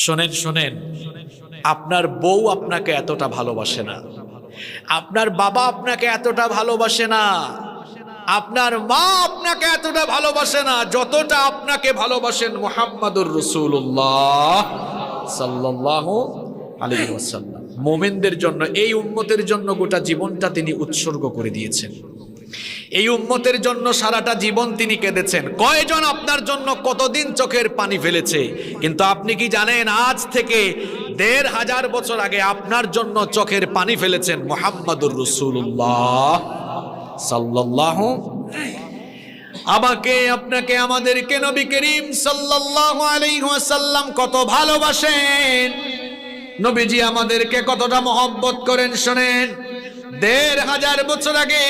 শোনেন শোনেন, আপনার বউ আপনাকে এতটা ভালোবাসে না, আপনার বাবা আপনাকে এতটা ভালোবাসে না, আপনার মা আপনাকে এতটা ভালোবাসে না যতটা আপনাকে ভালোবাসেন মুহাম্মাদুর রাসূলুল্লাহ সাল্লাল্লাহু আলাইহি ওয়াসাল্লাম। মুমিনদের জন্য, এই উম্মতের জন্য গোটা জীবনটা তিনি উৎসর্গ করে দিয়েছেন। এই উম্মতের জন্য সারাটা জীবন তিনি কেঁদেছেন। কয়জন আপনার জন্য কতদিন চোখের পানি ফেলেছে, কিন্তু আপনি কি জানেন আজ থেকে ১৫০০ বছর আগে আপনার জন্য চোখের পানি ফেলেছেন মুহাম্মাদুর রাসূলুল্লাহ সাল্লাল্লাহু। আমাকে, আপনাকে, আমাদেরকে নবী করিম সাল্লাল্লাহু আলাইহি ওয়াসাল্লাম কত ভালোবাসেন, নবীজি আমাদেরকে কতটা মহব্বত করেন শোনেন। ১৫০০ বছর আগে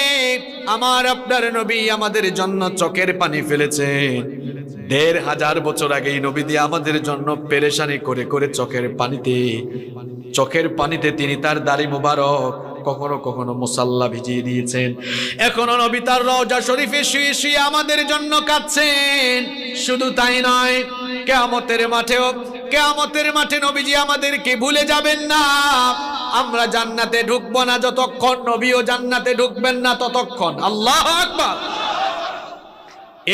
আমার আপনার নবী আমাদের জন্য চোখের পানি ফেলেছেন। ১৫০০ বছর আগে নবীজি আমাদের জন্য পেরেশানি করে করে চোখের পানিতে তিনি তার দাড়ি মুবারক, কখনো কখনো মুসাল্লা ভিজিয়ে দিয়েছেন। এখনো নবী তার রওজা শরীফে শুয়ে শুয়ে আমাদের জন্য কাঁদছেন। শুধু তাই নয়, কিয়ামতের মাঠে নবীজি আমাদেরকে ভুলে যাবেন না। আমরা জান্নাতে ঢুকবো না যতক্ষণ নবীও জান্নাতে ঢুকবেন না ততক্ষণ। আল্লাহু আকবার।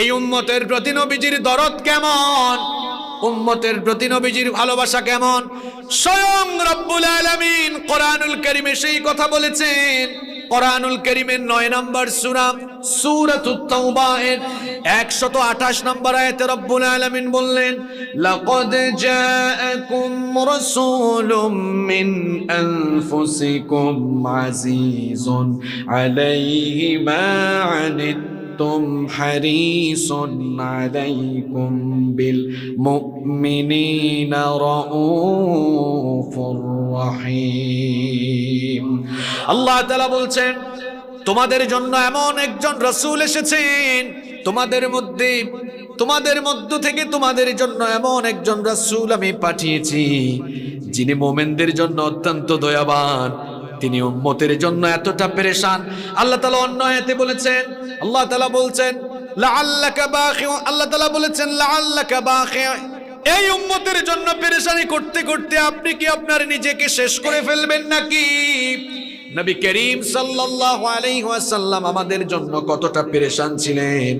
এই উম্মতের প্রতি নবীজির দরদ কেমন, উম্মতের প্রতি নবীজির ভালোবাসা কেমন, স্বয়ং রব্বুল আলামিন কোরআনুল কারীমে সেই কথা বলেছেন। কোরআনুল কারীমের ৯ নম্বর সূরা সূরাতুত তাওবা এর ১২৮ নম্বর আয়াতে রব্বুল আলামিন বললেন, লাকাদ জাআকুম রাসূলুম মিন আনফুসিকুম আজিজুন আলাইহি মা আনিতুম হারিসুন আলাইকুম বিল মুমিনিনা রাউফুর রহিম। আল্লাহ তাআলা বলছেন, তোমাদের জন্য এমন একজন রাসূল এসেছেন, তোমাদের মধ্য থেকে তোমাদের জন্য এমন একজন রাসূল আমি পাঠিয়েছি যিনি মুমিনদের জন্য অত্যন্ত দয়াবান। তিনি উম্মতের জন্য এতটা পেরেশান। আল্লাহ তাআলা অন্য আয়াতে বলেছেন, আল্লাহ তাআলা বলছেন লাআল্লাকা বাখি, এই উম্মতের জন্য পেরেশানি করতে করতে আপনি কি আপনার নিজেকে শেষ করে ফেলবেন নাকি? নবী করিম সাল্লাল্লাহু আলাইহি ওয়াসাল্লাম আমাদের জন্য কতটা পেরেশান ছিলেন,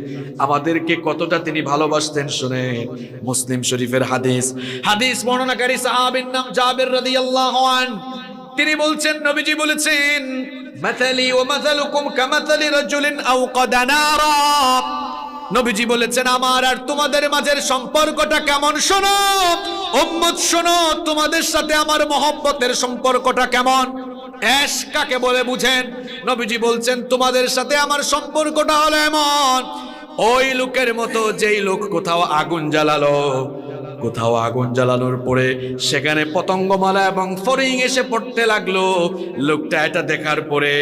আমাদেরকে কতটা তিনি ভালোবাসতেন শুনেন। মুসলিম শরীফের হাদিস বর্ণনাকারী সাহাবীর নাম জাবের রাদিয়াল্লাহু আনহু। তিনি বলছেন, নবীজি বলেছেন, মাসালি ওয়া মাসালুকুম কামাসালি রাজুলিন আওকাদা নারা। নবীজি বলেছেন, আমার আর তোমাদের মাঝের সম্পর্কটা কেমন শোনো উম্মত, শোনো তোমাদের সাথে আমার মহব্বতের সম্পর্কটা কেমন। এশ কাকে বলে বুঝেন? নবীজি বলছেন, তোমাদের সাথে আমার সম্পর্কটা হলো এমন, ওই লোকের মতো যেই লোক কোথাও আগুন জ্বালানোর পরে সেখানে পতঙ্গমালা এবং ফড়িং এসে পড়তে লাগলো। লোকটা এটা দেখার পরে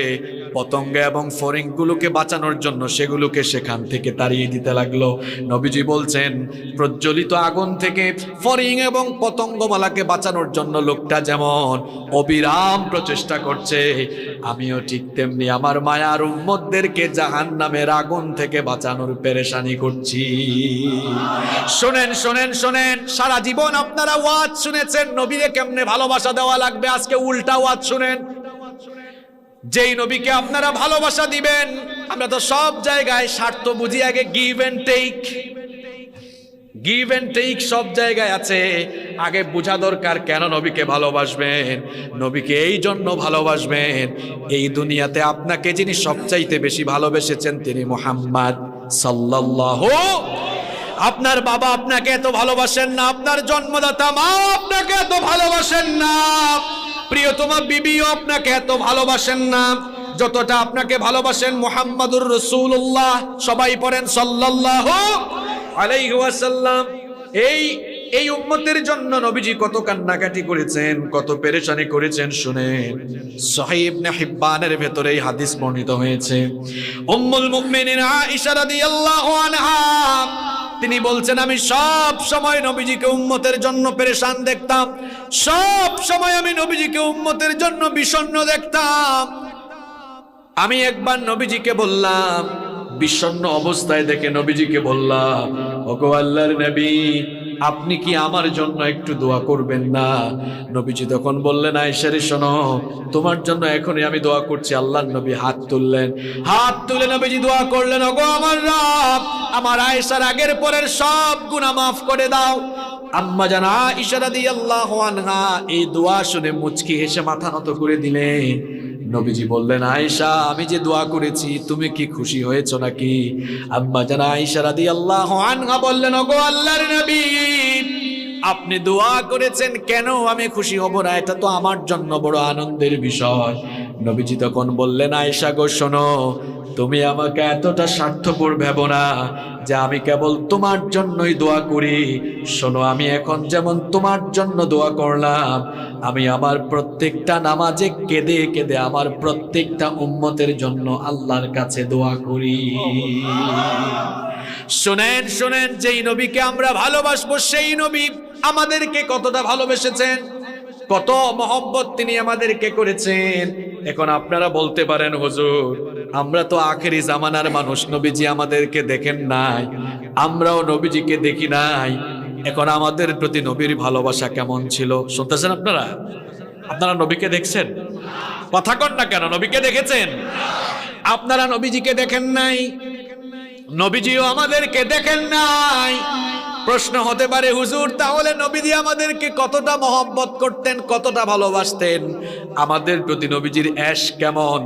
পতঙ্গ এবং ফড়িং গুলোকে বাঁচানোর জন্য সেগুলোকে সেখান থেকে তাড়িয়ে দিতে লাগলো। নবীজি বলছেন, প্রজ্বলিত আগুন থেকে ফড়িং এবং পতঙ্গমালাকে বাঁচানোর জন্য লোকটা যেমন অবিরাম প্রচেষ্টা করছে, আমিও ঠিক তেমনি আমার মায়ার উম্মতদেরকে জাহান্নামের আগুন থেকে বাঁচানোর পেরেশানি করছি। শোনেন শোনেন শোনেন, সারা জীবন আপনারা ওয়াজ শুনেছেন নবীরে কেমনে ভালোবাসা দেওয়া লাগবে, আজকে উল্টা ওয়াজ শুনেন। যেই নবীকে আপনারা ভালোবাসা দিবেন, আমরা তো সব জায়গায় স্বার্থ বুঝি, আগে গিভ এন্ড টেক সব জায়গায় আছে। আগে বোঝা দরকার কেন নবীকে ভালোবাসবেন। নবীকে এই জন্য ভালোবাসবেন, এই দুনিয়াতে আপনাকে যিনি সবচাইতে বেশি ভালোবেসেছেন তিনি মুহাম্মদ সাল্লাল্লাহু। আপনার বাবা আপনাকে এত ভালোবাসেন না, আপনার জন্মদাতা মা আপনাকে এত ভালোবাসেন না, প্রিয়তমা বিবিও আপনাকে এত ভালোবাসেন না যতটা আপনাকে ভালোবাসেন মুহাম্মাদুর রাসূলুল্লাহ। সবাই পড়েন সাল্লাল্লাহু আলাইহি ওয়াসাল্লাম। এই উম্মতের জন্য নবীজি কত কান্নাকাটি করেছেন, কত পেরেশানি করেছেন শুনেন। সহিহ ইবনে হিব্বানের ভেতরে এই হাদিস বর্ণিত হয়েছে। উম্মুল মুমিনিন আয়েশা রাদিয়াল্লাহু আনহা তিনি বলছেন, আমি সব সময় নবীজিকে উম্মতের জন্য পেরেশান দেখতাম, সব সময় আমি নবীজিকে উম্মতের জন্য বিষণ্ণ দেখতাম। আমি একবার নবীজিকে বললাম, বিষণ্ণ অবস্থায় দেখে নবীজিকে বললাম, ওগো আল্লাহর নবী, আপনি কি আমার জন্য একটু দোয়া করবেন না? নবীজি তখন বললেন, আয়েশা রে শোনো, তোমার জন্য এখনই আমি দোয়া করছি। আল্লাহর নবী হাত তুললেন, হাত তুলে নবীজি দোয়া করলেন, ওগো আমার রব, আমার আয়েশার আগের পরের সব গুনাহ মাফ করে দাও। আম্মা জান আয়েশা রাদিয়াল্লাহু আনহা এই দোয়া শুনে মুচকি হেসে মাথা নত করে দিলেন। নবীজি বললেন, আয়েশা, আমি যে দোয়া করেছি তুমি কি খুশি হয়েছো নাকি? আম্মা জান আয়েশা রাদিয়াল্লাহু আনহা বললেন, ওগো আল্লাহর নবী, আপনি দোয়া করেছেন, কেন আমি খুশি হব না? এটা তো আমার জন্য বড় আনন্দের বিষয়। নবীজি তখন বললেন, আয়েশা গো শোনো, তুমি আমাকে এতটা স্বার্থপর ভেবো না যে আমি কেবল তোমার জন্যই দোয়া করি। শোনো, আমি এখন যেমন তোমার জন্য দোয়া করলাম, আমি আমার প্রত্যেকটা নামাজে কেঁদে কেঁদে আমার প্রত্যেকটা উম্মতের জন্য আল্লাহর কাছে দোয়া করি। শোনেন শোনেন, যেই নবীকে আমরা ভালোবাসবো সেই নবী আমাদেরকে কতটা ভালোবেসেছেন, কত মহব্বত তিনি আমাদেরকে করেছেন। এখন আপনারা বলতে পারেন, হুজুর আমরা তো আখেরি জামানার মানুষ, নবীজি আমাদেরকে দেখেন নাই, আমরাও নবীজিকে দেখি নাই, এখন আমাদের প্রতি নবীর ভালোবাসা কেমন ছিল? শুনতেছেন আপনারা? আপনারা নবীকে দেখছেন? কথা কন না কেন? নবীকে দেখেছেন? আপনারা নবীজিকে দেখেন নাই, নবীজিও আমাদেরকে দেখেন নাই। প্রশ্ন হতে পারে, হুজুর তাহলে নবীজি আমাদেরকে কতটা মহব্বত করতেন, কতটা ভালোবাসতেন? আমাদের প্রতি নবীজির এশ কেমন,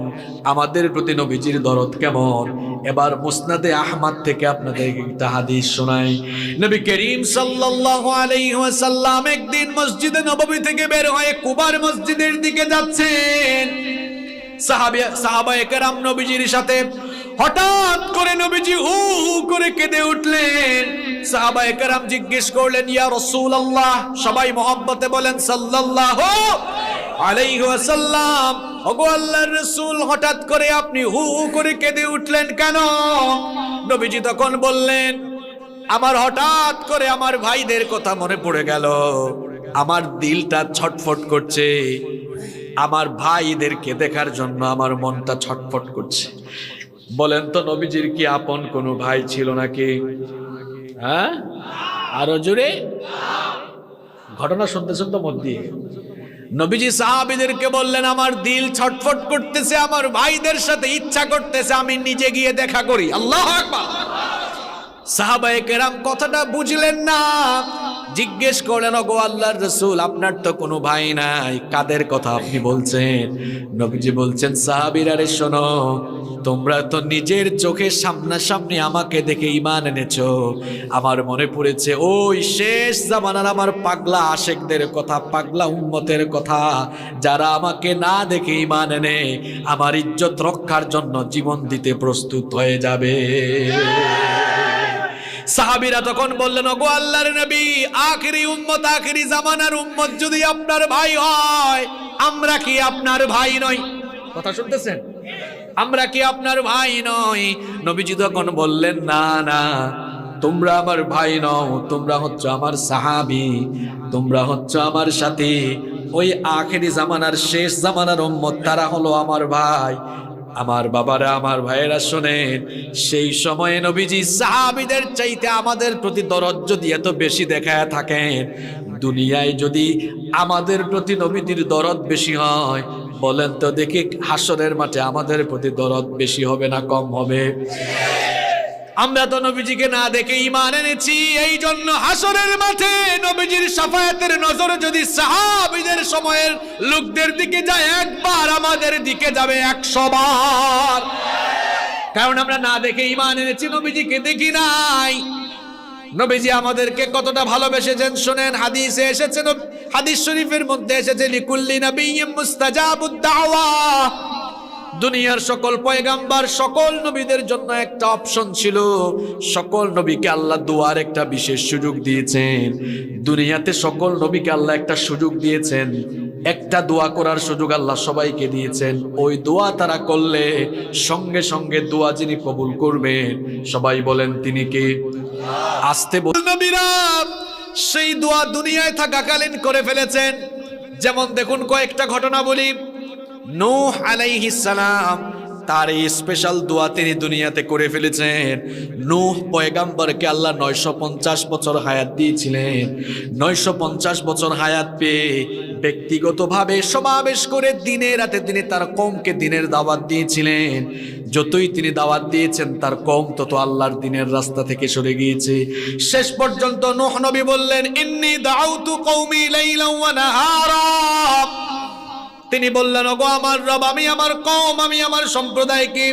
আমাদের প্রতি নবীজির দরদ কেমন? এবার মুসনাদে আহমদ থেকে আপনাদের একটা হাদিস শোনাই। নবী করিম সাল্লাল্লাহু আলাইহি ওয়াসাল্লাম একদিন মসজিদে নববী থেকে বের হয়ে কুবার মসজিদের দিকে যাচ্ছেন। সাহাবায়ে কেরাম নবীজির সাথে, হঠাৎ করে নবীজি হু হু করে কেঁদে উঠলেন। সাহাবায়ে কেরাম জিজ্ঞেস করলেন, ইয়া রাসূলুল্লাহ, সবাই মহব্বতে বলেন সাল্লাল্লাহু আলাইহি ওয়াসাল্লাম, ওগো আল্লাহর রাসূল, হঠাৎ করে আপনি হু হু করে কেঁদে উঠলেন কেন? নবীজি তখন বললেন, আমার হঠাৎ করে আমার ভাইদের কথা মনে পড়ে গেল, আমার দিলটা ছটফট করছে, আমার ভাইদেরকে দেখার জন্য আমার মনটা ছটফট করছে। বলেন তো, নবীজির কি আপন কোনো ভাই ছিল নাকি? হ্যাঁ, আরো জোরে ঘটনা শুনতেছেন তো মন দিয়ে। নবীজি সাহাবীদেরকে বললেন, আমার দিল ছটফট করতেছে, আমার ভাইদের সাথে ইচ্ছা করতেছে আমি নিজে গিয়ে দেখা করি। আল্লাহু আকবার। সাহাবায়ে কেরাম কথাটা বুঝলেন না, জিজ্ঞেস করলেন, ওগো আল্লাহর রাসূল, আপনার তো কোনো ভাই নাই, কাদের কথা আপনি বলছেন? নবীজি বলছেন, সাহাবীরা রে শোনো, তোমরা তো নিজের চোখের সামনাসামনি আমাকে দেখে ঈমান এনেছো। আমার মনে পড়েছে ওই শেষ জামানার আমার পাগলা আশেকদের কথা, পাগলা উম্মতের কথা, যারা আমাকে না দেখে ঈমান এনে আমার ইজ্জত রক্ষার জন্য জীবন দিতে প্রস্তুত হয়ে যাবে। সাহাবীরা তখন বললেন, ওগো আল্লাহর নবী, আখেরি উম্মত, আখেরি জামানার উম্মত যদি আপনার ভাই হয়, আমরা কি আপনার ভাই নই? কথা শুনতেছেন? আমরা কি আপনার ভাই নই? নবীজি তখন বললেন, না না, তোমরা আমার ভাই নও, তোমরা হচ্ছে আমার সাহাবী, তোমরা হচ্ছে আমার সাথী। ওই আখেরি জামানার শেষ জামানার উম্মত, তারা হলো আমার ভাই। আমার বাবারা, আমার ভাইয়েরা শোনেন, সেই সময়ে নবীজি সাহাবীদের চাইতে আমাদের প্রতি দরদ যদি এত বেশি দেখায় থাকেন, দুনিয়ায় যদি আমাদের প্রতি নবীজির দরদ বেশি হয়, বলেন তো দেখি হাসরের মাঠে আমাদের প্রতি দরদ বেশি হবে না কম হবে? আমরা তো নবীজিকে না দেখে ঈমান এনেছি, এই জন্য হাসরের মাঠে নবীজির শাফায়াতের নজর যদি সাহাবীদের সময়ের লোকদের দিকে যায়, একবার আমাদের দিকে যাবে 100 বার। কারণ আমরা না দেখে ঈমান এনেছি, নবীজিকে দেখি নাই। নবীজি আমাদেরকে কতটা ভালোবেসেছেন শুনেন, হাদিসে এসেছে, হাদিস শরীফের মধ্যে এসেছে, লিকুল্লি নাবিয়্যিন মুস্তাজাবুদ দাওয়া। দুনিয়ার সকল পয়গাম্বার, সকল নবীদের জন্য একটা অপশন ছিল, সকল নবীকে আল্লাহ দোয়ার একটা বিশেষ সুযোগ দিয়েছেন। দুনিয়াতে সকল নবীকে আল্লাহ একটা সুযোগ দিয়েছেন, একটা দোয়া করার সুযোগ আল্লাহ সবাইকে দিয়েছেন। ওই দোয়া তারা করলে সঙ্গে সঙ্গে দোয়া যিনি কবুল করবেন, সবাই বলেন তিনি কে? আসতে বল। নবীরা সেই দোয়া দুনিয়ায় থাকাকালীন করে ফেলেছেন। যেমন দেখুন, কয়েকটা ঘটনা বলি। নূহ আলাইহিস সালাম তার এই স্পেশাল দোয়া তিনি দুনিয়াতে করে ফেলেছেন। নূহ পয়গাম্বরকে আল্লাহ 950 বছর হায়াত দিয়েছিলেন। 950 বছর হায়াত পেয়ে ব্যক্তিগতভাবে সমাবেশ করে দিনে রাতে তিনি তার কওমকে দিনের দাওয়াত দিয়েছিলেন। যতই তিনি দাওয়াত দিয়েছেন তার কওম তত আল্লাহর দিনের রাস্তা থেকে সরে গিয়েছে। শেষ পর্যন্ত নূহ নবী বললেন, ইন্নী দাউতু কওমি লাইলান ওয়া নাহারা। তিনি বললেন, ওগো আমার রব, আমি আমার কওম, আমি আমার সম্প্রদায়কে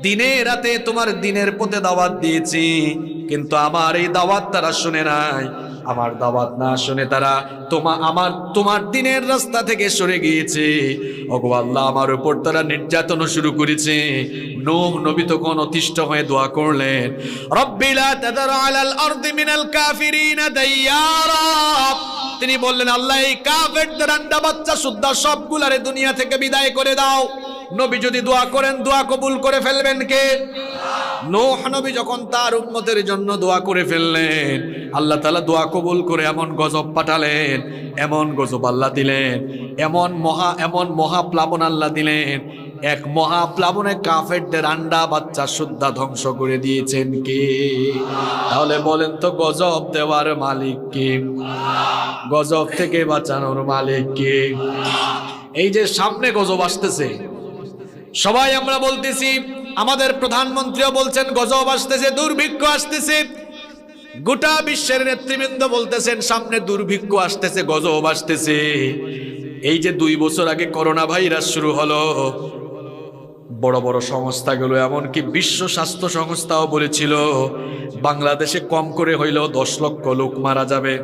দিনে রাতে তোমার দিনের পথে দাওয়াত দিয়েছি, কিন্তু আমার এই দাওয়াত তারা শুনে নাই। আমার দাওয়াত না শুনে তারা তোমার দিনের রাস্তা থেকে সরে গিয়েছে। ওগো আল্লাহ, আমার উপর তারা নির্যাতন শুরু করেছে। নূহ নবী তখন অতিষ্ঠ হয়ে দোয়া করলেন, রব্বি লা তাদার আলাল আরদি মিনাল কাফিরিনা দাইয়ারা। তিনি বললেন, আল্লাহ এই কাফেরদের আন্ডা বাচ্চা সুদ্ধা সবগুলারে দুনিয়া থেকে বিদায় করে দাও। নবী যদি দোয়া করেন, দোয়া কবুল করে ফেলবেন কে? নূহ নবী যখন তার উম্মতের জন্য দোয়া করে ফেললেন, আল্লাহ তাআলা দোয়া কবুল করে এমন গজব পাঠালেন, এমন গজব আল্লাহ দিলেন, এমন মহাপ্লাবন আল্লাহ দিলেন। এক মহাপ্লাবনে কাফেরদের আন্ডা বাচ্চা সুদ্ধা ধ্বংস করে দিয়েছেন কে? তাহলে বলেন তো, গজব দেওয়ার মালিক কে? গজব থেকে বাঁচানোর মালিক কে? এই যে সামনে গজব আসতেছে, সবাই আমরা বলতেছি, আমাদের প্রধানমন্ত্রীও বলছেন গজব আসতেছে, দুর্ভিক্ষ আসতেছে, গোটা বিশ্বের নেতৃবৃন্দ বলতেছেন সামনে দুর্ভিক্ষ আসতেছে, গজব আসতেছে। এই যে 2 বছর আগে করোনা ভাইরাস শুরু হলো, বড় বড় সংস্থাগুলো, এমনকি বিশ্ব স্বাস্থ্য সংস্থাও বলেছিল বাংলাদেশে কম করে হইলেও 10 লক্ষ লোক মারা যাবে।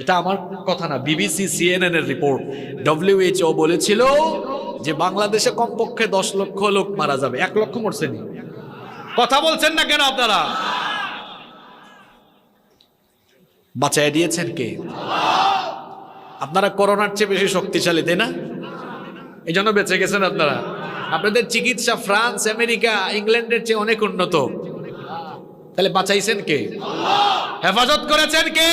এটা আমার কথা না, বিবিসি CNN এর রিপোর্ট। WHO বলেছিল যে বাংলাদেশে কমপক্ষে 10 লক্ষ লোক মারা যাবে। 1 লক্ষ মরছেনি। কথা বলছেন না কেন আপনারা? বাঁচায় দিয়েছেন কে? আপনারা করোনার চেয়ে বেশি শক্তিশালী, তাই না? এই জন্য বেঁচে গেছেন আপনারা। আপনাদের চিকিৎসা ফ্রান্স, আমেরিকা, ইংল্যান্ডের চেয়ে অনেক উন্নত। তাহলে বাঁচাইছেন কে? হেফাজত করেছেন কে?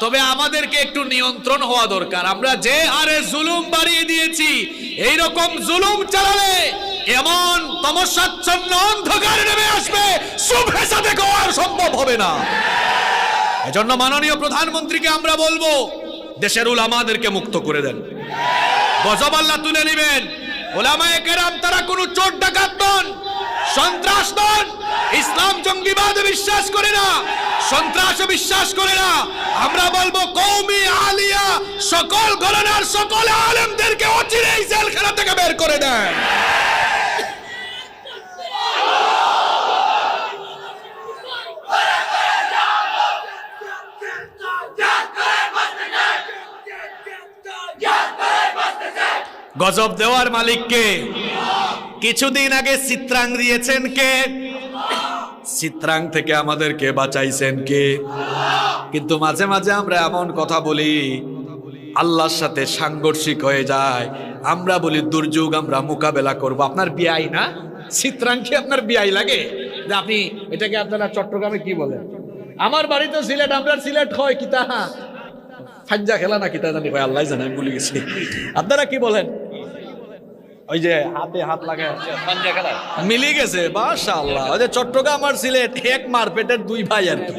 তবে আমাদেরকে একটু নিয়ন্ত্রণ হওয়া দরকার। আমরা যে হারে জুলুম বাড়িয়ে দিয়েছি, এই রকম জুলুম চালালে এমন তমসাচ্ছন্ন অন্ধকার নেমে আসবে, শুভে সাথে আর সম্ভব হবে না। এজন্য মাননীয় প্রধানমন্ত্রীকে আমরা বলবো, দেশের উলামাদেরকে মুক্ত করে দেন, গজব আল্লাহ তুলে নেবেন। উলামায়ে কেরাম তারা কোনো চোর ডাকাত নন, সন্ত্রাস নন, ইসলাম জঙ্গিবাদে বিশ্বাস করে না, সন্ত্রাসে বিশ্বাস করে না। আমরা বলবো কওমি আলিয়া সকল ঘরানার সকল আলেমদেরকে অচিরেই জেলখানা থেকে বের করে দেন। গজব দেওয়ার মালিক কে? কিছুদিন আগে চিত্রাং দিয়েছেন কে? চিত্রাং থেকে আমাদেরকে বাঁচাইছেন কে? কিন্তু মাঝে মাঝে আমরা এমন কথা বলি, আল্লাহর সাথে সাংঘর্ষিক হয়ে যায়। আমরা বলি দুর্যোগ আমরা মোকাবেলা করব। আপনার বিআই না চিত্রাং কি আপনার বিআই লাগে? যে আপনি এটাকে আপনারা চট্টগ্রামে কি বলেন? আমার বাড়ি তো সিলেট, আপনার সিলেট হয় কিতা ফাঞ্জা খেলা না কিতা জানি ভাই, আল্লাহ জানে, আমি ভুলে গেছি। আপনারা কি বলেন? ওই যে হাতে হাত লাগে পাঞ্জা খেলা মিলে গেছে, মাশাআল্লাহ। ওই যে চট্টগ্রাম আর সিলেট এক মারপেটের 2 ভাই আর কি,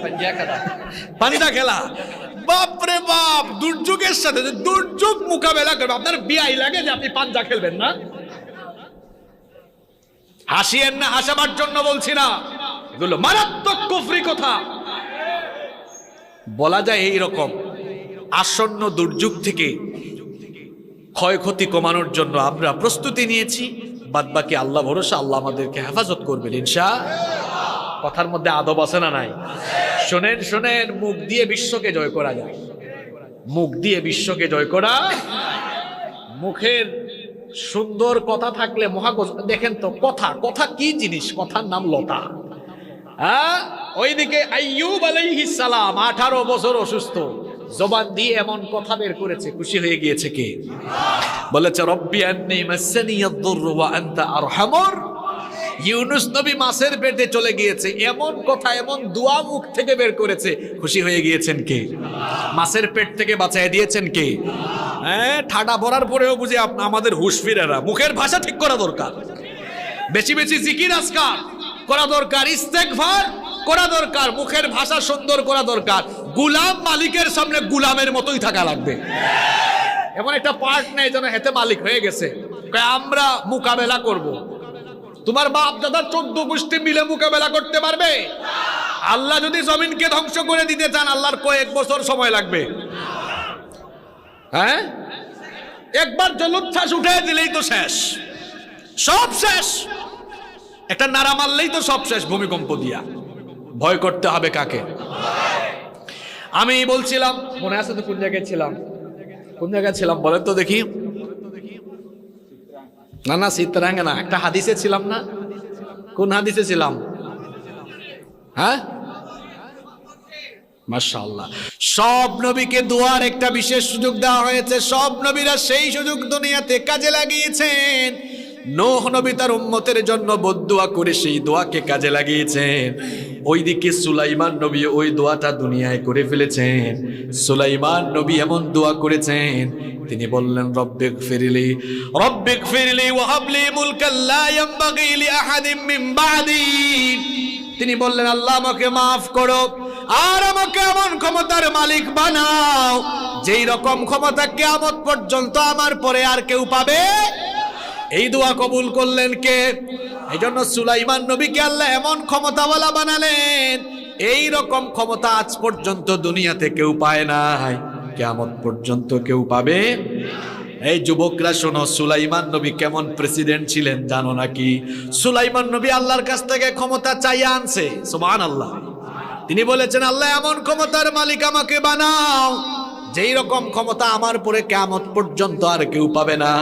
পাঞ্জা খেলা। বাপরে বাপ, দুর্যোগের সাথে দুর্যোগ মোকাবেলা করবে। আপনার বিআই লাগে যে আপনি পাঞ্জা খেলবেন না? হাসিয়েন না, হাসাবার জন্য বলছি না, এগুলো মারাত্মক কুফরি কথা। বলা যায় এইরকম আসন্ন দুর্যোগ থেকে ক্ষয়ক্ষতি কমানোর জন্য আমরা প্রস্তুতি নিয়েছি। বাদবাকি আল্লাহ ভরসা, আল্লাহ আমাদেরকে হেফাজত করবেন ইনশাআল্লাহ। কথার মধ্যে আদব আছে না নাই? শোনেন শোনেন, মুখ দিয়ে বিশ্বকে জয় করা যায়, মুখ দিয়ে বিশ্বকে জয় করা। মুখের সুন্দর কথা থাকলে মহাগজ। দেখেন তো কথা, কথা কি জিনিস? কথার নাম লতা। ওইদিকে আইয়ুব আলাইহিস সালাম 18 বছর অসুস্থ, জবান দিয়ে এমন কথা বের করেছে, খুশি হয়ে গিয়েছে কে? বলেছে রব্বি আন্নী মাসানিয়াদ-দুররু ওয়া আনতা আরহামুর। ইউনুস নবী মাছের পেটে চলে গিয়েছে, এমন কথা, এমন দোয়া মুখ থেকে বের করেছে, খুশি হয়ে গিয়েছেন কে? মাছের পেট থেকে বাঁচিয়ে দিয়েছেন কে? হ্যাঁ, ঠাডা ভরার পরেও বুঝি আমাদের হুঁশ ফিরে না। মুখের ভাষা ঠিক করা দরকার। বেশি বেশি জিকির আজকার করা দরকার, ইস্তেগফার করা দরকার, মুখের ভাষা সুন্দর করা দরকার। গোলাম মালিকের সামনে গোলামের মতোই থাকা লাগবে। এমন একটা পার্ট নেই যেন হেতে মালিক হয়ে গেছে, আমরা মোকাবেলা করব। তোমার বাপ দাদা 14 গোষ্ঠী মিলে মোকাবেলা করতে পারবে? আল্লাহ যদি জমিনকে ধ্বংস করে দিতে চান, আল্লাহর কয়েক বছর সময় লাগবে। হ্যাঁ, একবার জলোচ্ছ্বাস উঠে দিলেই তো শেষ, সব শেষ। একটা নাড়া মারলেই তো সব শেষ ভূমিকম্প দিয়া। ভয় করতে হবে কাকে? আমি বলছিলাম, মনে আছে তো কোন জায়গায় ছিলাম? কোন জায়গায় ছিলাম বলেন তো দেখি। না না, চিত্রাঙ্গে না, একটা হাদিসে ছিলাম না? কোন হাদিসে ছিলাম? হ্যাঁ, মাশাআল্লাহ। সব নবীকে দোয়ার একটা বিশেষ সুযোগ দেওয়া হয়েছে। সব নবীরা সেই সুযোগ দুনিয়াতে কাজে লাগিয়েছেন। নূহ নবী তার উম্মতের জন্য বদদুয়া করে সেই দোয়াকে কাজে লাগিয়েছেন। ওইদিকে সুলাইমান নবী ওই দোয়াটা দুনিয়ায় করে ফেলেছেন। সুলাইমান নবী এমন দোয়া করেছেন, তিনি বললেন রব্বিগফিরলি রব্বিগফিরলি ওয়া হাবলি মুলকান লা ইয়ানবাগি লিআহাদিন মিন বাদি। তিনি বললেন, আল্লাহ আমাকে মাফ করো আর আমাকে এমন ক্ষমতার মালিক বানাও যেই রকম ক্ষমতা কিয়ামত পর্যন্ত আমার পরে আর কেউ পাবে। এই দোয়া কবুল করলেন কে? এই জন্য সুলাইমান নবীকে আল্লাহ এমন ক্ষমতাওয়ালা বানালেন, এই রকম ক্ষমতা আজ পর্যন্ত দুনিয়াতে কেউ পায় নাই, কিয়ামত পর্যন্ত কেউ পাবে। এই যুবকরা শোনো, সুলাইমান নবী কেমন প্রেসিডেন্ট ছিলেন জানো নাকি? সুলাইমান নবী আল্লাহর কাছ থেকে ক্ষমতা চাইয়া আনছে, সুবহানাল্লাহ। তিনি বলেছেন, আল্লাহ এমন ক্ষমতার মালিক আমাকে বানাও যেই রকম ক্ষমতা আমার পরে কিয়ামত পর্যন্ত আর কেউ পাবে না।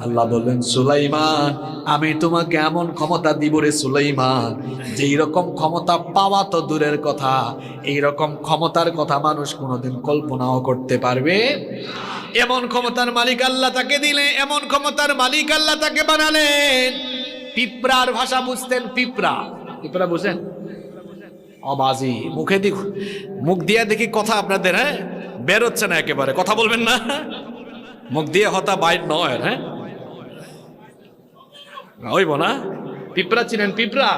আল্লাহ বললেন, সুলাইমান আমি তোমাকে এমন ক্ষমতা দিব রে সুলাইমান, যেই রকম ক্ষমতা পাওয়া তো দূরের কথা, এই রকম ক্ষমতার কথা মানুষ কোনোদিন কল্পনাও করতে পারবে। এমন ক্ষমতার মালিক আল্লাহ তাকে দিলে, এমন ক্ষমতার মালিক আল্লাহ তাকে বানালেন। পিঁপড়ার ভাষা বুঝতেন? পিঁপড়া, পিঁপড়া বুঝেন? অবাজি মুখে মুখ দিয়ে দেখি কথা আপনাদের হ্যাঁ বের হচ্ছে না, একেবারে কথা বলবেন না, মুখ দিয়ে হতা বাইর নয়। হ্যাঁ হইব না? পিঁপড়া চিনেন? পিঁপড়া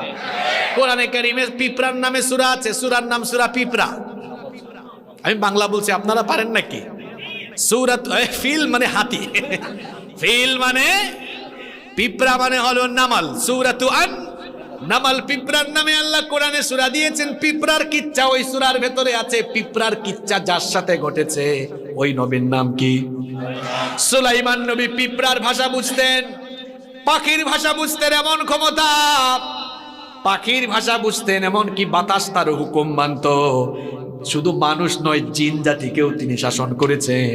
কোরআনে কারিমে পিঁপড়ার নামে সূরা আছে, সূরার নাম সূরা পিঁপড়া। আমি বাংলা বলছি, আপনারা পারেন নাকি? সূরাত ফিল মানে হাতি, ফিল মানে পিঁপড়া মানে হলো নামাল। সূরাতু আন নামাল, পিঁপড়ার নামে আল্লাহ কোরআনে সূরা দিয়েছেন। পিঁপড়ার কিচ্ছা ওই সূরার ভেতরে আছে। পিঁপড়ার কিচ্ছা যার সাথে ঘটেছে ওই নবীর নাম কি? সুলাইমান নবী পিঁপড়ার ভাষা বুঝতেন, পাখির ভাষা বুঝতেন, এমন ক্ষমতা। পাখির ভাষা বুঝতেন, এমন কি বাতাস তার হুকুম মানত। শুধু মানুষ নয়, জিন জাতিকেও তিনি শাসন করেছেন।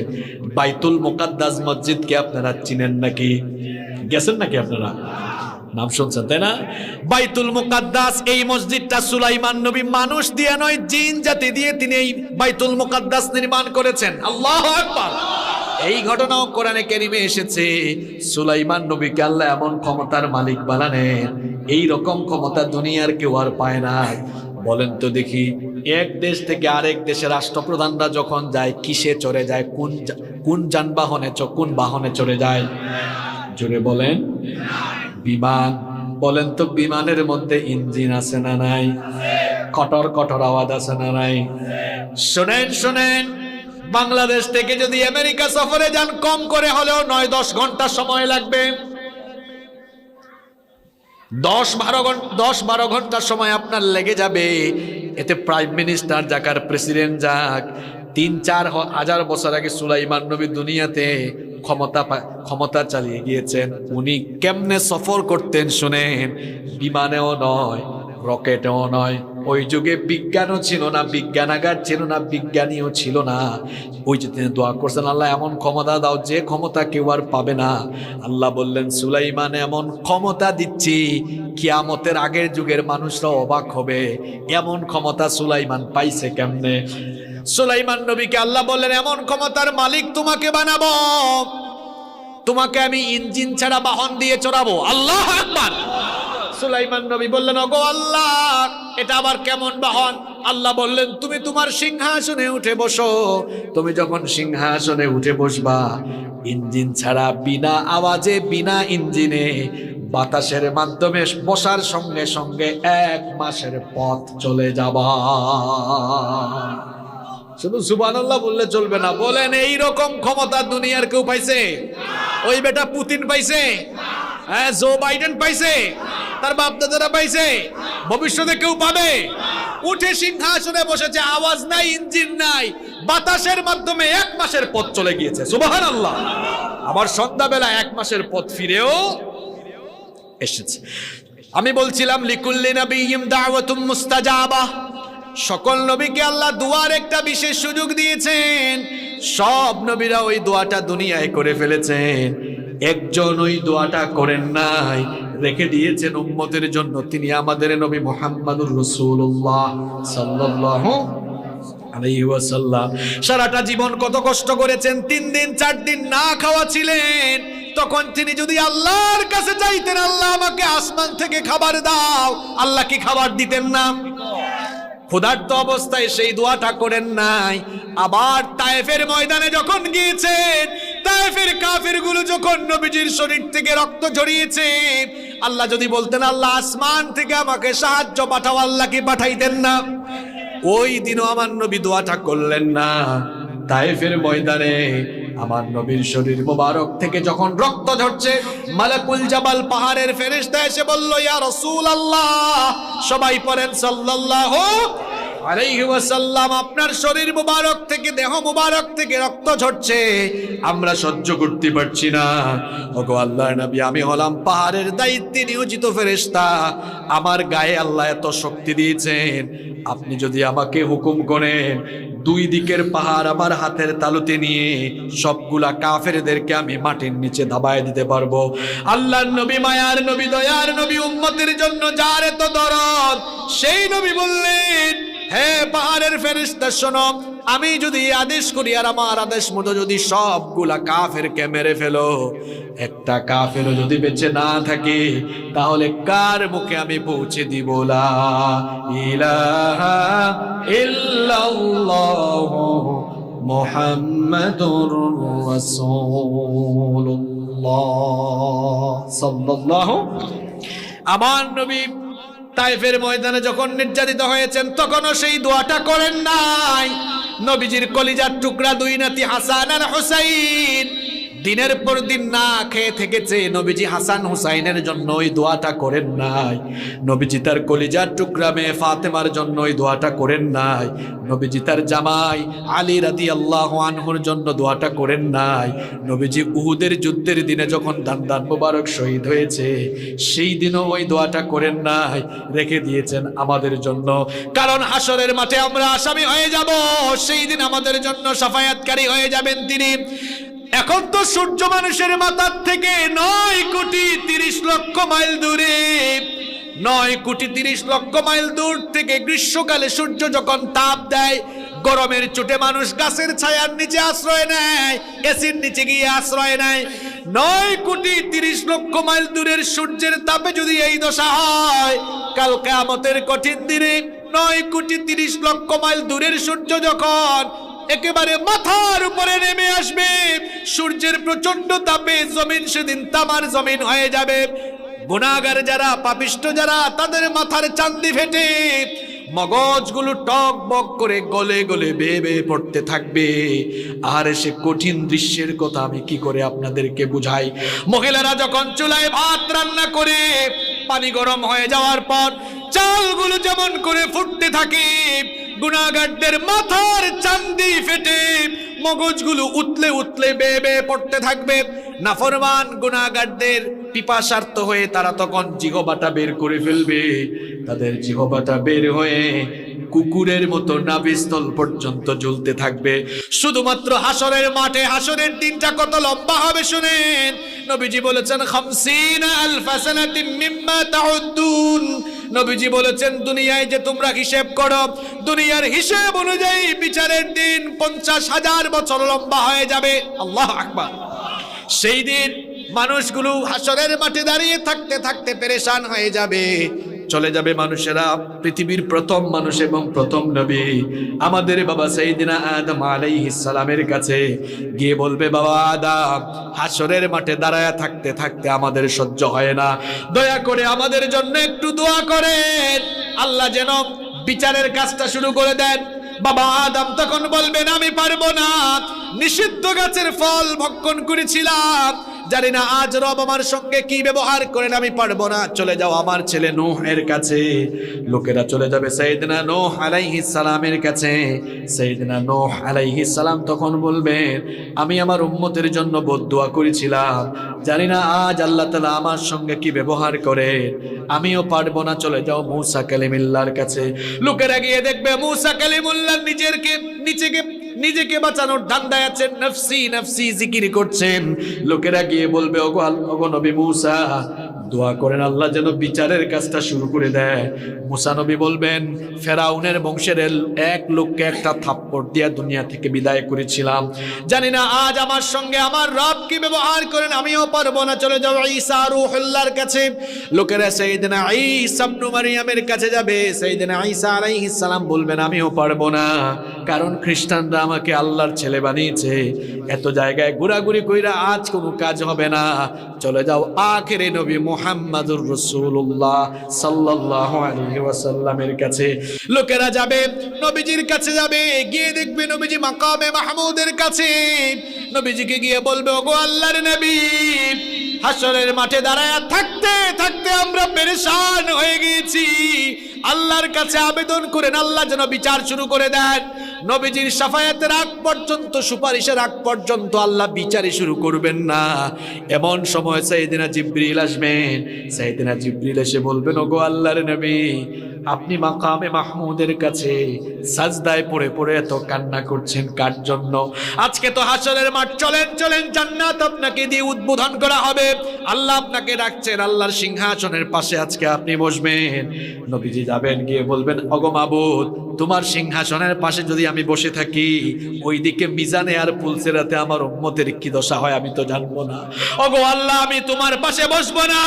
বাইতুল মুকাদ্দাস মসজিদকে আপনারা চিনেন নাকি? গেছেন নাকি আপনারা? নাম শুনছেন তাই না? বাইতুল মুকাদ্দাস, এই মসজিদটা সুলাইমান নবী মানুষ দিয়ে নয়, জিন জাতি দিয়ে তিনি এই বাইতুল মুকাদ্দাস নির্মাণ করেছেন। আল্লাহু আকবার। এই ঘটনাও কোরআনে কারিমে এসেছে। সুলাইমান নবীকে আল্লাহ এমন ক্ষমতার মালিক বানালেন, এই রকম ক্ষমতা দুনিয়ার কেউ আর পায় না। বলেন তো দেখি, এক দেশ থেকে আরেক দেশের রাষ্ট্রপ্রধানরা যখন যায় কিসে চড়ে যায়? কোন যানবাহনে, কোন বাহনে চড়ে যায়? জোরে বলেন। বিমান। বলেন তো বিমানের মধ্যে ইঞ্জিন আছে না নাই? কটর কটর আওয়াজ আছে না নাই? শোনেন শোনেন, বাংলাদেশ থেকে যদি আমেরিকা সফরে যান, কম করে হলেও 9-10 ঘন্টা সময় লাগবে। 10-12 ঘন্টা সময় আপনার লেগে যাবে। এতে প্রাইম মিনিস্টার যাক আর প্রেসিডেন্ট যাক, 3-4 হাজার বছর আগে সুলাইমান নবী দুনিয়াতে ক্ষমতা চালিয়ে গিয়েছেন। উনি কেমনে সফর করতেন শুনেন। বিমানেও নয়, রকেটেও নয়। ওই যুগে বিজ্ঞানও ছিল না, বিজ্ঞানাগার ছিল না, বিজ্ঞানীও ছিল না। ওই যে তিনি দোয়া করছেন, আল্লাহ এমন ক্ষমতা দাও যে ক্ষমতা কেউ আর পাবে না। আল্লাহ বললেন, সুলাইমান এমন ক্ষমতা দিচ্ছি, কিয়ামতের আগের যুগের মানুষরা অবাক হবে, এমন ক্ষমতা সুলাইমান পাইছে কেমনে। সুলাইমান নবীকে আল্লাহ বললেন, এমন ক্ষমতার মালিক তোমাকে বানাবো, তোমাকে আমি ইঞ্জিন ছাড়া বাহন দিয়ে চড়াবো। আল্লাহু আকবার। সুলাইমান নবী বললেন, ওগো আল্লাহ, এটা আবার কেমন বাহন? আল্লাহ বললেন, তুমি তোমার সিংহাসনে উঠে বসো। তুমি যখন সিংহাসনে উঠে বসবা, ইঞ্জিন ছাড়া বিনা আওয়াজে বিনা ইঞ্জিনে বাতাসের মাধ্যমে বসার সঙ্গে সঙ্গে 1 মাসের পথ চলে যাবা। শুধু সুবহানাল্লাহ বললে চলবে না, বলেন এই রকম ক্ষমতা দুনিয়ার কেউ পাইছে? ওই বেটা পুতিন পাইছে? হ্যাঁ, জো বাইডেন পাইছে? তার বাপ দাদারা পাইছে? ভবিষ্যতে কেউ পাবে? উঠে সিংহাসনে বসেছে, আওয়াজ নাই, ইঞ্জিন নাই, বাতাসের মাধ্যমে 1 মাসের পথ চলে গিয়েছে। সুবহানাল্লাহ। আবার সন্ধ্যাবেলা 1 মাসের পথ ফিরেও এসেছে। আমি বলছিলাম লিকুল্লি নাবিয়্যিন দাওয়াতুম মুস্তাজাবা, সকল নবীকে আল্লাহ দুয়ার একটা বিশেষ সুযোগ দিয়েছেন। সব নবীরা ওই দোয়াটা দুনিয়ায় করে ফেলেছেন, একজন ওই দোয়াটা করেন নাই, রেখে দিয়েছেন উম্মতের জন্য। তিনি আমাদের নবী মুহাম্মদুর রাসূলুল্লাহ সাল্লাল্লাহু আলাইহি ওয়াসাল্লাম। সারাটা জীবন কত কষ্ট করেছেন, 3 দিন 4 দিন না খাওয়া ছিলেন। তখন তিনি যদি আল্লাহর কাছে চাইতেন, আল্লাহ আমাকে আসমান থেকে খাবার দাও, আল্লাহ কি খাবার দিতেন না? ক্ষুধার্ত অবস্থায় সেই দোয়াটা করেন নাই। আবার তায়েফের ময়দানে যখন গিয়েছেন, তায়েফের কাফিরগুলো যখন নবীজির শরীর থেকে রক্ত ঝরিয়েছে, আল্লাহ যদি বলতেন আল্লাহ আসমান থেকে আমাকে সাহায্য পাঠাও, আল্লাহ কি পাঠাইতেন না? ওই দিনও আমার নবী দোয়াটা করলেন না। তায়েফের ময়দানে আমার নবীর শরীর মোবারক থেকে যখন রক্ত ঝরছে, মালাকুল জাবাল পাহাড়ের ফেরেশতা এসে বলল, ইয়া রাসূলুল্লাহ, সবাই পড়েন সাল্লাল্লাহু আলাইহি ওয়াসাল্লাম, আপনার শরীর মোবারক থেকে, দেহ মোবারক থেকে রক্ত ঝরছে, আমরা সহ্য করতে পারছি না। ওগো আল্লাহর নবী, আমি হলাম পাহাড়ের দায়িত্বে নিয়োজিত ফেরেশতা, আমার গায়ে আল্লাহ এত শক্তি দিয়েছেন, আপনি যদি আমাকে হুকুম করেন, 2 দিকের পাহাড় আমার হাতের তালুতে নিয়ে সবগুলা কাফেরদেরকে আমি মাটির নিচে দাবায় দিতে পারবো। আল্লাহর নবী, মায়ার নবী, দয়ার নবী, উম্মতের জন্য যার এত দরদ, সেই নবী বললেন, হে পাহাড়ের ফেরেশতা শোনো, আমি যদি আদেশ করি আর আমার আদেশ মতো যদি সবগুলা কাফেরকে মেরে ফেলো, একটা কাফেরও যদি বেঁচে না থাকে, তাহলে কার মুখে আমি পৌঁছে দিব লা ইলাহা ইল্লাল্লাহু মুহাম্মাদুর রাসূলুল্লাহ সাল্লাল্লাহু। আমার নবী তায়েফের ময়দানে যখন নির্যাতিত হয়েছেন, তখনও সেই দোয়াটা করেন নাই। নবীজির কলিজার টুকরা 2 নাতি হাসান আর হুসাইন দিনের পর দিন না খেয়ে থেকেছে, নবীজি হাসান হুসাইনের জন্য ওই দোয়াটা করেন নাই। নবীজি তার কলিজার টুকরা মেয়ে ফাতেমার জন্য ওই দোয়াটা করেন নাই। নবীজি তার জামাই আলী রাদিয়াল্লাহু আনহুর জন্য দোয়াটা করেন নাই। নবীজি উহুদের যুদ্ধের দিনে যখন দান মোবারক শহীদ হয়েছে, সেই দিনও ওই দোয়াটা করেন নাই, রেখে দিয়েছেন আমাদের জন্য। কারণ হাসরের মাঠে আমরা আসামি হয়ে যাব, সেই দিন আমাদের জন্য শাফায়াতকারী হয়ে যাবেন তিনি। এখন তো সূর্য মানুষের মাথার থেকে 9 কোটি 30 লক্ষ মাইল দূরে, 9 কোটি 30 লক্ষ মাইল দূর থেকে গ্রীষ্মকালে সূর্য যখন তাপ দেয়, গরমের চোটে মানুষ গাছের ছায়ার নিচে আশ্রয় নেয়, এসির নিচে গিয়ে আশ্রয় নেয়। 9 কোটি 30 লক্ষ মাইল দূরের সূর্যের তাপে যদি এই দশা হয়, কাল কিয়ামতের কঠিন দিনে 9 কোটি 30 লক্ষ মাইল দূরের সূর্য যখন একেবারে মাথার উপরে নেমে আসবে, সূর্যের প্রচন্ড তাপে জমিন সেদিন তামার জমিন হয়ে যাবে। গুনাহগার যারা, পাপিষ্ঠ যারা, তাদের মাথার চান্দি ফেটে মগজগুলো টক বক করে গলে গলে বেয়ে বেয়ে পড়তে থাকবে। আর সে কঠিন দৃশ্যের কথা আমি কি করে আপনাদেরকে বুঝাই। মহিলারা যখন চুলায় ভাত রান্না করে, পানি গরম হয়ে যাওয়ার পর চালগুলো যেমন করে ফুটতে থাকে, গুনাহগারদের মাথার চান্দি ফেটে মগজগুলো উতলে উতলে বেয়ে বেয়ে পড়তে থাকবে। নাফরমান গুনাহগারদের পিপাসার্ত হয়ে তারা তখন জিহ্বাটা বের করে ফেলবে। তাদের জিহ্বাটা বের হয়ে কুকুরের মতো নাভিস্থল পর্যন্ত ঝুলতে থাকবে। শুধুমাত্র হাসরের মাঠে, হাসরের দিনটা কত লম্বা হবে শুনেন। নবীজি বলেছেন 50 আলফ সানাতিন মিম্মা তাউদ্দুন। নবীজি বলেছেন দুনিয়ায় যে তোমরা হিসেব করো, দুনিয়ার হিসেব অনুযায়ী বিচারের দিন 50,000 বছর লম্বা হয়ে যাবে। আল্লাহু আকবার। সেই দিন মানুষগুলো হাসরের মাঠে দাঁড়িয়ে থাকতে থাকতে পেরেশান হয়ে যাবে। চলে যাবে মানুষেরা, পৃথিবীর প্রথম মানুষ এবং প্রথম নবী আমাদের বাবা সাইয়েদনা আদম আলাইহিস সালামের কাছে গিয়ে বলবে, বাবা আদম, হাসরের মাঠে দাঁড়ায় থাকতে থাকতে আমাদের সহ্য হয় না, দয়া করে আমাদের জন্য একটু দোয়া করেন, আল্লাহ যেন বিচারের কাজটা শুরু করে দেন। বাবা আদম তখন বলবেন, আমি পারবো না, নিষিদ্ধ গাছের ফল ভক্ষণ করেছিলাম, জানি না আজ রব আমার সঙ্গে কি ব্যবহার করেন, আমি পারবো না, চলে যাও আমার ছেলে নূহের কাছে। লোকেরা চলে যাবে সাইয়েদনা নূহ আলাইহিস সালামের কাছে। সাইয়েদনা নূহ আলাইহিস সালাম তখন বলবেন, আমি আমার উম্মতের জন্য বদদুয়া করেছিলাম, জানি না আজ আল্লাহ তাআলা আমার সঙ্গে কি ব্যবহার করে, আমিও পারবো না, চলে যাও মূসা কালিমুল্লাহর কাছে। লোকেরা গিয়ে দেখবে মূসা কালিমুল্লাহ নিজেকে বাঁচানোর ধান্দায় আছেন, নফসি নফসি জিকির করছেন। লোকেরা গিয়ে বলবে, ওগো নবী মূসা, দোয়া করেন আল্লাহ যেন বিচারের কাজটা শুরু করে দেয়। মূসা নবী বলবেন, ফেরাউনের বংশের এক লোককে একটা থাপ্পড় দিয়া দুনিয়া থেকে বিদায় করেছিলাম, জানি না আজ আমার সঙ্গে আমার রব কি ব্যবহার করেন, আমিও পারবো না, চলে যাও ঈসা রূহুল্লাহর কাছে। লোকেরা সাইয়েদনা ঈসা ইবনে মারইয়ামের কাছে যাবে। সাইয়েদনা ঈসা আলাইহিস সালাম বলবেন, আমিও পারবো না, কারণ খ্রিস্টানরা আমাকে আল্লাহর ছেলে বানিয়েছে, এত জায়গায় ঘোরাঘুরি কইরা আজ কোনো কাজ হবে না, চলে যাও আখেরে নবী মুহাম্মাদুর রাসূলুল্লাহ সাল্লাল্লাহু আলাইহি ওয়াসাল্লামের কাছে। লোকেরা যাবে, নবীজির কাছে যাবে, গিয়ে দেখবে নবীজি মাকামে মাহমুদের কাছে। নবীজিকে গিয়ে বলবে, ওগো আল্লাহর নবী, হাসরের মাঠে দাঁড়ায় থাকতে থাকতে আমরা পেরেশান হয়ে গেছি, আল্লাহর কাছে আবেদন করেন আল্লাহ যেন বিচার শুরু করে দেন। নবীজির শাফায়াতের আগ পর্যন্ত, সুপারিশের আগ পর্যন্ত আল্লাহ বিচারই শুরু করবেন না। এমন সময় সাইয়েদনা জিবরিল আসবেন। সাইয়েদনা জিবরিল এসে বলবেন, ওগো আল্লাহর নবী, আপনি মাকামে মাহমুদের কাছে সাজদায় পড়ে পড়ে এত কান্না করছেন কার জন্য? আজকে তো হাসরের মাঠ, চলেন চলেন, জান্নাত আপনাকে দিয়ে উদ্বোধন করা হবে, আল্লাহ আপনাকে ডাকছেন, আল্লাহর সিংহাসনের পাশে আজকে আপনি বসবেন। নবীজি যাবেন, গিয়ে বলবেন, ওগো মাবুদ, তোমার সিংহাসনের পাশে যদি আমি বসে থাকি, ওইদিকে মিজানে আর পুলসিরাতে আমার উম্মতের কি দশা হয় আমি তো জানবো না। ওগো আল্লাহ, আমি তোমার পাশে বসবো না,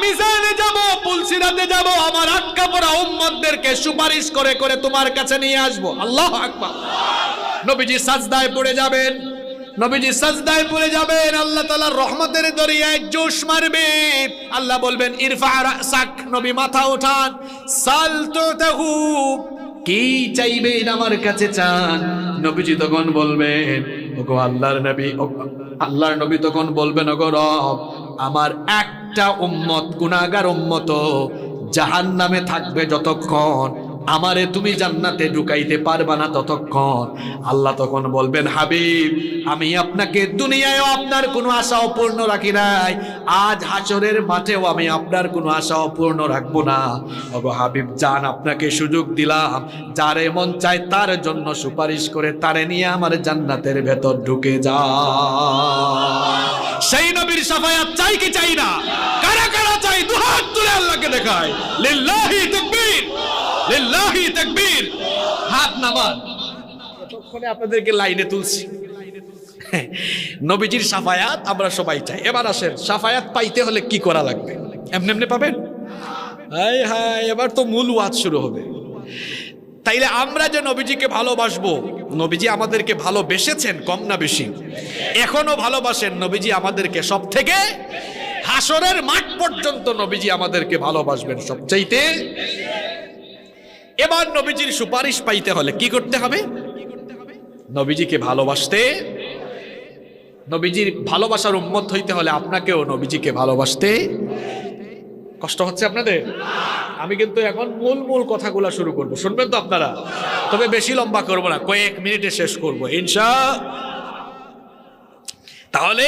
মিজানে যাব, পুলসিরাতে যাব, আমার আটকা পড়া উম্মতদেরকে সুপারিশ করে করে তোমার কাছে নিয়ে আসবো। আল্লাহু আকবার। নবীজি সাজদায় পড়ে যাবেন। নবীজি সাজদায় পড়ে যাবেন, আল্লাহ তাআলার রহমতের দরিয়ায় জোশ মারবে। আল্লাহ বলবেন, ইরফা রাসাক, নবী মাথা উঠান, সাল তুতাহু, কি চাইবেন আমার কাছে চান। নবীজি তখন বলবেন, ওগো আল্লাহর নবী, আল্লাহর নবী তখন বলবেন, ওগো রব, আমার একটা উম্মত, গুনাহগার উম্মত জাহান্নামে থাকবে যতক্ষণ, আমারে তুমি জান্নাতে ঢুকাইতে পারবা না ততক্ষণ। আল্লাহ তখন বলবেন, হাবিব, আমি আপনাকে দুনিয়ায়ও আপনার কোনো আশা অপূর্ণ রাখি নাই, আজ হাসরের মাঠেও আমি আপনার কোনো আশা অপূর্ণ রাখবো না। ওগো হাবিব জান, আপনাকে সুযোগ দিলাম, যার মন চায় তার জন্য সুপারিশ করে তারে নিয়ে আমার জান্নাতের ভেতর ঢুকে যা। সেই নবীর শাফায়াত চাই কি চাই না? কারা কারা চাই? দুহাত তুলে আল্লাহকে দেখায়। লিল্লাহি তাকবীর, লিল্লাহি তাকবীর। হাত নামান। এতক্ষণে আপনাদেরকে লাইনে তুলছি। নবীজির শাফায়াত আমরা সবাই চাই। এবার আসেন, শাফায়াত পাইতে হলে কি করা লাগবে? এমনি এমনি পাবেন? হায় হায়, এবার তো মূল ওয়াজ শুরু হবে। তাইলে আমরা যে নবীজিকে ভালোবাসবো, নবীজি আমাদেরকে ভালোবেসেছেন কম না বেশি? এখনো ভালোবাসেন নবীজি আমাদেরকে সব থেকে, হাসরের মাঠ পর্যন্ত নবীজি আমাদেরকে ভালোবাসবেন সবচাইতে। এবার নবীজির সুপারিশ পাইতে হলে কি করতে হবে? নবীজিকে ভালোবাসতে, নবীজির ভালোবাসার উম্মত হইতে হলে আপনাকেও নবীজিকে ভালোবাসতে। কষ্ট হচ্ছে আপনাদের? আমি কিন্তু এখন মূল কথাগুলো শুরু করব, শুনবেন তো আপনারা? তবে বেশি লম্বা করব না, কয়েক মিনিটে শেষ করব ইনশাআল্লাহ। তাহলে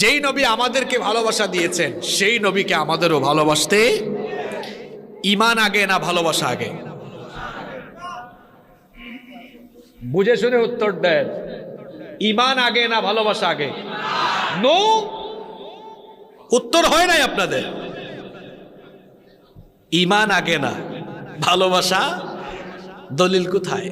যেই নবী আমাদেরকে ভালোবাসা দিয়েছেন, সেই নবীকে আমাদেরও ভালোবাসতে। ঈমান আগে না ভালোবাসা আগে? বুঝে শুনে উত্তর দেন। ঈমান আগে না ভালোবাসা আগে? নো, উত্তর হয় নাই আপনাদের। ঈমান আগে না, ভালোবাসা। দলিল কোথায়?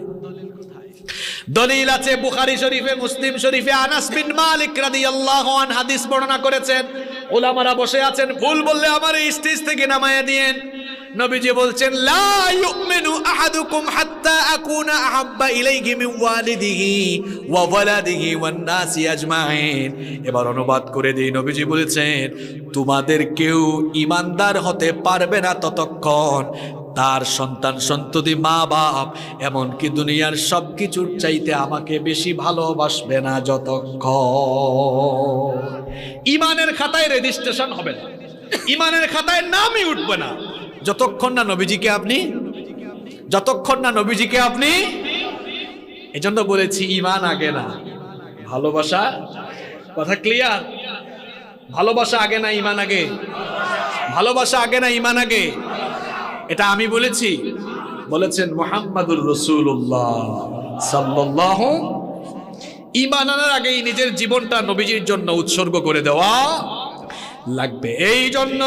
দলিল আছে বুখারী শরীফে, মুসলিম শরীফে। আনাস বিন মালিক রাদিয়াল্লাহু আনহু হাদিস বর্ণনা করেছেন, ওলামারা বসে আছেন, ভুল বললে আমার এই স্টেজ থেকে নামায়া দিয়েন। নবীজি বলছেন, লা ইউমিনু আহাদুকুম হাত্তা আকুনা আহাব্বা ইলাইহি মিন ওয়ালিদিহি ওয়া ওয়ালাদিহি ওয়ান নাসি আজমাইন। এবার অনুবাদ করে দিই, নবীজি বলেছেন, তোমাদের কেউ ঈমানদার হতে পারবে না ততক্ষণ তার সন্তান সন্ততি মা বাপ এমনকি দুনিয়ার সবকিছুর চাইতে আমাকে বেশি ভালোবাসবে না যতক্ষণ ঈমানের খাতায় রেজিস্ট্রেশন হবে না, ঈমানের খাতায় নামই উঠবে না যতক্ষণ না নবীজিকে আপনি এজন্য বলেছি ঈমান আগে না ভালোবাসা। কথা ক্লিয়ার? ভালোবাসা আগে না ঈমান আগে? ভালোবাসা আগে না ঈমান আগে? এটা আমি বলেছি? বলেছেন মুহাম্মাদুর রাসূলুল্লাহ সাল্লাল্লাহু। ঈমান আনার আগেই নিজের জীবনটা নবীজির জন্য উৎসর্গ করে দেওয়া লাগবে। এই জন্য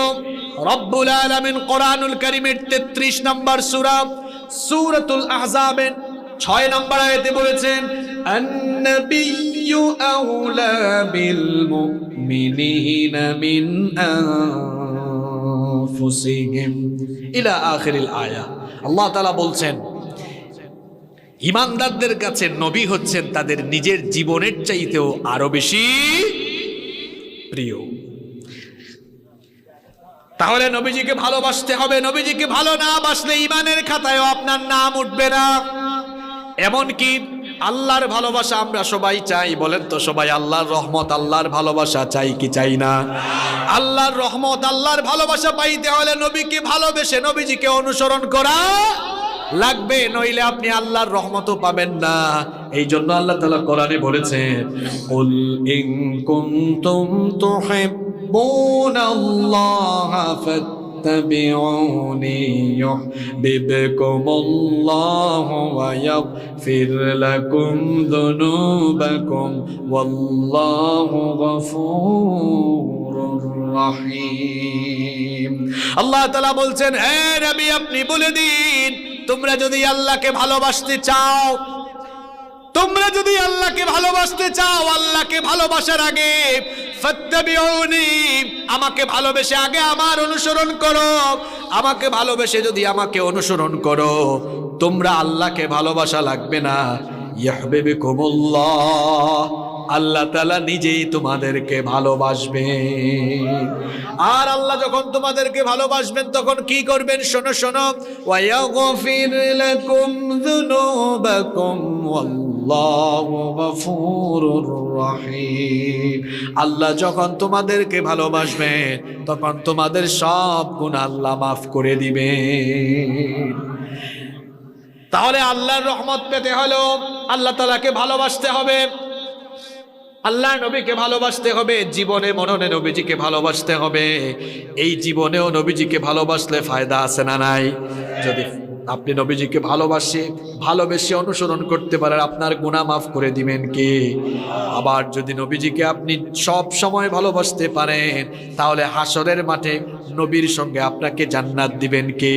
রব্বুল আলামিন কোরআনুল কারীমের 33 নম্বর সূরা সূরাতুল আহজাবের 6 নম্বর আয়াতে বলেছেন, আন-নাবিয়্যু আওলা বিল মুমিনিনা মিন আনফুসিহিম ইলা আখিরিল আয়া। আল্লাহ তাআলা বলছেন, ঈমানদারদের কাছে নবী হচ্ছেন তাদের নিজের জীবনের চাইতেও আরো বেশি প্রিয়। তাহলে নবীজিকে ভালোবাসতে হবে। নবীজিকে ভালো না বাসলে ঈমানের খাতায়ও আপনার নাম উঠবে না। এমনকি আল্লাহর ভালোবাসা আমরা সবাই চাই, বলেন তো সবাই? আল্লাহর রহমত, আল্লাহর ভালোবাসা চাই কি চাই না? আল্লাহর রহমত, আল্লাহর ভালোবাসা পাইতে হলে নবীকে ভালোবেসে নবীজিকে অনুসরণ করা লাগবে, নইলে আপনি আল্লাহর রহমতও পাবেন না। এই জন্য আল্লাহ তাআলা কোরআনে বলেছেন, কুল ইন কুনতুম তুহিব্বুনাল্লাহা ফাত্তাবিউনি ইউহিব্বুকুমুল্লাহু ওয়া ইয়াগফির লাকুম যুনুবাকুম ওয়াল্লাহু গফুরুর রহিম। আল্লাহ তাআলা বলছেন, হে নবী আপনি বলে দিন, তোমরা যদি আল্লাহকে ভালোবাসতে চাও, আল্লাহকে ভালোবাসার আগে ফাত্তাবিউনি, আমাকে ভালোবেসে আগে আমার অনুসরণ করো। আমাকে ভালোবেসে যদি আমাকে অনুসরণ করো, তোমরা আল্লাহকে ভালোবাসা লাগবে না। ইউহিব্বুকুমুল্লাহ, আল্লাহ তাআলা নিজেই তোমাদেরকে ভালোবাসবেন। আর আল্লাহ যখন তোমাদেরকে ভালোবাসবেন তখন কি করবেন? শোনো শোনো, ওয়া ইয়াগফির লাকুম যুনুবাকুম ওয়াল্লাহু গফুরুর রহিম। আল্লাহ যখন তোমাদেরকে ভালোবাসবেন তখন তোমাদের সব গুনাহ আল্লাহ মাফ করে দিবেন। তাহলে আল্লাহর রহমত পেতে হলো আল্লাহ তাআলাকে ভালোবাসতে হবে, আল্লাহ নবীকে ভালোবাসতে হবে, জীবনে মননে নবীজিকে ভালোবাসতে হবে। এই জীবনেও নবীজিকে ভালোবাসলে ফায়দা আছে না নাই? যদি আপনি নবীজিকে ভালোবেসে অনুসরণ করতে পারেন, আপনার গুনাহ মাফ করে দিবেন কে? আবার যদি নবীজিকে আপনি সব সময় ভালোবাসতে পারেন, তাহলে হাসরের মাঠে নবীর সঙ্গে আপনাকে জান্নাত দিবেন কে?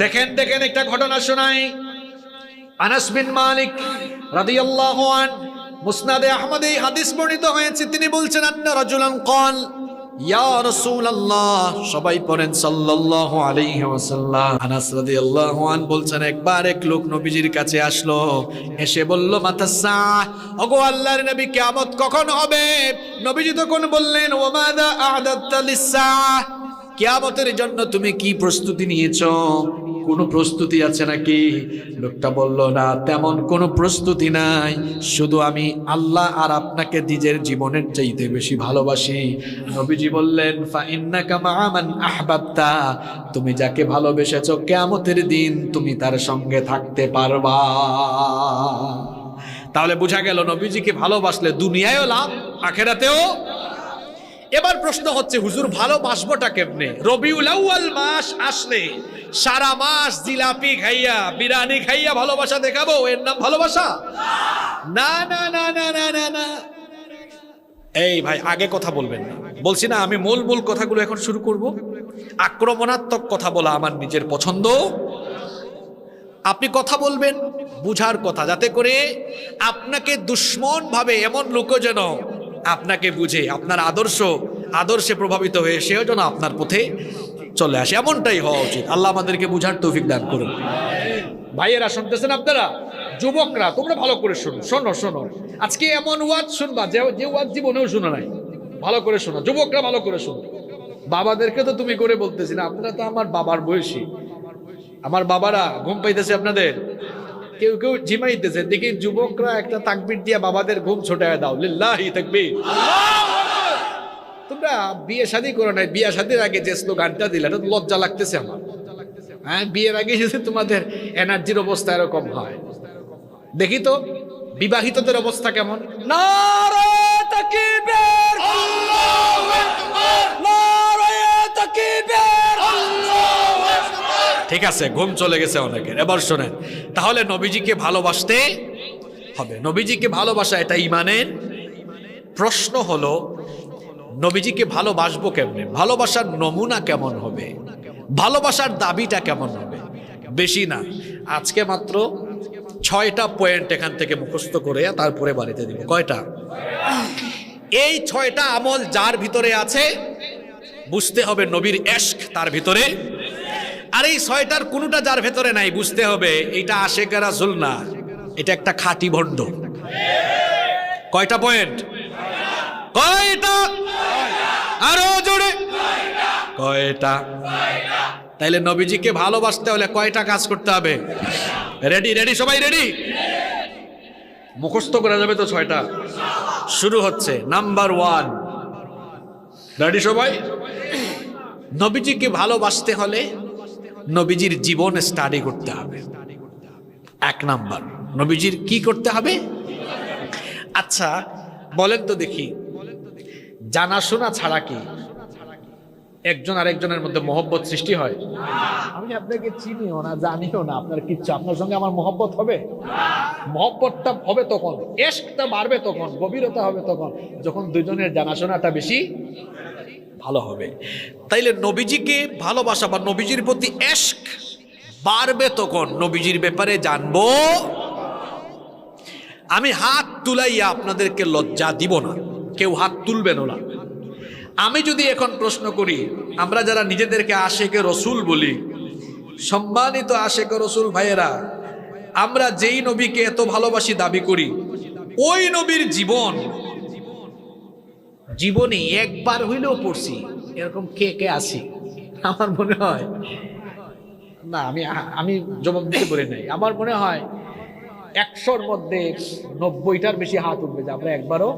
দেখেন একটা ঘটনা শোনাই। আনাস বিন মালিক রাদিয়াল্লাহু আনহু মুসনাদে আহমদে এই হাদিস বর্ণিত হয়েছে। তিনি বলছেন, আন্না রাজুলান ক্বাল ইয়া রাসূলুল্লাহ, সবাই পড়েন সাল্লাল্লাহু আলাইহি ওয়াসাল্লাম। আনাস রাদিয়াল্লাহু আনহু বলছেন, একবার এক লোক নবীজির কাছে আসলো, এসে বলল, মাতাসা, ওগো আল্লাহর নবী কিয়ামত কখন হবে? নবীজি তখন বললেন, ওয়া মাযা আ'দাদতা লিস-সাআহ, কিয়ামতের জন্য তুমি কি প্রস্তুতি নিয়েছো? কোনো প্রস্তুতি আছে নাকি? লোকটা বলল, না, তেমন কোনো প্রস্তুতি নাই, শুধু আমি আল্লাহ আর আপনাকে নিজের জীবনের চাইতে বেশি ভালোবাসি। নবীজি বললেন, ফা ইন্নাকা মা'a মান আহবাবতা, তুমি যাকে ভালোবেসেছো কিয়ামতের দিন তুমি তার সঙ্গে থাকতে পারবা। তাহলে বোঝা গেল নবীজিকে ভালোবাসলে দুনিয়ায়ও লাভ, আখিরাতেও। এবার প্রশ্ন হচ্ছে, হুজুর ভালোবাসবোটা কেমনে? রবিউল আউয়াল মাস আসলে সারা মাস জিলাপি খাইয়া বিরিয়ানি খাইয়া ভালোবাসা দেখাবো? এর নাম ভালোবাসা? না না না না না না না। এই ভাই, আগে কথা বলবেন না, বলছি না আমি মূল কথাগুলো এখন শুরু করব। আক্রমণাত্মক কথা বলা আমার নিজের পছন্দ। আপনি কথা বলবেন বুঝার কথা, যাতে করে আপনাকে দুশ্মন ভাবে এমন লোক যেন আপনাকে বুঝে, আপনার আদর্শ আদর্শে প্রভাবিত হয়ে সেও যেন আপনার পথে চলে আসে, এমনটাই হওয়া উচিত। আল্লাহ আমাদেরকে বুঝার তৌফিক দান করুন। ভাইয়েরা শুনতেছেন আপনারা, যুবকরা তোমরা ভালো করে শোনো, শোনো শোনো, আজকে এমন ওয়াজ শুনবা যে ওয়াজ জীবনেও শোনা নাই। ভালো করে শোনো যুবকরা, ভালো করে শোনো। বাবাদেরকে তো তুমি করে বলতেছি না, আপনারা তো আমার বাবার বয়সী। আমার বাবারা ঘুম পাইতেছে আপনাদের, কেউ কেউ ঝিমাইতেছে, দেখি যুবকরা একটা তাকবীর দিয়া বাবাদের ঘুম ছোটায় দাও, লিল্লাহি তাকবীর। তোমরা বিয়ে শাদী করো নাই, বিয়ে শাদীর আগে যে স্লোগানটা দিলে এটা লজ্জা লাগতেছে আমার। হ্যাঁ, বিয়ের আগে যদি তোমাদের এনার্জির অবস্থা এরকম হয়, দেখি তো বিবাহিতদের অবস্থা কেমন। নারে তাকবীর, আল্লাহু আকবার, নারে তাকবীর, আল্লাহু আকবার। ঠিক আছে, ঘুম চলে গেছে অনেকের। এবার শোনেন, তাহলে নবীজিকে ভালোবাসতে হবে। নবীজিকে ভালোবাসা এটা ঈমানের। প্রশ্ন হলো নবীজিকে ভালোবাসবো কেমনে, ভালোবাসার নমুনা কেমন হবে, ভালোবাসার দাবিটা কেমন হবে। বেশি না, আজকে মাত্র 6টা পয়েন্ট এখান থেকে মুখস্থ করে তারপরে বাড়িতে দিব। কয়টা? এই 6টা আমল যার ভিতরে আছে বুঝতে হবে নবীর ইশক তার ভিতরে। আর এই 6টার কোনোটা যার ভিতরে নাই বুঝতে হবে এটা আশেক রাসূল না, এটা একটা খাঁটি ভণ্ড। কয়টা পয়েন্ট? কয়টা? আরো জোরে কয়টা? তাইলে নবীজিকে ভালোবাসতে হলে কয়টা কাজ করতে হবে? রেডি রেডি সবাই রেডি? মুখস্থ করা যাবে তো 6টা? শুরু হচ্ছে নাম্বার 1। রেডি সবাই? নবীজিকে ভালোবাসতে হলে নবীজির জীবন স্টাডি করতে হবে। 1 নাম্বার, নবীজির কি করতে হবে? আচ্ছা বলেন তো দেখি, জানাশোনা ছাড়া কি একজন আরেকজনের মধ্যে মহব্বত সৃষ্টি হয়? আমি আপনাকে চিনিও না, জানিও না, আপনার কিচ্ছু, আপনার সঙ্গে আমার মহব্বত হবে? মহব্বতটা হবে তখন, ইশকটা বাড়বে তখন, গভীরতা হবে তখন, যখন দুজনের জানাশোনাটা বেশি ভালো হবে। তাইলে নবীজিকে ভালোবাসা বা নবীজির প্রতি ইশক বাড়বে তখন নবীজির ব্যাপারে জানবো। আমি হাত তুলাইয়া আপনাদেরকে লজ্জা দিব না, কেউ হাত তুলবেন না। আমি যদি এখন প্রশ্ন করি, আমরা যারা নিজেদেরকে আশেকে রসুল বলি, সম্মানিত আশেকে রসুল ভাইয়েরা, আমরা যেই নবীকে এত ভালোবাসি দাবি করি, ওই নবীর জীবনে একবার হইলেও পড়ছি এরকম কে কে আছি? আমার মনে হয় না, আমি জবাব দিতে পারি নাই। আমার মনে হয় 100-র মধ্যে 90টার বেশি হাত উঠবে যে আমরা একবারও।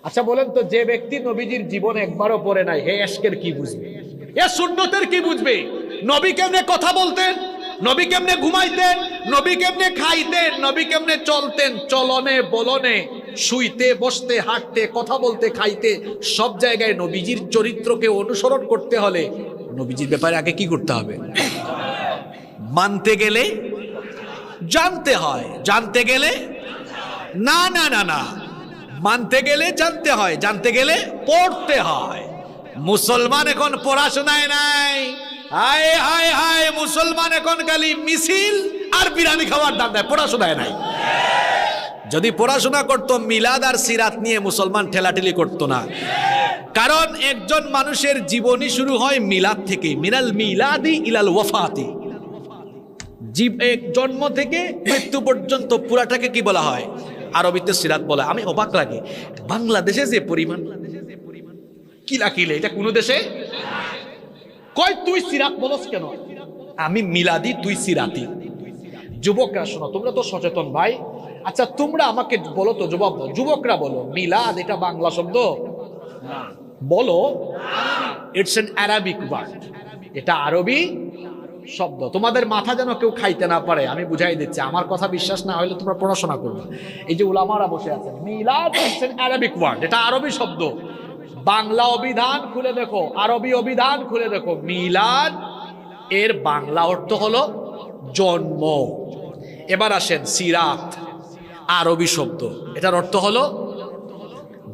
আচ্ছা বলেন তো, যে ব্যক্তি নবীজির জীবন একবারও পড়ে নাই, হে ইশকের কি বুঝবে, এ সুন্নতের কি বুঝবে? নবী কেমনে কথা বলতেন, নবী কেমনে ঘুমাইতেন, নবী কেমনে খাইতেন, নবী কেমনে চলতেন, চলনে বলনে, শুইতে বসতে হাঁটতে কথা বলতে খাইতে সব জায়গায় নবীজির চরিত্রকে অনুসরণ করতে হলে নবীজির ব্যাপারে আগে কি করতে হবে? মানতে গেলে জানতে হয়, জানতে গেলে না না না না, মানতে গেলে জানতে হয়, জানতে গেলে পড়তে হয়। মুসলমান এখন পড়াশোনায় নাই, হায় হায় হায়, মুসলমান এখন খালি মিছিল আর বিরিয়ানি খাওয়ার দাম দেয়, পড়াশোনায় নাই। যদি পড়াশোনা করতো মিলাদ আর সিরাত নিয়ে মুসলমান ঠেলাঠেলি করতো না। কারণ একজন মানুষের জীবনী শুরু হয় মিলাদ থেকে, মিনাল মিলাদি ইলাল ওয়াফাতি। জন্ম থেকে মৃত্যু পর্যন্ত পুরাটাকে কি বলা হয়? আরবিতে সিরাত বলে। আমি অবাক লাগে, বাংলাদেশে যে পরিমাণ কিলা কিলে, এটা কোন দেশে কয় তুই সিরাত বলস কেন? আমি মিলাদি, তুই সিরাতি। যুবকরা শোনো, তোমরা তো সচেতন ভাই। আচ্ছা তোমরা আমাকে বলো তো, জবাব দাও, যুবকরা বলো, মিলাদ এটা বাংলা শব্দ? বলো, ইটস অ্যান অ্যারাবিক ওয়ার্ড, এটা আরবি শব্দ। তোমাদের মাথা যেন কেউ খাইতে না পারে আমি বুঝাই দিচ্ছি, আমার কথা বিশ্বাস না হলে তোমরা পড়াশোনা করবে। এই যে উলামারা বসে আছেন, মিলাদ ইটস অ্যান অ্যারাবিক ওয়ার্ড, এটা আরবি শব্দ। বাংলা অভিধান খুলে দেখো, আরবি অভিধান খুলে দেখো, মিলাদ এর বাংলা অর্থ হলো জন্ম। এবার আসেন সিরাত, আরবি শব্দ, এটার অর্থ হলো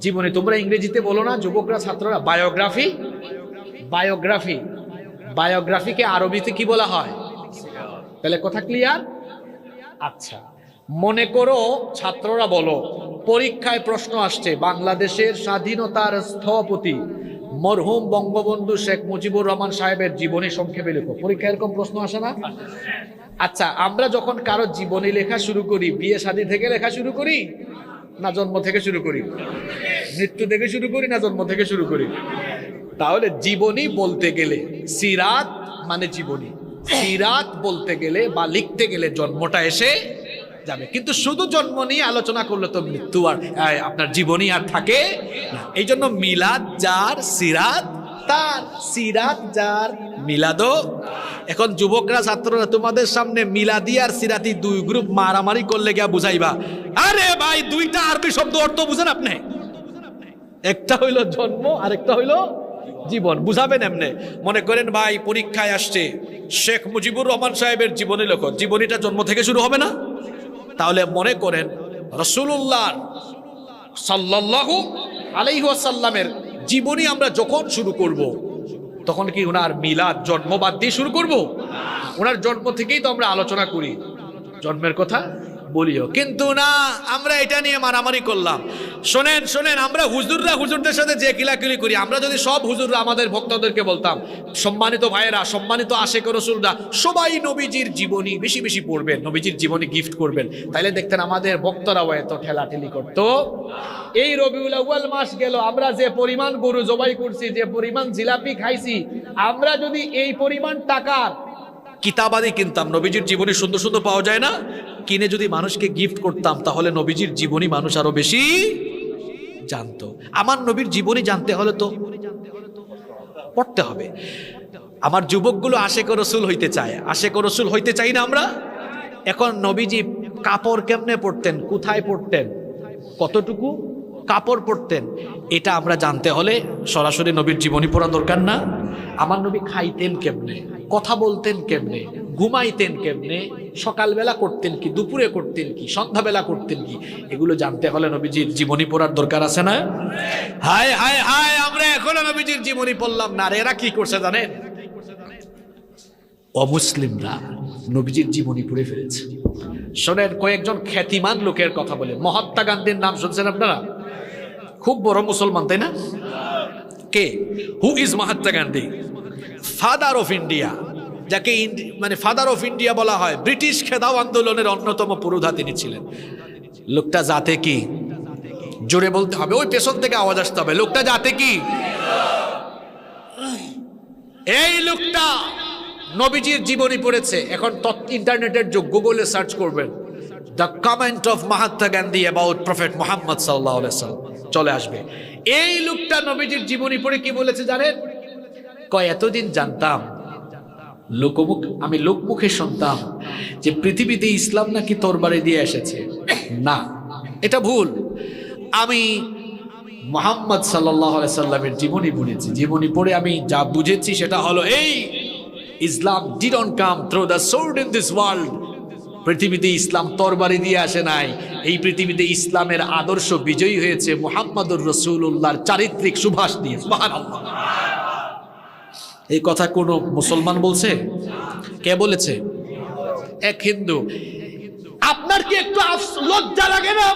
জীবনী। তোমরা ইংরেজিতে বলো না যুবকরা, ছাত্ররা, বায়োগ্রাফি। বায়োগ্রাফি, বায়োগ্রাফিকে আরবিতে কি বলা হয়? তাহলে কথা ক্লিয়ার? আচ্ছা মনে করো ছাত্ররা বলো পরীক্ষায় প্রশ্ন আসছে, বাংলাদেশের স্বাধীনতার স্থপতি মরহুম বঙ্গবন্ধু শেখ মুজিবুর রহমান সাহেবের জীবনী সংক্ষেপে লেখো। পরীক্ষায় এরকম প্রশ্ন আসে না? আচ্ছা, আমরা যখন কারো জীবনী লেখা শুরু করি, বিয়ে শাদী থেকে লেখা শুরু করি না জন্ম থেকে শুরু করি? মৃত্যু থেকে শুরু করি না জন্ম থেকে শুরু করি? তাহলে জীবনী বলতে গেলে, সিরাত মানে জীবনী, সিরাত বলতে গেলে বা লিখতে গেলে জন্মটা এসে যাবে। কিন্তু শুধু জন্ম নিয়ে আলোচনা করলে তো মৃত্যু আর আপনার জীবনী আর থাকে না। এই জন্য মিলাদ যার, সিরাত তার। সিরাত যার, মিলাদও। এখন যুবকরা, ছাত্ররা, তোমাদের সামনে মিলাদি আর সিরাতি দুই গ্রুপ মারামারি করলে গিয়া বুঝাইবা, আরে ভাই দুইটা আরবি শব্দ অর্থ বুঝেন আপনি? একটা হইলো জন্ম আর একটা হইলো জীবন, বুঝাবেন এমনে? মনে করেন ভাই পরীক্ষায় আসছে শেখ মুজিবুর রহমান সাহেবের জীবনী লেখো, জীবনীটা জন্ম থেকে শুরু হবে না? তাহলে মনে করেন রাসূলুল্লাহ সাল্লাল্লাহু আলাইহি ওয়াসাল্লামের জীবনী আমরা যখন শুরু করব, তখন কি ওনার মিলাদ জন্ম বাদ দিয়ে শুরু করব? ওনার জন্ম থেকেই তো আমরা আলোচনা করি, জন্মের কথা বলিও। কিন্তু না, আমরা এটা নিয়ে মারামারি করলাম। শোনেন শোনেন, আমরা হুজুররা হুজুরদের সাথে যে কিলাকিলি করি, আমরা যদি সব হুজুররা আমাদের ভক্তদেরকে বলতাম, সম্মানিত ভাইয়েরা, সম্মানিত আশেক রাসূলরা, সবাই নবীজির জীবনী বেশি বেশি পড়বেন, নবীজির জীবনী গিফট করবেন, তাইলে দেখতেন আমাদের ভক্তরাও এত ঠেলাঠেলি করতো। এই রবিউল আউয়াল মাস গেল, আমরা যে পরিমাণ গরু জবাই করছি, যে পরিমাণ জিলাপি খাইছি, আমরা যদি এই পরিমাণ টাকার কিতাবাদি কিনতাম, নবীজির জীবনী সুন্দর সুন্দর পাওয়া যায় না, কিনে যদি মানুষকে গিফট করতাম, তাহলে নবীজির জীবনী মানুষ আরো বেশি জানতো। আমার নবীর জীবনী জানতে হলে তো পড়তে হবে। আমার যুবকগুলো আশেক রাসূল হইতে চায়, আশেক রাসূল হইতে চাই না আমরা? এখন নবীজি কাপড় কেমনে পরতেন, কোথায় পরতেন, কতটুকু কাপড় পরতেন, এটা আমরা জানতে হলে সরাসরি নবীর জীবনী পড়া দরকার না? আমার নবী খাইতেন কেমনে, কথা বলতেন কেমনে, ঘুমাইতেন কেমনে, সকালবেলা করতেন কি, দুপুরে করতেন কি, সন্ধ্যাবেলা করতেন কি, এগুলো জানতে হলে নবীজির জীবনী পড়ার দরকার আছে না? হায় হায় হায়, আমরা এখনো নবীজির জীবনী পড়লাম না। আর এরা কি করছে জানেন? অমুসলিমরা নবীজির জীবনী পড়ে ফেলেছে। শোনেন, কয়েকজন খ্যাতিমান লোকের কথা বলে। মহাত্মা গান্ধীর নাম শুনছেন আপনারা? খুব বড় মুসলমান, তাই না? কে? Who is Mahatma Gandhi? Father of India, যাকে মানে ফাদার অফ ইন্ডিয়া বলা হয়। ব্রিটিশ খেদাও আন্দোলনের অন্যতম পুরোধা তিনি ছিলেন। লোকটা জাতে কি? জোরে বলতে হবে, ওই পেছন থেকে আওয়াজ আসতে হবে। লোকটা জাতে কি? এই লোকটা নবীজির জীবনী পড়েছে। এখন ইন্টারনেটের যুগ, গুগলে সার্চ করবেন the comment of Mahatma Gandhi about prophet Muhammad সাল্লাল্লাহু আলাইহি ওয়াসাল্লাম, চলে আসবে। এই লোকটা নবীজির জীবনী পড়ে কি বলেছে জানেন? কয়, এতদিন জানতাম, আমি লোকমুখে শুনতাম যে পৃথিবীতে ইসলাম নাকি তরবারি দিয়ে এসেছে। না, এটা ভুল। আমি মুহাম্মদ সাল্লাল্লাহু আলাইহি সাল্লামের জীবনী পড়েছি। জীবনী পড়ে আমি যা বুঝেছি সেটা হলো এই, ইসলাম didn't come through the sword in this world. পৃথিবীতে ইসলাম তরবারি দিয়ে আসে নাই। এই পৃথিবীতে ইসলামের আদর্শ বিজয়ী হয়েছে মুহাম্মদুর রাসূলুল্লাহর চারিত্রিক সুভাষ দিয়ে। সুবহানাল্লাহ। এই কথা কোন মুসলমান বলছে? কে বলেছে? এক হিন্দু। আপনার কি একটু লজ্জা লাগে না?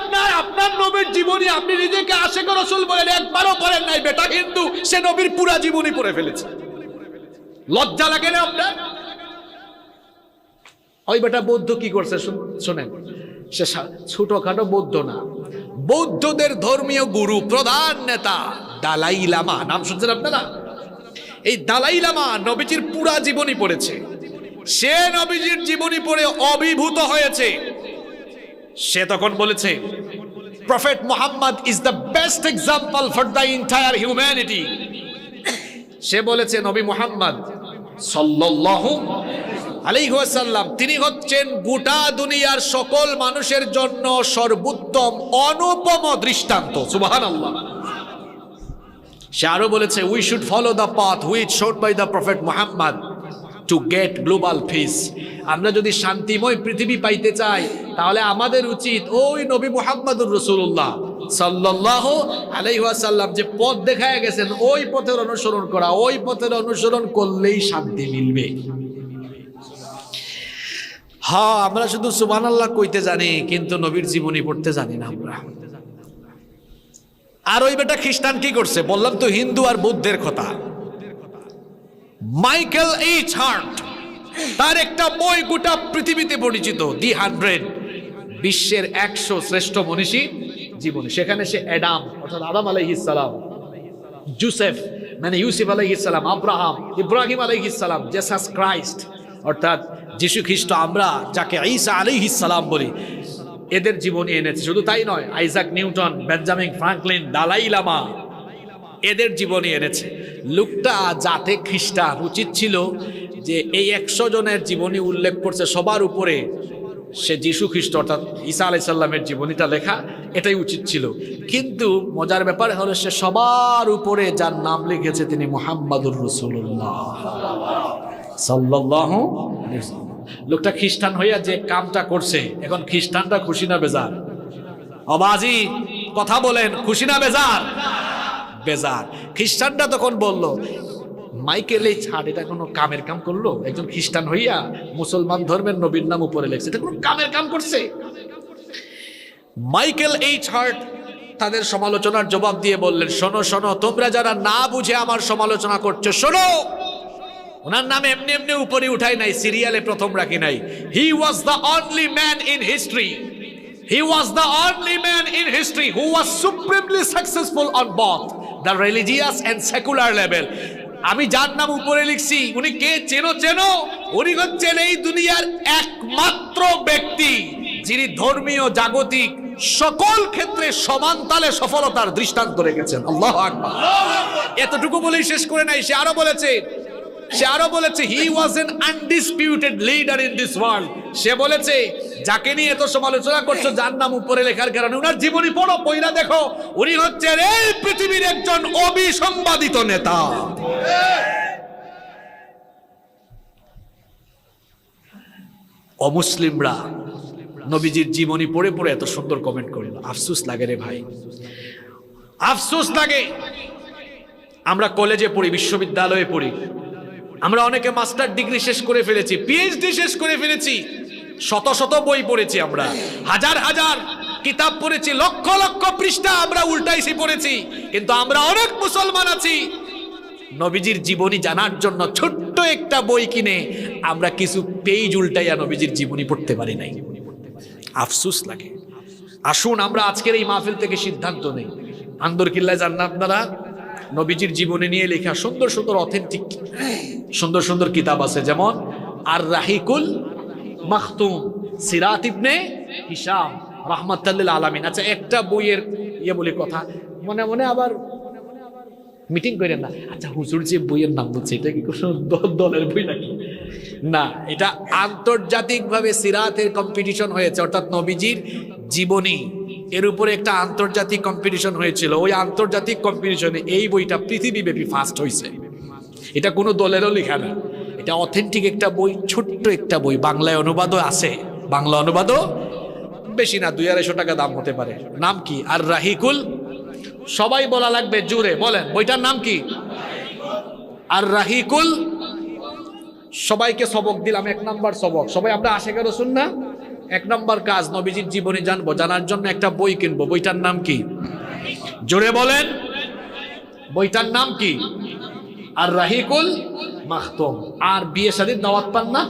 আপনার নবীর জীবনী আপনি নিজেকে আশেক রাসূল বলেন, একবারও পড়েন নাই। বেটা হিন্দু, সে নবীর পুরা জীবনী পড়ে ফেলেছে। লজ্জা লাগে না আপনার? ওই বেটা বৌদ্ধ কি করছে শোনেন, সে ছোটখাটো বৌদ্ধ না, বৌদ্ধদের ধর্মীয় গুরু, প্রধান নেতা দালাই লামা, নাম শুনছেন আপনারা? এই দালাই লামা নবীজির পুরা জীবনী পড়েছে। সে নবীজির জীবনী পড়ে অভিভূত হয়েছে। সে তখন বলেছে, prophet Muhammad is the best example for the entire humanity. সে বলেছে নবী মুহাম্মদ সাল্লাল্লাহু আলাইহি ওয়াসাল্লাম তিনি হচ্ছেন গোটা দুনিয়ার সকল মানুষের জন্য সর্বোত্তম অনুপম দৃষ্টান্ত। সুবহানাল্লাহ। সে আরো বলেছে, we should follow the path which showed by the prophet Muhammad to get global peace. আমরা যদি শান্তিময় পৃথিবী পাইতে চাই, তাহলে আমাদের উচিত ওই নবী মুহাম্মদুর রাসূলুল্লাহ সাল্লাল্লাহু আলাইহি ওয়াসাল্লাম যে পথ দেখায় গেছেন, ওই পথের অনুসরণ করা। ওই পথের অনুসরণ করলেই শান্তি মিলবে। হ্যাঁ, আমরা শুধু সুবহানাল্লাহ কইতে জানি, কিন্তু নবীর জীবনী পড়তে জানি না আমরা। আর ওই বেটা খ্রিস্টান কি করছে বললাম তো, হিন্দু আর বৌদ্ধের কথা। মাইকেল এইচ হার্ট, তার একটা বই গোটা পৃথিবীতে পরিচিত, দি 100, বিশ্বের 100 শ্রেষ্ঠ মনীষী জীবনী। সেখানে সে অ্যাডাম অর্থাৎ আদম আলাইহিস সালাম, জোসেফ মানে ইউসুফ আলাইহিস সালাম, আব্রাহাম, ইব্রাহিম আলাইহিস সালাম, জেসাস ক্রাইস্ট অর্থাৎ যিশু খ্রিস্ট, আমরা যাকে ঈসা আলাইহিস সালাম বলি, এদের জীবনী এনেছে। শুধু তাই নয়, Isaac Newton, Benjamin Franklin, Dalai Lama, এদের জীবনী এনেছে। লোকটা যাতে খ্রিস্টান, উচিত ছিল যে এই 100 জনের জীবনী উল্লেখ করছে সবার উপরে সে যিশু খ্রিস্ট অর্থাৎ ঈসা আলাইহিস সালামের জীবনীটা লেখা, এটাই উচিত ছিল। কিন্তু মজার ব্যাপার হলো সে সবার উপরে যার নাম লিখেছে তিনি মুহাম্মাদুর রাসূলুল্লাহ সাল্লাল্লাহু আলাইহি ওয়াসাল্লাম। লোকটা খ্রিস্টান হইয়া যে কামটা করছে, এখন খ্রিস্টানটা খুশি না বেজার? আবাজি কথা বলেন, খুশি না বেজার? বেজার। খ্রিস্টানটা তখন বলল, মাইকেল এই ছাড়, এটা কোনো কামের কাম করলো? একজন খ্রিস্টান হইয়া মুসলমান ধর্মের নবীর নাম উপরে লেখছে, এটা কোনো কামের কাম করছে? মাইকেল এইচ হার্ট তাদের সমালোচনার জবাব দিয়ে বললেন, শোনো শোনো, তোমরা যারা না বুঝে আমার সমালোচনা করছো, শোনো, ওনার নাম এমনি এমনি উপরে উঠাই নাই, সিরিয়ালে প্রথম রাখি নাই। He was the only man in history, he was the only man in history who was supremely successful on both the religious and secular level. আমি যার নাম উপরে লিখছি, উনি কে চেনো? চেনো? উনি হচ্ছেন এই দুনিয়ার একমাত্র ব্যক্তি যিনি ধর্মীয় জাগতিক সকল ক্ষেত্রে সমান তালে সফলতার দৃষ্টান্ত রেখেছেন। আল্লাহু আকবার। এতটুকু বলেই শেষ করে নাই, সে আরো বলেছে he was an undisputed leader in this world. সে বলেছে, যাকে নিয়ে এত সমালোচনা করছো, যার নাম উপরে লেখার কারণে উনার জীবনী পড়ো, পয়লা দেখো, উনি হচ্ছেন এই পৃথিবীর একজন অবিসংবাদিত নেতা। অমুসলিমরা নবীজির জীবনী পড়ে পড়ে এত সুন্দর কমেন্ট করলো। আফসোস লাগে রে ভাই, আফসোস লাগে। আমরা কলেজে পড়ি, বিশ্ববিদ্যালয়ে পড়ি, আমরা অনেকে মাস্টার ডিগ্রি শেষ করে ফেলেছি, পিএইচডি শেষ করে ফেলেছি, শত শত বই পড়েছি, আমরা হাজার হাজার কিতাব পড়েছি, লক্ষ লক্ষ পৃষ্ঠা আমরা উল্টাইছি পড়েছি, কিন্তু আমরা অনেক মুসলমান আছি নবীজির জীবনী জানার জন্য ছোট্ট একটা বই কিনে আমরা কিছু পেজ উল্টাইয়া নবীজির জীবনী পড়তে পারি নাই। আফসোস লাগে। আসুন আমরা আজকের এই মাহফিল থেকে সিদ্ধান্ত নেই, আন্দরকিল্লায় যান না আপনারা, নবীজির জীবনী নিয়ে লেখা সুন্দর সুন্দর অথেন্টিক সুন্দর সুন্দর কিতাব আছে, যেমন আর রাহিকুল মাখতুম, সিরাত ইবনে হিশাম রাহমাতুল লিল আলামিন। আচ্ছা, একটা বইয়ের বলি কথা, মনে মনে আবার মিটিং করেন না, আচ্ছা হুজুর যে বইয়ের নাম বলছে এটা কি কোনো দলের বই নাকি? না, এটা আন্তর্জাতিকভাবে সিরাতের কম্পিটিশন হয়েছে, অর্থাৎ নবীজির জীবনী এর উপরে একটা আন্তর্জাতিক কম্পিটিশন হয়েছিল। ওই আন্তর্জাতিক কম্পিটিশনে এই বইটা পৃথিবীব্যাপী ফার্স্ট হয়েছে। এটা কোনো দলেরও লেখা না, এটা অথেন্টিক একটা বই, ছোট্ট একটা বই, বাংলায় অনুবাদও আছে, বাংলা অনুবাদও বেশি না, 200-250 টাকা দাম হতে পারে। নাম কি? আর রাহিকুল। সবাই বলা লাগবে জুড়ে, বলেন বইটার নাম কি? আর রাহিকুল। সবাইকে সবক দিলাম, 1 নাম্বার সবক। সবাই আমরা আশিকে রাসূল না? 1 নাম্বার কাজ, নবীজির জীবনী জানবো, জানার জন্য একটা বই কিনবো। বইটার নাম কি? জোরে বলেন, বইটার নাম কি? আর রাহিকুল মাখতুম। আর বিয়ে শাদীর দাওয়াত পান না?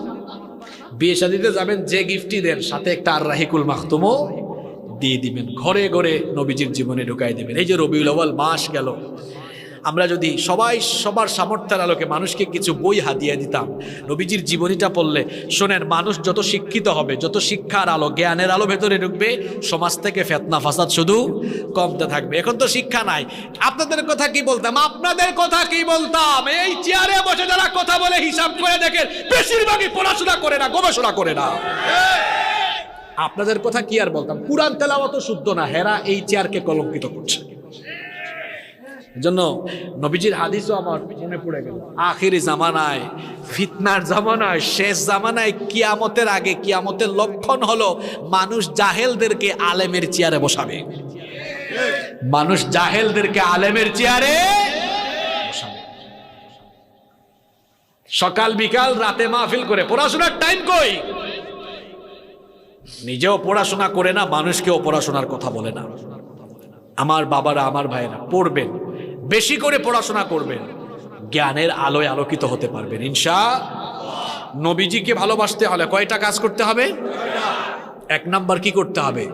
বিয়ে শাদীতে যাবেন, যে গিফটই দেন সাথে একটা আর রাহিকুল মাখতুমও দিয়ে দিবেন, ঘরে ঘরে নবীজির জীবনে ঢুকাই দিবেন। এই যে রবিউল আউয়াল মাস গেল, আমরা যদি সবাই সবার সামর্থ্যের আলোকে মানুষকে কিছু বই হাদিয়া দিতাম, নবীজির জীবনীটা পড়লে, শোনেন, মানুষ যত শিক্ষিত হবে, যত শিক্ষার আলো, জ্ঞানের আলো ভেতরে ঢুকবে, সমাজ থেকে ফিতনা ফাসাদ শুধু কমতে থাকবে। এখন তো শিক্ষা নাই। আপনাদের কথা কি বলতাম? এই চেয়ারে বসে যারা কথা বলে, হিসাব করে দেখেন বেশিরভাগই পড়াশোনা করে না, গবেষণা করে না। আপনাদের কথা কি আর বলতাম? কুরআন তেলাওয়াত শুদ্ধ না, হেরা এই চেয়ারকে কলঙ্কিত করছে। জন্য নবীজির হাদিসও আমার মনে পড়ে গেল। আখিরি জামানায়, ফিতনার জামানায়, শেষ জামানায়, কিয়ামতের আগে, কিয়ামতের লক্ষণ হলো মানুষ জাহেলদেরকে আলেমের চেয়ারে বসাবে। মানুষ জাহেলদেরকে আলেমের চেয়ারে বসাবে। সকাল বিকাল রাতে মাহফিল করে, পড়াশোনার টাইম কই? নিজেও পড়াশোনা করে না, মানুষকেও পড়াশোনার কথা বলে না। আমার বাবারা, আমার ভাইরা, পড়বেন, বেশি করে পড়াশোনা করবেন, জ্ঞানের আলোয় আলোকিত হতে পারবেন ইনশাআল্লাহ। নবীজিকে ভালোবাসতে হলে কয়টা কাজ করতে হবে? এক নাম্বার কি করতে হবে?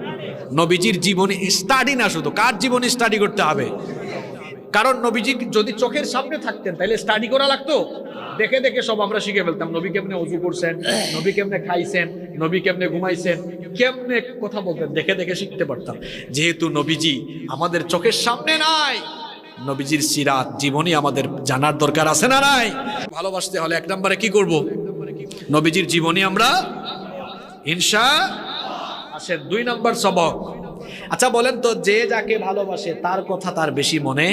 নবীজির জীবনী স্টাডি না, শুধু কার জীবনী স্টাডি করতে হবে? কারণ নবীজি যদি চোখের সামনে থাকতেন তাহলে স্টাডি করা লাগতো? দেখে দেখে সব আমরা শিখে ফেলতাম। নবী কেমনে ওযু করছেন, নবী কেমনে খাইছেন, নবী কেমনে ঘুমাইছেন, কেমনে কথা বলতেন, দেখে দেখে শিখতে পারতাম। যেহেতু নবীজি আমাদের চোখের সামনে নাই, নবীজির সিরাত জীবনী আমাদের জানার দরকার আছে না নাই? ভালোবাসতে হলে এক নম্বরে কি করব? নবীজির জীবনী আমরা ইনশাআল্লাহ। আসেন 2 নম্বর সবক। আচ্ছা বলেন তো, যে যাকে ভালোবাসে তার কথা তার বেশি মনে,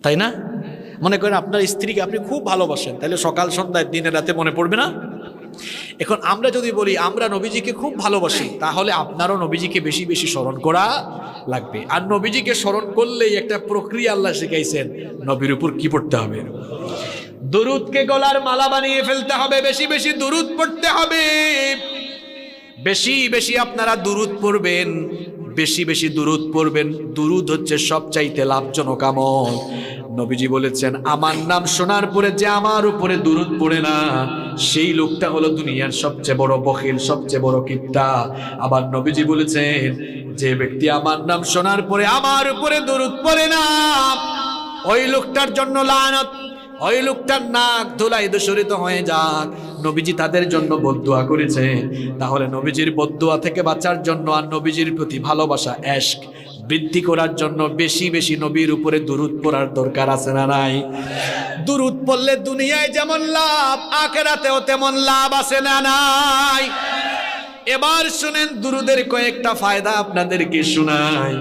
তাই না? মনে করেন আপনার স্ত্রীকে আপনি খুব ভালোবাসেন, তাহলে সকাল সন্ধ্যায় দিনে রাতে মনে পড়বে না? এখন আমরা যদি বলি আমরা নবীজিকে খুব ভালোবাসি, তাহলে আপনারও নবীজিকে বেশি বেশি স্মরণ করা লাগবে। আর নবীজিকে স্মরণ করলেই একটা প্রক্রিয়া আল্লাহ শিখাইছেন, নবীর উপর কি পড়তে হবে? দুরূদকে গলার মালা বানিয়ে ফেলতে হবে, বেশি বেশি দুরূদ পড়তে হবে। বেশি বেশি আপনারা দুরূদ পড়বেন, বেশি বেশি দুরূদ পড়বেন। দুরূদ হচ্ছে সবচাইতে লাভজনক আমল। নবীজি বলেছেন, আমার নাম শোনার পরে যে আমার উপরে দুরূদ পড়ে না, সেই লোকটা হলো দুনিয়ার সবচেয়ে বড় বখিল, সবচেয়ে বড় কিপটা। আবার নবীজি বলেছেন, যে ব্যক্তি আমার নাম শোনার পরে আমার উপরে দুরূদ পড়ে না, ওই লোকটার জন্য লানত, ওই লোকটার নাক ধুলায় দূষিত হয়ে যাক। নবীজি তাদের জন্য বদদুয়া করেছেন। তাহলে নবীজির বদদুয়া থেকে বাঁচার জন্য আর নবীজির প্রতি ভালোবাসা, ইশক বৃদ্ধি করার জন্য বেশি বেশি নবীর উপরে দুরূদ পড়ার দরকার আছে না নাই? দুরূদ পড়লে দুনিয়ায় যেমন লাভ, আখিরাতেও তেমন লাভ আছে না নাই? এবার শুনেন, দুরূদের কয়েকটা ফায়দা আপনাদেরকে শোনাই।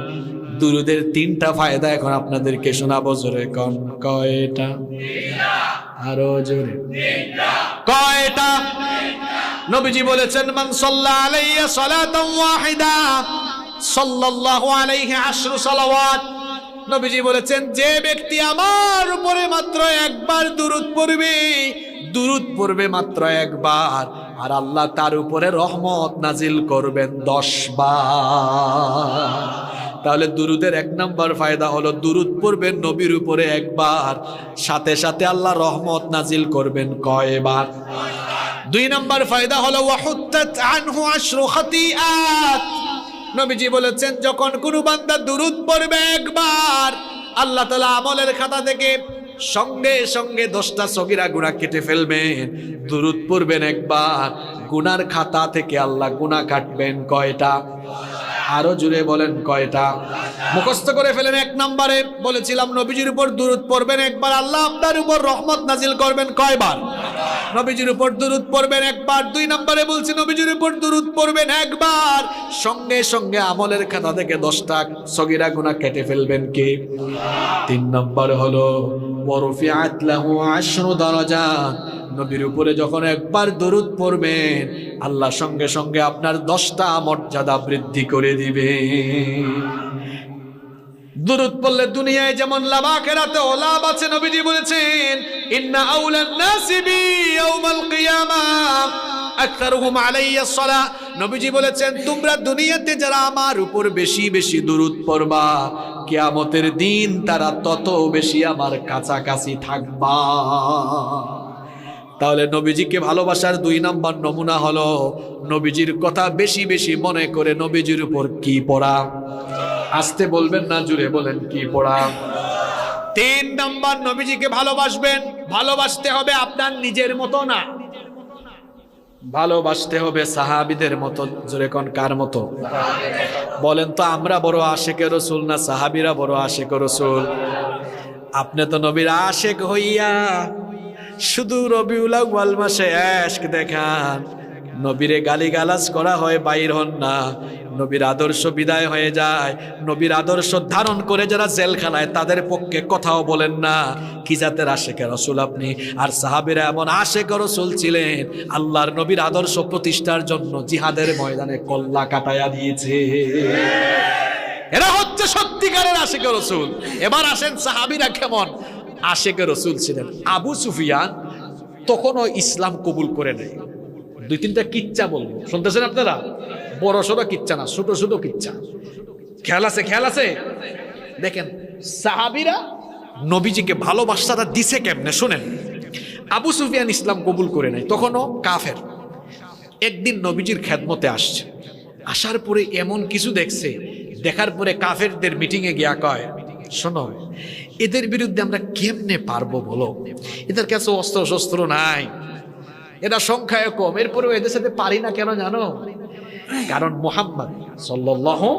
দুরূদের 3টা ফায়দা এখন আপনাদেরকে শোনাবো। জোরে কোন কয়টা? আরো জোরে। কয়টা? নবীজি বলেছেন, মান সাল্লা আলাইয়া সালাতান ওয়াহিদা সাল্লাল্লাহু আলাইহি 10 সালাওয়াত। নবীজি বলেছেন, যে ব্যক্তি আমার উপরে মাত্র একবার দুরূদ পড়বে, দুরূদ পড়বে মাত্র একবার, আর আল্লাহ তার উপরে রহমত নাজিল করবেন 10 বার। তাহলে দুরূদের 1 নম্বর ফায়দা হলো, দুরূদ পড়বেন নবীর উপরে একবার, সাথে সাথে আল্লাহ রহমত নাজিল করবেন কয়বার? 2 নম্বর ফায়দা হলো, ওয়াহুত্তাত আনহু 10 খাতিআত। নবীজি বলেছেন, যখন কোনো বান্দা দুরূদ পড়বে একবার, আল্লাহ তাআলা আমলের খাতা থেকে সঙ্গে সঙ্গে 10টা সগীরা গুনাহ কেটে ফেলবেন। দুরূদ পড়বেন একবার, গুনার খাতা থেকে আল্লাহ গুনাহ কাটবেন কয়টা? আরো জুড়ে বলেন কয়টা? মুখস্থ করে ফেলেন। 1 নম্বরে বলেছিলাম, নবীজির উপর দুরূদ পড়বেন একবার, আল্লাহ আপনার উপর রহমত নাজিল করবেন কয়বার? নবীজির উপর দুরূদ পড়বেন একবার। 2 নম্বরে বলছি, নবীজির উপর দুরূদ পড়বেন একবার, সঙ্গে সঙ্গে আমলের খাতা থেকে 10টা সগীরা গুনাহ কেটে ফেলবেন কে? 3 নম্বর হলো, ওয়ারফিআত লাহু 10 দারাজাত। নবীর উপরে যখন একবার দুরূদ পড়বেন, আল্লাহ সঙ্গে সঙ্গে আপনার 10টা মর্যাদা বৃদ্ধি করে দিবে। দুরূদ পড়লে দুনিয়ায় যেমন লাভ, আখিরাতেও লাভ আছে। নবীজি বলেছেন, ইন্না আউলান নাসি বি ইয়াউমাল কিয়ামাহ আকতারুহুম আলাইয়া সালাহ। নবীজি বলেছেন, তোমরা দুনিয়াতে যারা আমার উপর বেশি বেশি দুরূদ পড়বা, কিয়ামতের দিন তারা তত বেশি আমার কাছাকাছি থাকবা। তাহলে নবীজিকে ভালোবাসার 2 নম্বর নমুনা হলো, নবীজির কথা বেশি বেশি মনে করে নবীজির উপর কি পড়া? আস্তে বলবেন না, জুড়ে বলেন, কি পড়া? 3 নম্বর, নবীজিকে ভালোবাসবেন। ভালোবাসতে হবে আপনার নিজের মতো না, ভালোবাসতে হবে সাহাবীদের মতো। জোরে কোন কার মতো? বলেন তো, আমরা বড় আশিকে রাসূল না সাহাবীরা বড় আশিকে রাসূল? আপনি তো নবীর আশিক হইয়া শুধু রবিউল আউয়াল মাসে ইশক দেখান, নবীরে গালিগালাজ করা হয় বাইর হন না, নবীর আদর্শ বিদায় হয়ে যায়, নবীর আদর্শ ধারণ করে যারা জেলখানায় তাদের পক্ষে কথাও বলেন না। কি জাতের আশিকে রাসূল আপনি? আর সাহাবীরা এমন আশিকে রাসূল ছিলেন, আল্লাহর নবীর আদর্শ প্রতিষ্ঠার জন্য জিহাদের ময়দানে কল্লা কাটায়া দিয়েছে। এরা হচ্ছে সত্যিকারের আশিকে রাসূল। এবার আসেন, সাহাবীরা কেমন আশিকে রাসূল ছিলেন? আবু সুফিয়ান তখনও ইসলাম কবুল করে নাই। 2-3টা কিচ্ছা বলবো, শুনতেছেন আপনারা? বড় সড়ো কিচ্ছা না, ছোট ছোট কিচ্ছা। খেয়াল আছে। দেখেন সাহাবীরা নবীজিকে ভালোবাসাটা দিছে কেমনে শুনেন। আবু সুফিয়ান ইসলাম কবুল করে নাই, তখনও কাফের। একদিন নবীজির খেদমতে আসছে, আসার পরে এমন কিছু দেখছে, দেখার পরে কাফেরদের মিটিংয়ে গিয়া কয়, শোনো এদের বিরুদ্ধে আমরা কেমনে পারবো বলো, এদের কাছে অস্ত্র শস্ত্র নাই, এরা সংখ্যায় কম, এরপরেও এদের সাথে পারি না কেন জানো? কারণ মুহাম্মদ সাল্লাল্লাহু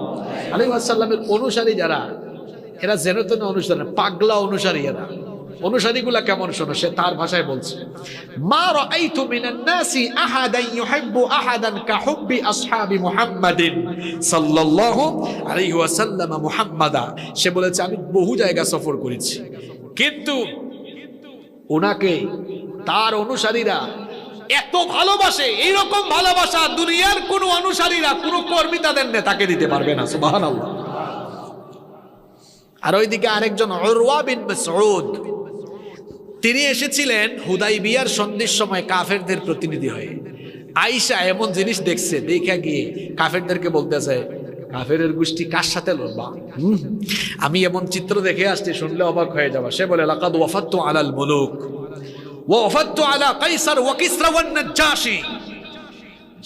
আলাইহি ওয়াসাল্লামের অনুসারী যারা, এরা যেন তেন অনুসারী, পাগলা অনুসারী এরা। অনুসারীগুলা কেমন শোনো, সে তার ভাষায় বলছে, মা রাআইতু মিনান নাসি আহাদান ইউহিব্বু আহাদান কাহুব্বি আসহাবি মুহাম্মাদিন সাল্লাল্লাহু আলাইহি ওয়াসাল্লাম মুহাম্মাদা। সে বলেছে আমি বহু জায়গা সফর করেছি, কিন্তু ওনাকে তার অনুসারীরা এত ভালোবাসে, এইরকম ভালোবাসা দুনিয়ার কোন অনুসারীরা, কোন কর্মী তাদের নেতাকে দিতে পারবে না। সুবহানাল্লাহ। আর ওইদিকে আরেকজন উরওয়া বিন মাসউদ, তিনি এসেছিলেন হুদাইবিয়ার সন্ধির সময় কাফেরদের প্রতিনিধি হয়ে। আয়েশা এমন জিনিস দেখছে, দেখা গিয়ে কাফেরদেরকে বলতেছে, কাফেরের গোষ্ঠী কার সাথে লড়বা? আমি এমন চিত্র দেখে আসছি, শুনলে অবাক হয়ে যাবা। সে বলে, লাকাদ ওয়াফাততু আলাল মুলুক ওয়া ওয়াফাততু আলা কাইসার ওয়া কিসরা ওয়ান নাজ্জাশী।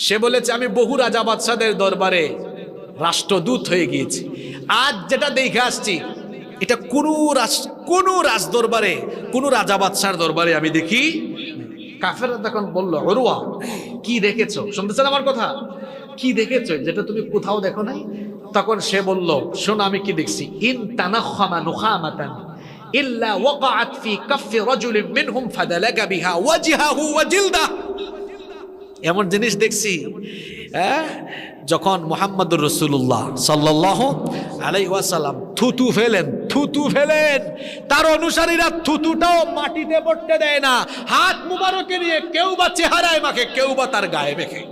সে বলেছে আমি বহু রাজা বাদশাদের দরবারে রাষ্ট্রদূত হয়ে গিয়েছি। আজ যেটা দেখে আসছি, এটা কোন রাজ দরবারে, কোন রাজা বাদশার দরবারে আমি দেখি। কাফেররা তখন বলল, উরওয়া কি দেখেছো? শুনতেছেন আমার কথা? কি দেখেছো যেটা তুমি কোথাও দেখো নাই? তখন সে বলল, শোনো আমি কি দেখছি। ইন তানাখামা নুখামাতান ইল্লা ওয়াকাআত ফি কাফি রাজুলিন মিনহুম ফাদালাকা বিহা ওয়াজহাহু ওয়া জিলদাহু। এমন জিনিস দেখছি, যখন মুহাম্মদুর রাসূলুল্লাহ সাল্লাল্লাহু আলাইহি ওয়াসাল্লাম থুতু ফেলেন, তার অনুসারীরা থুতুটাও মাটিতে পড়তে দেয় না, হাত মুবারকে নিয়ে কেউ বা চেহারায় মাখে, কেউ বা তার গায়ে মেখে।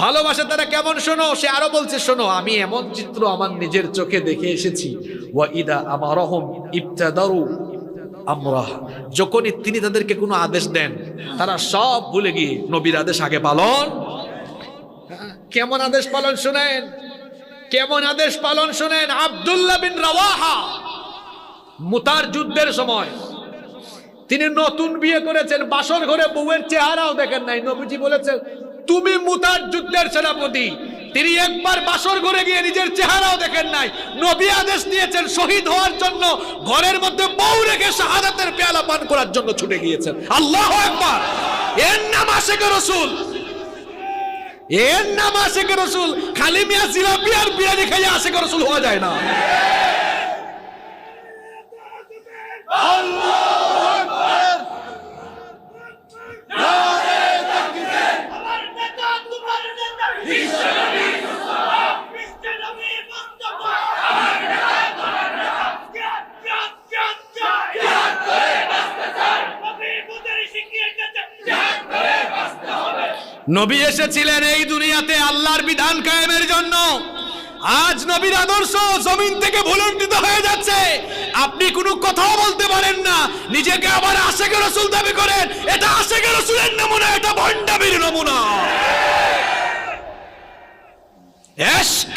ভালোবাসা তারা কেমন শোনো। সে আরো বলছে, শোনো আমি এমন চিত্র আমার নিজের চোখে দেখে এসেছি। ওয়া ইদা আমারহুম ইবতাদারু আমরাহ, যখনই তিনি তাদেরকে কোনো আদেশ দেন, তারা সব ভুলে গিয়ে নবীর আদেশ আগে পালন। কেমন আদেশ পালন শুনেন, কেমন আদেশ পালন শুনেন। আব্দুল্লাহ বিন রাওয়াহা মুতার যুদ্ধের সময় তিনি নতুন বিয়ে করেছেন, বাসর ঘরে বউয়ের চেহারাও দেখেন নাই। নবীজি বলেছেন, তুমি মুতার যুদ্ধের সেনাপতি। তিনি একবার বাসর ঘরে গিয়ে নিজের চেহারাও দেখেন নাই। নবী আদেশ দিয়েছেন শহীদ হওয়ার জন্য, ঘরের মধ্যে বউ রেখে শাহাদাতের পেয়ালা পান করার জন্য ছুটে গিয়েছেন। আল্লাহু আকবার। এর নাম আশিক রাসূল, এর নাম আশিক রাসূল। খালি মিয়া জিলাপি আর বিরিয়ানি খাইয়া আশিক রাসূল হওয়া যায় না। আল্লাহু আকবার। নারে তাকবীর। আমার নেতা তোমার নেতা, বিশ্বনবী মুস্তাফা, বিশ্বনবী মুস্তাফা। আমার নেতা তোমার নেতা, জিয়াদ করে বাঁচতে চাই। নবী মুদের শিখিয়ে গেছে, জিয়াদ করে বাঁচতে হবে। নবী এসেছিলেন এই দুনিয়াতে আল্লাহর বিধান কায়েমের জন্য। আজ নবীর আদর্শ জমিন থেকে ভুলুণ্ঠিত হয়ে যাচ্ছে। আপনি কোনো কথাও বলতে পারেন না, নিজেকে আবার আশিক রাসূল দাবি করেন। এটা আশিক রাসূলের নমুনা, এটা ভণ্ডামির নমুনা। ইশক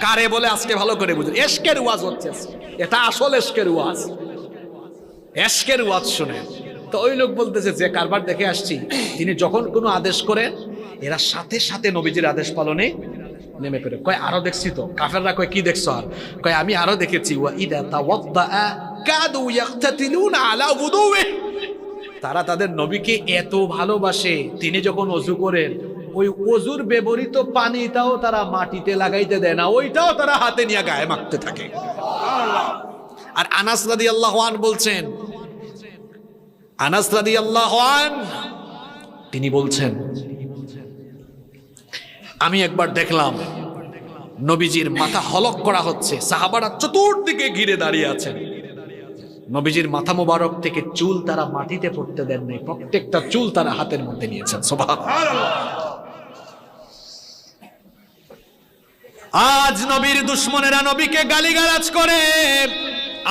কারে বলে আজকে ভালো করে বুঝুন। ইশকের ওয়াজ হচ্ছে, এটা আসল ইশকের ওয়াজ। ইশকের ওয়াজ শুনেন। তো ওই লোক বলতেছে যে কারবার দেখে আসছি, তিনি যখন কোনো আদেশ করেন, এরা সাথে সাথে নবীজির আদেশ পালনে নেমে পড়ে। কয় আরো দেখছি তো। কাফেররা কয় কি দেখছো? আর কয় আমি আরো দেখেছি। ওয়া ইদা তাওয়াদ্দা কাদু ইয়াকতাতিলুনা আলা wudu'i। তারা তাদের নবীকে এত ভালোবাসে, তিনি যখন ওযু করেন, ওই ওযুর ব্যবহৃত পানিটাও তারা মাটিতে লাগাইতে দেয় না, ওইটাও তারা হাতে নিয়ে গায়ে মাখতে থাকে। আর আনাস রাদিয়াল্লাহু আনহু বলছেন, আনাস রাদিয়াল্লাহু আনহু তিনি বলছেন, আমি একবার দেখলাম নবীজির মাথা হলক করা হচ্ছে, সাহাবারা চতুর্দিকে ঘিরে দাঁড়িয়ে আছেন। নবীজির মাথা মোবারক থেকে চুল তারা মাটিতে পড়তে দেন নাই, প্রত্যেকটা চুল তারা হাতের মধ্যে নিয়েছেন। সুবহানাল্লাহ। আজ নবীর দুশমনেরা নবীকে গালিগালাজ করে,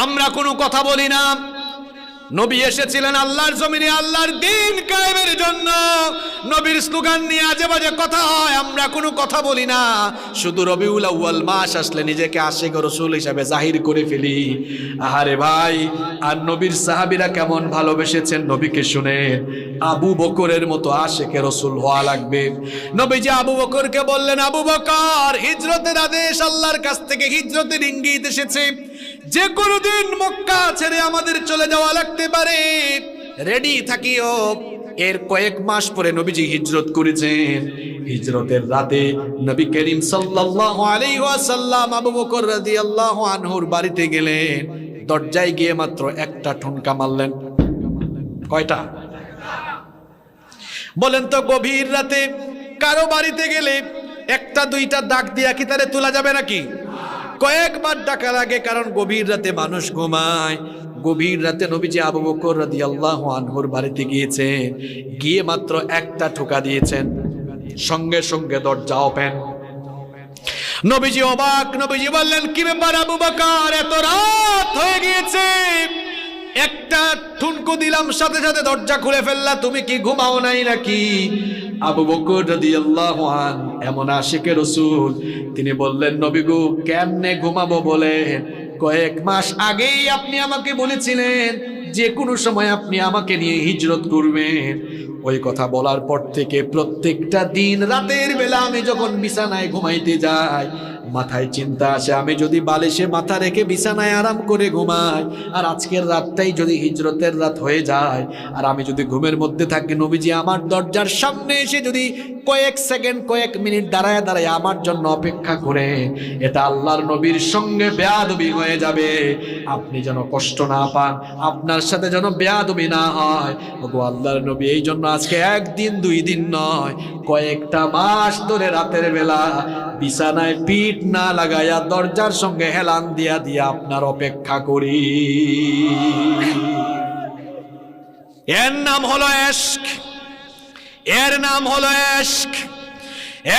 আমরা কোনো কথা বলি না। নবী এসেছিলেন আল্লাহর জমিনে আল্লাহর দ্বীন কায়েমের জন্য। নবীর স্লোগান নিয়ে আজে বাজে কথা হয়, আমরা কোনো কথা বলি না, শুধু রবিউল আউয়াল মাস আসলে নিজেকে আশিক রাসূল হিসেবে জাহির করে ফেলি। আহারে ভাই, আর নবীর সাহাবীরা কেমন ভালোবেসেছেন নবীকে শুনে। আবু বকরের মতো আশিক রাসূল হওয়া লাগবে। নবীজি আবু বকরকে বললেন, আবু বকর, হিজরতের আদেশ আল্লাহর কাছ থেকে, হিজরতের ইঙ্গিত এসেছে, যে কোনো দিন মক্কা ছেড়ে আমাদের চলে যাওয়া লাগতে পারে, রেডি থাকিও। এর কয়েক মাস পরে নবীজি হিজরত করেছেন। হিজরতের রাতে নবী করিম সাল্লাল্লাহু আলাইহি ওয়াসাল্লাম আবু বকর রাদিয়াল্লাহু আনহুর বাড়িতে গেলেন। দরজায় গিয়ে মাত্র একটা ঠুনকা মারলেন। কয়টা? বলেন তো, গভীর রাতে কারো বাড়িতে গেলে একটা দুইটা ডাক দিয়া কি তারে তোলা যাবে নাকি? কয়েকবার ডাকা লাগে, কারণ গভীর রাতে মানুষ ঘুমায়। গভীর রাতে নবীজি আবু বকর রাদিয়াল্লাহু আনহুর বাড়িতে গিয়েছেন, গিয়ে মাত্র একটা ঠোকা দিয়েছেন, সঙ্গে সঙ্গে দরজা ওপেন। নবীজি অবাক। নবীজি বললেন, কি ব্যাপার আবু বকর, এত রাত হয়ে গিয়েছে, একটা ঠুনকো দিলাম সাথে সাথে দরজা খুলে ফেললা, তুমি কি ঘুমাও নাই নাকি? আবু বকর রাদিয়াল্লাহু আনহু এমন আশিকে রাসূল, তিনি বললেন, নবী গো, কেমনে ঘুমাবো বলেন? কয়েক মাস আগেই আপনি আমাকে বলেছিলেন যে কোনো সময় আপনি আমাকে নিয়ে হিজরত করবেন। ওই কথা বলার পর থেকে প্রত্যেকটা দিন রাতের বেলা আমি যখন বিছানায় ঘুমাইতে যাই, মাথায় চিন্তা আসে, আমি যদি বালিশে মাথা রেখে বিছানায় আরাম করে ঘুমাই, আর আজকের রাতটাই যদি হিজরতের রাত হয়ে যায়, আর আমি যদি ঘুমের মধ্যে থাকি, নবীজি আমার দরজার সামনে এসে যদি কয়েক সেকেন্ড কয়েক মিনিট দাঁড়ায় দাঁড়ায় আমার জন্য অপেক্ষা করে, এটা আল্লাহর নবীর সঙ্গে বেয়াদবি হয়ে যাবে। আপনি যেন কষ্ট না পান, আপনার সাথে যেন বেয়াদবি না হয়। ওগো আল্লাহর নবী, এই জন্য আজকে একদিন দুই দিন নয়, কয়েকটা মাস ধরে রাতের বেলা বিছানায় পিঠ না লাগাইয়া দরজার সঙ্গে হেলান দিয়া দিয়া আপনার অপেক্ষা করি। এর নাম হলো ইশক, এর নাম হলো ইশক,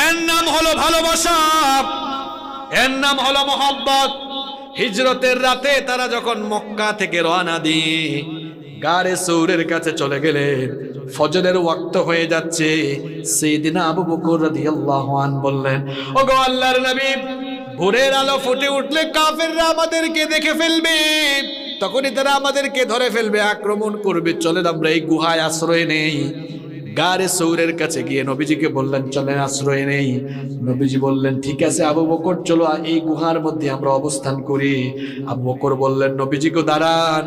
এর নাম হলো ভালোবাসা, এর নাম হলো মহব্বত। হিজরতের রাতে তারা যখন মক্কা থেকে রওনা দিয়ে গারে সৌরের কাছে চলে গেলেন, ফজরের ওয়াক্ত হয়ে যাচ্ছে। সাইয়েদনা আবু বকর রাদিয়াল্লাহু আনহু বললেন, ওগো আল্লাহর নবী, ভোরের আলো ফুটে উঠলে কাফেররা আমাদেরকে দেখে ফেলবে, তখনই তারা আমাদেরকে ধরে ফেলবে, আক্রমণ করবে, চলেন আমরা এই গুহায় আশ্রয় নেই। গারে সৌরের কাছে গিয়ে নবীজিকে বললেন, চলেন আশ্রয় নেই। নবীজি বললেন, ঠিক আছে আবু বকর, চলো এই গুহার মধ্যে আমরা অবস্থান করি। আবু বকর বললেন, নবীজিকে দাঁড়ান,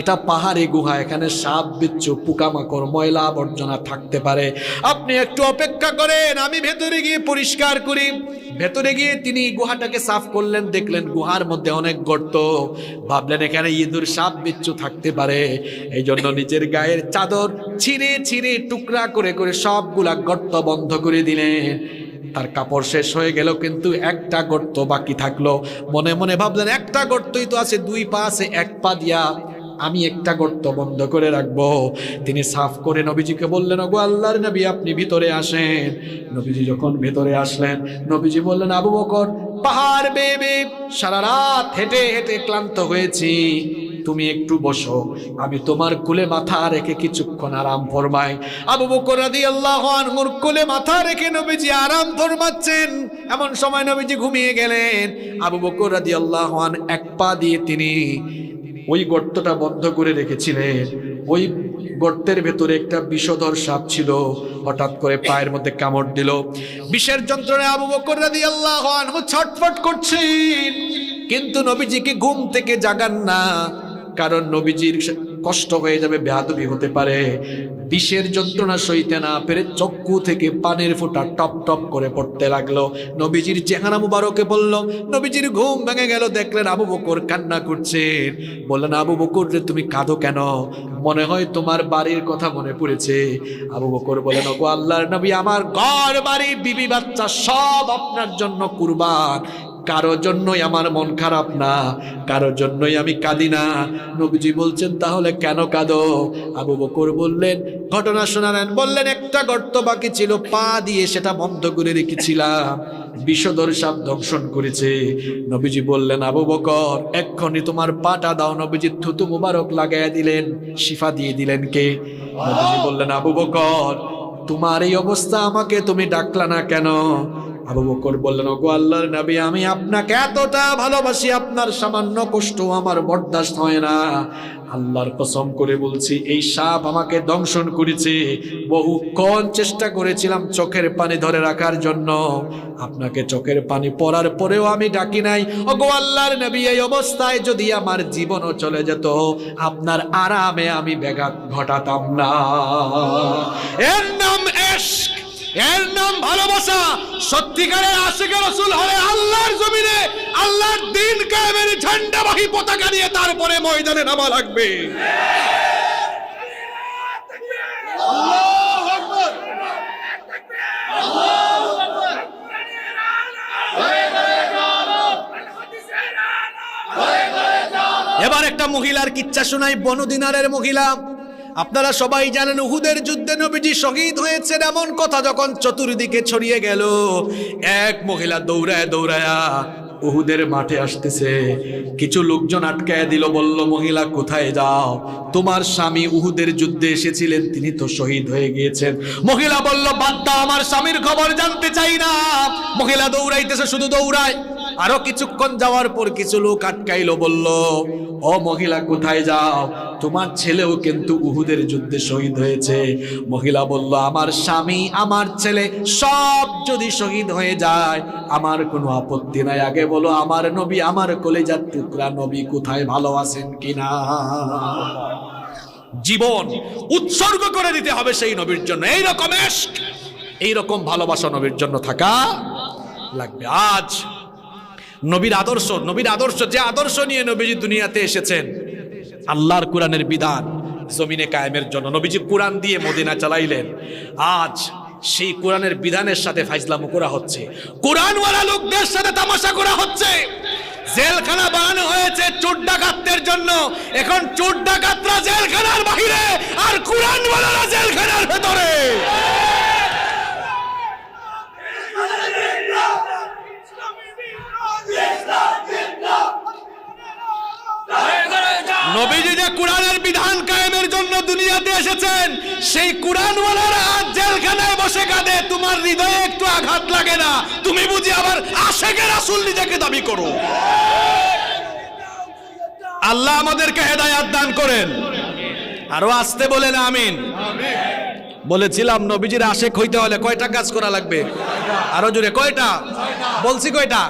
এটা পাহাড়ি গুহা, এখানে সাপ বিচ্ছু পোকামাকড় ময়লা আবর্জনা থাকতে পারে, আপনি একটু অপেক্ষা করেন, আমি ভেতরে গিয়ে পরিষ্কার করি। ভেতরে গিয়ে তিনি গুহাটাকে সাফ করলেন, দেখলেন গুহার মধ্যে অনেক গর্ত, ভাবলেন এখানে ইঁদুর সাপ বিচ্ছু থাকতে পারে। এই জন্য নিজের গায়ের চাদর ছিঁড়ে ছিঁড়ে টুকরা করে করে সবগুলা গর্ত বন্ধ করে দিলেন। তার কাপড় শেষ হয়ে গেল, কিন্তু একটা গর্ত বাকি থাকলো। মনে মনে ভাবলেন, একটা গর্তই তো আছে, দুই পা আছে, এক পা দিয়া আমি একটা গর্ত বন্ধ করে রাখবো। তিনি সাফ করে নবীজিকে বললেন, ওগো আল্লাহর নবী, আপনি ভিতরে আসেন। নবীজি যখন ভেতরে আসলেন, নবীজি বললেন, আবু বকর, পাহাড় বেয়ে বেয়ে সারা রাত হেঁটে হেঁটে ক্লান্ত হয়েছি, তুমি একটু বসো, আমি তোমার কোলে মাথা রেখে কিছুক্ষণ আরাম ফরমাই। আবু বকর রাদিয়াল্লাহু আনহুর কোলে মাথা রেখে নবীজি আরাম ফরমাচ্ছেন। এমন সময় নবীজি ঘুমিয়ে গেলেন। আবু বকর রাদিয়াল্লাহু আনহু এক পা দিয়ে তিনি ওই গর্তটা বন্ধ করে রেখেছিলেন। ওই গর্তের ভেতরে একটা বিষধর সাপ ছিল, হঠাৎ করে পায়ের মধ্যে কামড় দিল। বিষের যন্ত্রণায় আবু বকর রাদিয়াল্লাহু আনহু ছটফট করছেন, কিন্তু নবীজিকে ঘুম থেকে জাগান না, কারণ নবীজির কষ্ট হয়ে যাবে, বেয়াদবি হতে পারে। বিষের যন্ত্রণা সইতে না পেরে চক্ষু থেকে পানির ফোঁটা টপ টপ করে পড়তে লাগলো। নবীজির চেহারা মুবারকে বলল, নবীজির ঘুম ভেঙে গেল, দেখলেন আবু বকর কান্না করছেন। বললেন, আবু বকর রে, তুমি কাঁদো কেন? মনে হয় তোমার বাড়ির কথা মনে পড়েছে। আবু বকর বলেন, ওগো আল্লাহর নবী, আমার ঘর বাড়ি বিবি বাচ্চা সব আপনার জন্য কুরবান, কারো জন্যই আমার মন খারাপ না, কারো জন্যই আমি কাঁদি না। নবীজি বলছেন তাহলে কেন কাঁদো? আবু বকর বললেন, ঘটনা শোনালেন, বললেন একটা গর্ত বাকি ছিল, পা দিয়ে সেটা বন্ধ করে রেখেছিলাম, বিষধর সাপ দংশন করেছে। নবীজি বললেন, আবু বকর এক্ষুনি তোমার পাটা দাও। নবীজি থুতু মুবারক লাগাইয়া দিলেন, শিফা দিয়ে দিলেন কে? নবীজি বললেন, আবু বকর তোমার এই অবস্থা, আমাকে তুমি ডাকলা না কেন? আবু বকর বললেন, ওগো আল্লাহর নবী, আমি আপনাকে এতটা ভালোবাসি, আপনার সামান্য কষ্ট আমার বরদাস্ত হয় না। আল্লাহর কসম করে বলছি, এই সাপ আমাকে দংশন করেছে, বহুক্ষণ চেষ্টা করেছিলাম চোখের পানি ধরে রাখার জন্য, আপনাকে চোখের পানি পড়ার পরেও আমি ডাকি নাই। ওগো আল্লাহর নবী, এই অবস্থায় যদি আমার জীবনও চলে যেত, আপনার আরামে আমি ব্যাঘাত ঘটাতাম না। এর নাম ইশক, এর নাম ভালোবাসা। সত্যিকারের আশিকে রাসূল হলে আল্লাহর জমিনে আল্লাহর দ্বীন কায়েমের ঝান্ডাবাহী পতাকা নিয়ে তারপরে ময়দানে নামা লাগবে। আল্লাহু আকবার, আল্লাহু আকবার। এবার একটা মহিলার কিচ্ছা শোনাই, বনু দিনারের মহিলা। আপনারা সবাই জানেন উহুদের যুদ্ধে নবীজি শহীদ হয়েছেন, এমন কথা যখন চতুর্দিকে ছড়িয়ে গেল, এক মহিলা দৌড়ায় দৌড়ায়া উহুদের মাঠে আসতেছে। কিছু লোকজন আটকায় দিল, বলল, মহিলা কোথায় যাও? তোমার স্বামী উহুদের যুদ্ধে এসেছিলেন, তিনি তো শহীদ হয়ে গিয়েছেন। মহিলা বলল, বাদ দাও, আমার স্বামীর খবর জানতে চাই না। মহিলা দৌড়াইতেছে, শুধু দৌড়ায়। আরো কিছুক্ষণ যাওয়ার পর কিছু লোক আটকাইলো, বলল, ও মহিলা কোথায় যাও? তোমার ছেলেও কিন্তু উহুদের যুদ্ধে শহীদ হয়েছে। মহিলা বলল, আমার স্বামী আমার ছেলে সব যদি শহীদ হয়ে যায় আমার কোনো আপত্তি নাই, আগে বলো আমার নবী, আমার কলিজার টুকরা নবী কোথায়, ভালো আছেন কিনা? জীবন উৎসর্গ করে দিতে হবে সেই নবীর জন্য। এইরকম ইশক, এইরকম ভালোবাসা নবীর জন্য থাকা লাগবে। আজ নবীর আদর্শ, নবীর আদর্শ, যে আদর্শ নিয়ে নবীজি দুনিয়াতে এসেছেন, আল্লাহর কোরআনের বিধান জমিনে কায়েমের জন্য নবীজি কোরআন দিয়ে মদিনা চালাইলেন। আজ সেই কোরআনের বিধানের সাথে ফাইজলামো করা হচ্ছে, কোরআনওয়ালা লোকদের সাথে তামাশা করা হচ্ছে। জেলখানা বানানো হয়েছে চোর ডাকাতদের জন্য, এখন চোর ডাকাতরা জেলখানার বাহিরে আর কোরআনওয়ালারা জেলখানার ভেতরে। নবীজি যে কোরআনের বিধান কায়েমের জন্য দুনিয়াতে এসেছেন, সেই কোরআনওয়ালারা আজ জেলখানায় বসে কাঁদে। তোমার হৃদয়ে একটু আঘাত লাগে না? তুমি বুঝি আবার আশিকে রাসূল নিজেকে দাবি করো? আল্লাহ আমাদেরকে হেদায়েত দান করেন। আরো আসতে বলেন আমিন। বলেছিলাম নবীজির আশিক হইতে হলে কয়টা কাজ করা লাগবে? আরো জোরে, কয়টা বলছি? কয়টা?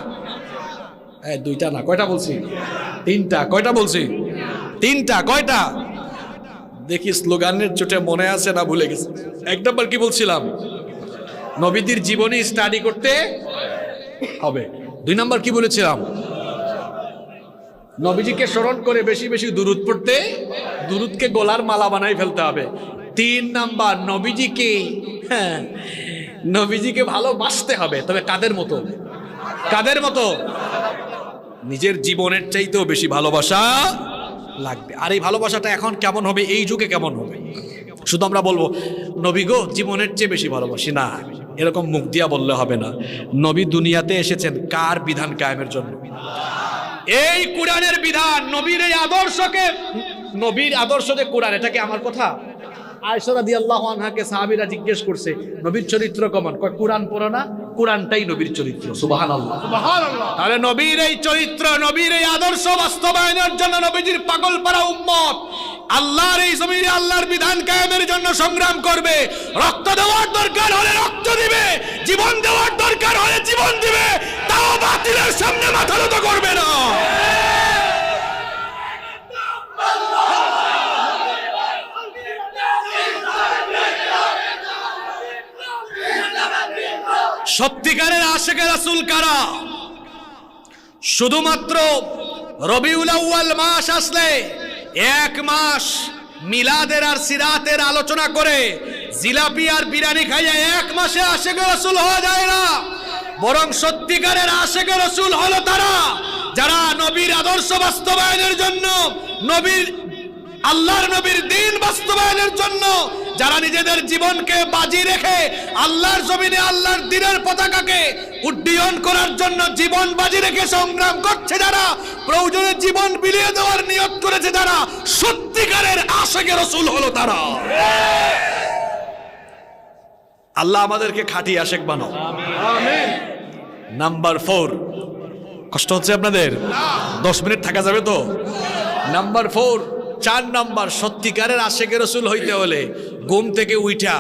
দুইটা না, কয়টা বলছি? তিনটা। কয়টা বলছি? তিনটা। কয়টা? দেখি স্লোগানের চোটে মনে আছে না ভুলে গেছে। এক নম্বর কি বলছিলাম? নবীদের জীবনী স্টাডি করতে হবে। দুই নম্বর কি বলেছিলাম? নবীজিকে স্মরণ করে বেশি বেশি দুরূদ পড়তে, দুরূদকে গলার মালা বানাই ফেলতে হবে। তিন নাম্বার, নবীজিকে ভালোবাসতে হবে। তবে কাদের মতো? কাদের মতো? নিজের জীবনের চাইতেও বেশি ভালোবাসা লাগবে। আর এই ভালোবাসাটা এখন কেমন হবে? এই যুগে কেমন হবে? শুধু আমরা বলবো নবী গো জীবনের চেয়ে বেশি ভালোবাসি না, এরকম মুখ দিয়া বললে হবে না। নবী দুনিয়াতে এসেছেন কার বিধান কায়েমের জন্য? এই কোরআনের বিধান, নবীর এই আদর্শকে, নবীর আদর্শ যে কোরআন, এটা কি আমার কথা? আয়েশা রাদিয়াল্লাহু আনহাকে সাহাবীরা জিজ্ঞেস করছে নবীর চরিত্র কেমন? কয় কোরআন পড়ো না, কোরআনটাই নবীর চরিত্র। সুবহানাল্লাহ, সুবহানাল্লাহ। তাহলে নবীর এই চরিত্র, নবীর এই আদর্শ বাস্তবায়নের জন্য নবীজির পাগল পারা উম্মত আল্লাহর এই জমিনে আল্লাহর বিধান কায়েমের জন্য সংগ্রাম করবে। রক্ত দেওয়ার দরকার হলে রক্ত দিবে, জীবন দেওয়ার দরকার হলে জীবন দিবে, তাও বাতিলের সামনে মাথা নত করবে না। সত্যিকারের আশিকে রাসূল কারা? শুধুমাত্র রবিউল আউয়াল মাস আসলে এক মাস মিলাদের আর সিরাতের আলোচনা করে জিলাপি আর বিরিয়ানি খাইয়া এক মাসে আশিকে রাসূল হওয়া যায় না। বরং সত্যিকারের আশিকে রাসূল হলো তারা যারা নবীর আদর্শ বাস্তবায়নের জন্য, আল্লাহর নবীর দ্বীন বাস্তবায়নের জন্য যারা নিজেদের জীবনকে বাজি রেখে আল্লাহর জমিনে আল্লাহর দ্বীনের পতাকাকে উড্ডীয়ন করার জন্য জীবন বাজি রেখে সংগ্রাম করছে, যারা প্রয়োজনে জীবন বিলিয়ে দেওয়ার নিয়ত করেছে, যারা সত্যিকারের আশিকে রাসূল হলো তারা। আল্লাহ আমাদেরকে খাঁটি আশিক বানাও, আমিন। নাম্বার 4, কষ্ট হচ্ছে আপনাদের? 10 মিনিট থাকা যাবে তো? নাম্বার 4, 4 নাম্বার, সত্যিকারের আশিকে রাসূল হইতে হলে ঘুম থেকে উঠা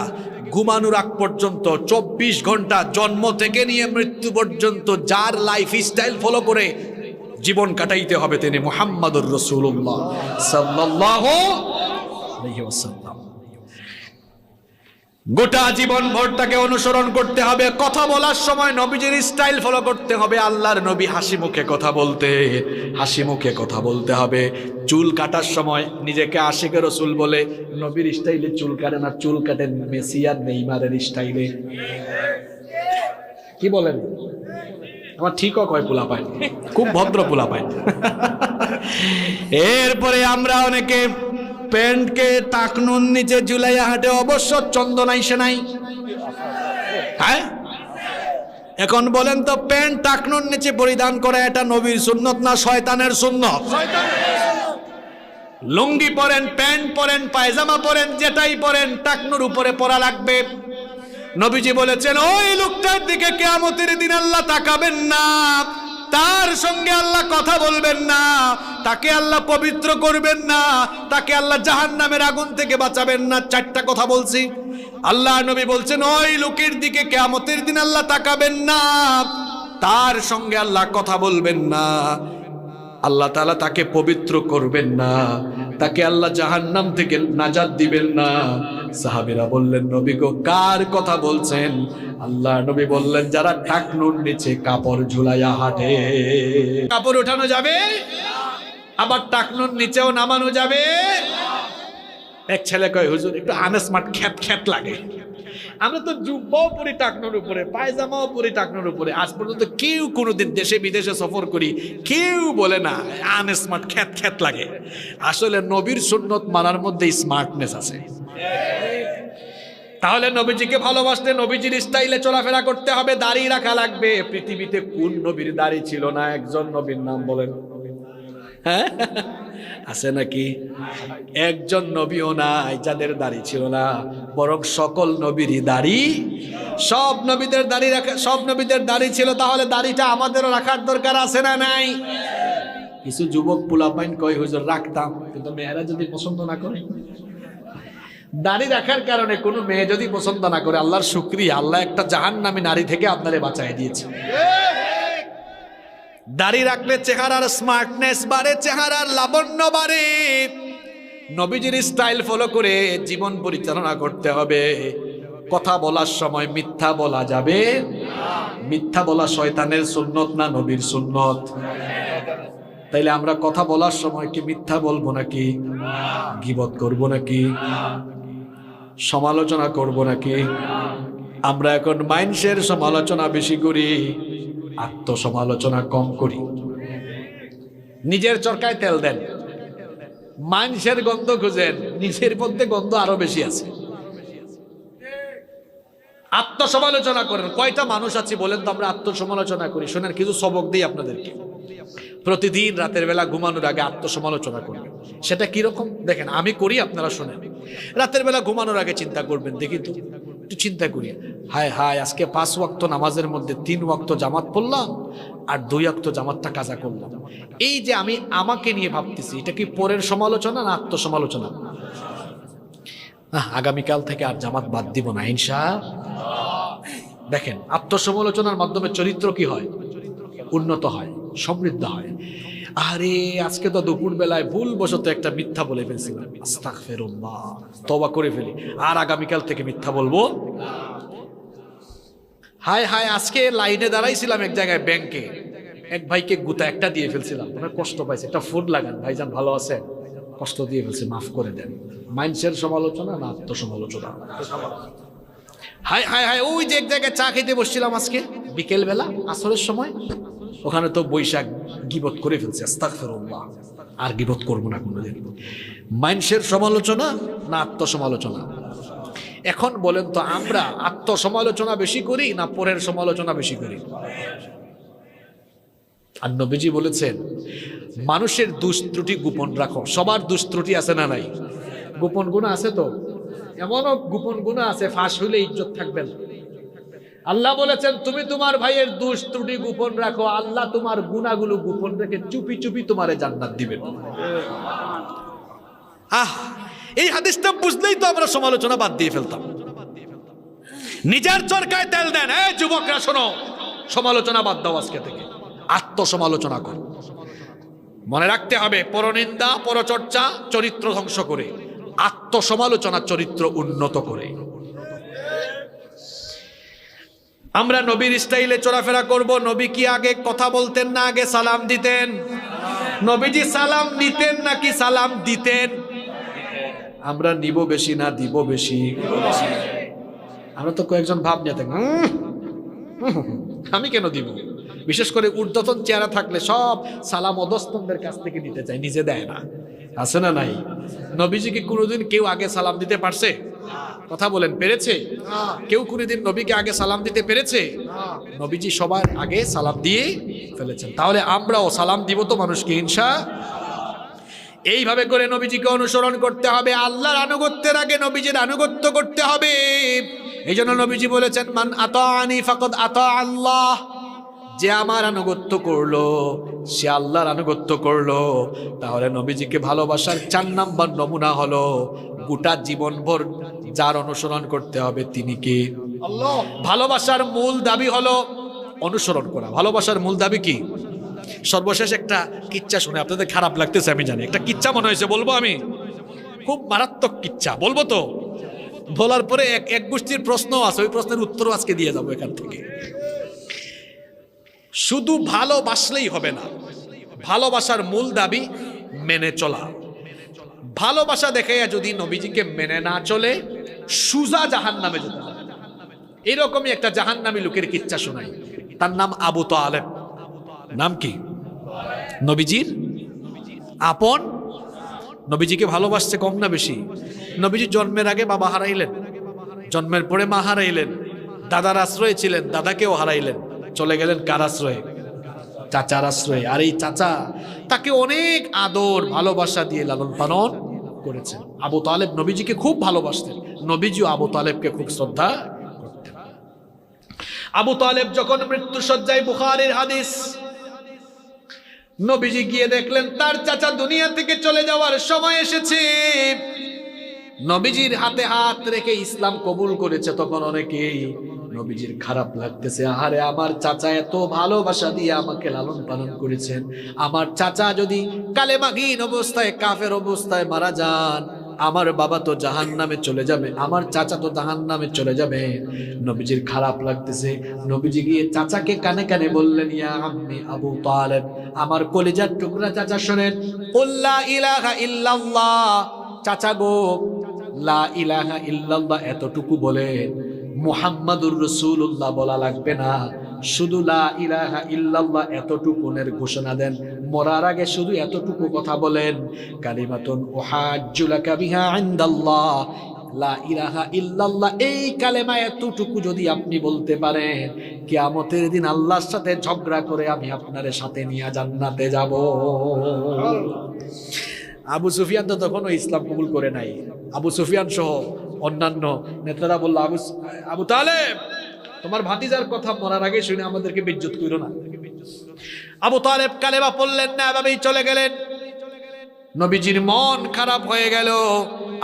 ঘুমানোর আগ পর্যন্ত 24 ঘন্টা জন্ম থেকে নিয়ে মৃত্যু পর্যন্ত যার লাইফ স্টাইল ফলো করে জীবন কাটাইতে হবে তিনি মুহাম্মাদুর রাসূলুল্লাহ সাল্লাল্লাহু আলাইহি ওয়াসাল্লাম। গোটা জীবন ভরটাকে অনুসরণ করতে হবে। কথা বলার সময় নবীজির স্টাইল ফলো করতে হবে। আল্লাহর নবী হাসি মুখে কথা বলতে, হাসি মুখে কথা বলতে হবে। চুল কাটার সময় নিজেকে আশিকে রাসূল বলে নবীর স্টাইলে চুল কাটেন, আর চুল কাটেন মেসি আর নেইমারের স্টাইলে। কি বলেন? আমার ঠিকও কয় পোলা পায়, খুব ভদ্র পোলা পায়। এরপরে আমরা অনেকে প্যান্টকে টাকনুন নিচে ঝুলাইয়া হাঁটে, অবশ্য চন্দন আইসে নাই। হ্যাঁ, এখন বলেন তো, প্যান্ট টাকনুন নিচে পরিধান করে এটা নবীর সুন্নত না শয়তানের সুন্নত? লুঙ্গি পরেন, প্যান্ট পরেন, পায়জামা পরেন, যেটাই পরেন টাকনুর উপরে পরা লাগবে। নবীজি বলেছেন ওই লোকটার দিকে কিয়ামতের দিন আল্লাহ তাকাবেন না, তার সঙ্গে আল্লাহ কথা বলবেন না, তাকে আল্লাহ পবিত্র করবেন না, তাকে আল্লাহ জাহান্নামের আগুন থেকে বাঁচাবেন না। 4টা কথা বলছি। আল্লাহ নবী বলছেন ওই লোকের দিকে কিয়ামতের দিন আল্লাহ তাকাবেন না, তার সঙ্গে আল্লাহ কথা বলবেন না, আল্লাহ তাআলা তাকে পবিত্র করবেন না, তাকে আল্লাহ জাহান্নাম থেকে নাজাত দিবেন না। সাহাবীরা বললেন নবী গো কার কথা বলছেন? আল্লাহ নবী বললেন যারা টাকনুর নিচে কাপড় ঝুলাইয়া হাঁটে। কাপড় ওঠানো যাবে, আবার টাকনুর নিচেও নামানো যাবে। এক ছেলে কয় হুজুর একটু আনস্মার্ট খ্যাত খ্যাত লাগে। আমরা তো জুব্বাও পরি টাকনুর উপরে, পায়জামাও পরি টাকনুর উপরে। আজ পর্যন্ত কেউ কোনোদিন দেশে বিদেশে সফর করি কেউ বলে না আনস্মার্ট খ্যাত খ্যাত লাগে। আসলে নবীর সুন্নত মানার মধ্যে স্মার্টনেস আছে। তাহলে নবীজিকে ভালোবাসতে নবীজির স্টাইলে চলাফেরা করতে হবে, দাড়ি রাখা লাগবে। পৃথিবীতে কোন নবীর দাড়ি ছিল না? একজন নবীর নাম বলেন। হ্যাঁ আছে নাকি? একজন নবীও নাই যাদের দাড়ি ছিল না, বরং সকল নবীরই দাড়ি, সব নবীদের দাড়ি রাখা, সব নবীদের দাড়ি ছিল। তাহলে দাড়িটা আমাদেরও রাখার দরকার আছে না নাই? কিছু যুবক পোলাপাইন কয় হুজুর রাখতাম, কিন্তু মেয়েরা যদি পছন্দ না করে। দাড়ি রাখার কারণে কোনো মেয়ে যদি পছন্দ না করে, আল্লাহর শুকরিয়া, আল্লাহ একটা জাহান্নামী নারী থেকে আপনারে বাঁচায় দিয়েছে। দাড়ি রাখলে চেহারার স্মার্টনেস বাড়ে, চেহারার লাবণ্য বাড়ে। নবীজির স্টাইল ফলো করে জীবন পরিচালনা করতে হবে। কথা বলার সময় মিথ্যা বলা যাবে। মিথ্যা বলা শয়তানের সুন্নত না নবীর সুন্নত? তাইলে আমরা কথা বলার সময় কি মিথ্যা বলবো নাকি? গীবত করব নাকি? সমালোচনা করব নাকি? আমরা এখন মানুষের সমালোচনা বেশি করি, আত্মসমালোচনা কম করি। নিজের চরকায় তেল দেন, মানুষের গন্ধ খুঁজেন, নিজের মধ্যে গন্ধ আরো বেশি আছে। আত্মসমালোচনা করেন। কয়টা মানুষ আছে বলেন তো আমরা আত্মসমালোচনা করি? শোনেন কিছু সবক দিই আপনাদেরকে। প্রতিদিন রাতের বেলা ঘুমানোর আগে আত্মসমালোচনা করবেন। সেটা কিরকম দেখেন, আমি করি, আপনারা শোনেন। রাতের বেলা ঘুমানোর আগে চিন্তা করবেন, দেখি তো একটু চিন্তা করি, হায় হায় আজকে 5 ওয়াক্ত নামাজের মধ্যে 3 ওয়াক্ত জামাত পড়লাম আর 2 ওয়াক্ত জামাতটা কাজা করলাম। এই যে আমি আমাকে নিয়ে ভাবতেছি, এটা কি পরের সমালোচনা না আত্মসমালোচনা? আগামীকাল থেকে আর জামাত বাদ দিব না ইনশাআল্লাহ। দেখেন আত্মসমালোচনার মাধ্যমে চরিত্র কি হয়? উন্নত হয়, সমৃদ্ধ হয়। আরে আজকে তো দুপুর বেলায় ভুলবশত একটা মিথ্যা বলে ফেলছিলাম, আস্তাগফিরুল্লাহ, তওবা করে ফেলি, আর আগামীকাল থেকে মিথ্যা বলবো। হায় হায় আজকে লাইনে দাঁড়াইছিলাম এক জায়গায় ব্যাংকে, এক ভাইকে গুতা একটা দিয়ে ফেলছিলাম, ওনার কষ্ট পাইছে, একটা ফুড লাগান ভাইজান, ভালো আছে, কষ্ট দিয়ে ফেলছে, মাফ করে দেন। মানুষের সমালোচনা না আত্মসমালোচনা? হায় হায় হায় ওই যে এক জায়গায় চা খেতে বসছিলাম আজকে, বিকেলবেলা আসরের সময় ওখানে তো বৈশাখ গীবত করে ফেলছে, আস্তাগফিরুল্লাহ, আর গীবত করবো না কোনোদিন। মানুষের সমালোচনা না আত্মসমালোচনা? এখন বলেন তো, আমরা আত্মসমালোচনা বেশি করি না পরের সমালোচনা বেশি করি? আর নবীজি বলেছেন, মানুষের দোষ ত্রুটি গোপন রাখো। সবার দোষ ত্রুটি আছে না নাই? গোপন গুনাহ আছে তো, এমনও গোপন গুনাহ আছে ফাঁস হইলে ইজ্জত থাকবে না। আল্লাহ বলেছেন, তুমি তোমার ভাইয়ের দোষ ত্রুটি গোপন রাখো, আল্লাহ তোমার গুনাহগুলো গোপন রেখে চুপি চুপি তোমারে জান্নাত দিবেন। এই হাদিসটা বুঝলেই তো আমরা সমালোচনা বাদ দিয়ে ফেলতাম। নিজের চরকায় তেল দেন। যুবকরা শোনো, সমালোচনা বাদ দাও আজকে থেকে, আত্মসমালোচনা করো। মনে রাখতে হবে, পরনিন্দা পরচর্চা চরিত্র ধ্বংস করে, আত্মসমালোচনা চরিত্র উন্নত করে। আমরা নবীর স্টাইলে চলাফেরা করব। নবী কি আগে কথা বলতেন না আগে সালাম দিতেন? নবীজি সালাম নিতেন নাকি সালাম দিতেন? আমরা নিব বেশি না দিব বেশি? আমরা তো কয়েকজন ভাব নিয়ে থাকি, আমি কেন দিব? বিশেষ করে ঊর্ধ্বতন চেহারা থাকলে সব সালাম অধস্তনদের কাছ থেকে নিতে চায়, নিজে দেয় না। আছে না নাই? নবীজিকে কোনোদিন কেউ আগে সালাম দিতে পারছে? কথা বলেন, পেরেছে? কেউ কোনোদিন নবীকে আগে সালাম দিতে পেরেছে? নবীজি সবার আগে সালাম দিয়ে ফেলেছেন। তাহলে আমরাও সালাম দিব তো মানুষকে, ইনশাআল্লাহ। এইভাবে করে নবীজিকে অনুসরণ করতে হবে। আল্লাহর আনুগত্যের আগে নবীজির আনুগত্য করতে হবে। এই জন্য নবীজি বলেছেন, মান আতাআনি ফাকাদ আতা আল্লাহ। যে আমার আনুগত্য করলো সে আল্লাহর আনুগত্য করলো। তাহলে নবীজিকে ভালোবাসার 4 নাম্বার নমুনা হলো, গোটা জীবনভর যার অনুসরণ করতে হবে তিনি কে? আল্লাহ। ভালোবাসার মূল দাবি হলো অনুসরণ করা। ভালোবাসার মূল দাবি কি? সর্বশেষ একটা কিচ্ছা শুনে আপনাদের খারাপ লাগতেছে আমি জানি, একটা কিচ্ছা মনে হয়েছে, বলবো আমি? খুব মারাত্মক কিচ্ছা, বলবো তো? বলার পরে এক গোষ্ঠীর প্রশ্ন আছে, ওই প্রশ্নের উত্তরও আজকে দিয়ে যাবো এখান থেকে। শুধু ভালোবাসলেই হবে না, ভালোবাসার মূল দাবি মেনে চলা। ভালোবাসা দেখে যদি নবীজিকে মেনে না চলে, সুজা জাহান্নামে যেতে হবে। এরকমই একটা জাহান্নামী লোকের কিচ্ছা শোনাই। তার নাম আবু তালেব। নাম কি? নবীজির আপন। নবীজিকে ভালোবাসছে কম না বেশি? নবীজি জন্মের আগে বাবা হারাইলেন, জন্মের পরে মা হারাইলেন, দাদার আশ্রয়ে ছিলেন, দাদাকেও হারাইলেন, চলে গেলেন কার আশ্রয়ে? চাচার আশ্রয়ে। আর এই চাচা তাকে অনেক আদর ভালোবাসা দিয়ে লালন পালন করেছেন। আবু তালেব নবীজিকে খুব ভালোবাসতেন, নবীজিও আবু তালেবকে খুব শ্রদ্ধা করতেন। আবু তালেব যখন মৃত্যুশয্যায়, বুখারীর হাদিস, নবীজি গিয়ে দেখলেন তার চাচা দুনিয়া থেকে চলে যাওয়ার সময় এসেছে। নবীজির হাতে হাত রেখে ইসলাম কবুল করেছে। তখন অনেকেই নবীজির খারাপ লাগতেছে, আরে আমার চাচা এত ভালোবাসা দিয়ে আমাকে লালন পালন করেছেন, আমার চাচা যদি কালেমাহীন অবস্থায় কাফের অবস্থায় মারা যান, আমার বাবা তো জাহান্নামে চলে যাবে, আমার চাচা তো জাহান্নামে চলে যাবে। নবীজির খারাপ লাগতেছে। নবীজি গিয়ে চাচাকে কানে কানে বললেন, ইয়া আম্মি আবু তালেব, আমার কলিজার টুকরা চাচা শোনেন, লা ইলাহা ইল্লাল্লাহ। চাচা গো, লা ইলাহা ইল্লাল্লাহ এতটুকু বলেন, মুহাম্মাদুর রাসূলুল্লাহ বলা লাগবে না, শুধু লা ইলাহা ইল্লাল্লাহ এতটুকুনের ঘোষণা দেন। মরার আগে শুধু এতটুকু কথা বলেন, কালিমাতুন উহাজ্জু লাকা বিহা ইনদাল্লাহ। লা ইলাহা ইল্লাল্লাহ এই কালেমা এতটুকু যদি আপনি বলতে পারেন, কিয়ামতের দিন আল্লাহর সাথে ঝগড়া করে আমি আপনার সাথে নিয়ে জান্নাতে যাব। আবু সুফিয়ান তো তখনও ইসলাম কবুল করে নাই। আবু সুফিয়ান সহ অন্যান্য নেতারা বলল, আবু তালেব, তোমার ভাতিজার কথা মরার আগে শুনে আমাদেরকে বেইজ্জত কইরো না। আবু তালেব কালেমা পড়লেন না, এভাবেই চলে গেলেন। নবীজির মন খারাপ হয়ে গেল।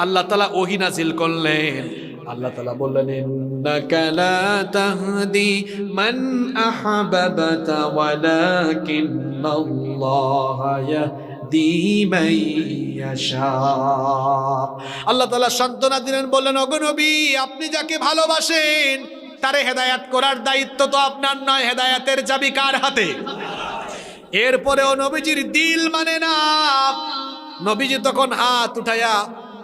আল্লাহ তাআলা ওহী নাযিল করলেন। আল্লাহ তাআলা বললেন, ইন্নাকা লা তাহদি মান আহবাবতা ওয়ালাকিন্নাল্লাহা ইয়াহদি মান ইয়াশা। আল্লাহ তাআলা সান্ত্বনা দিলেন, বললেন, ওগো নবী, আপনি যাকে ভালোবাসেন তারে হেদায়েত করার দায়িত্ব তো আপনার নয়, হেদায়েতের চাবি কার হাতে? এরপরেও নবীজির দিল মানে না। নবীজি তখন হাত উঠায়া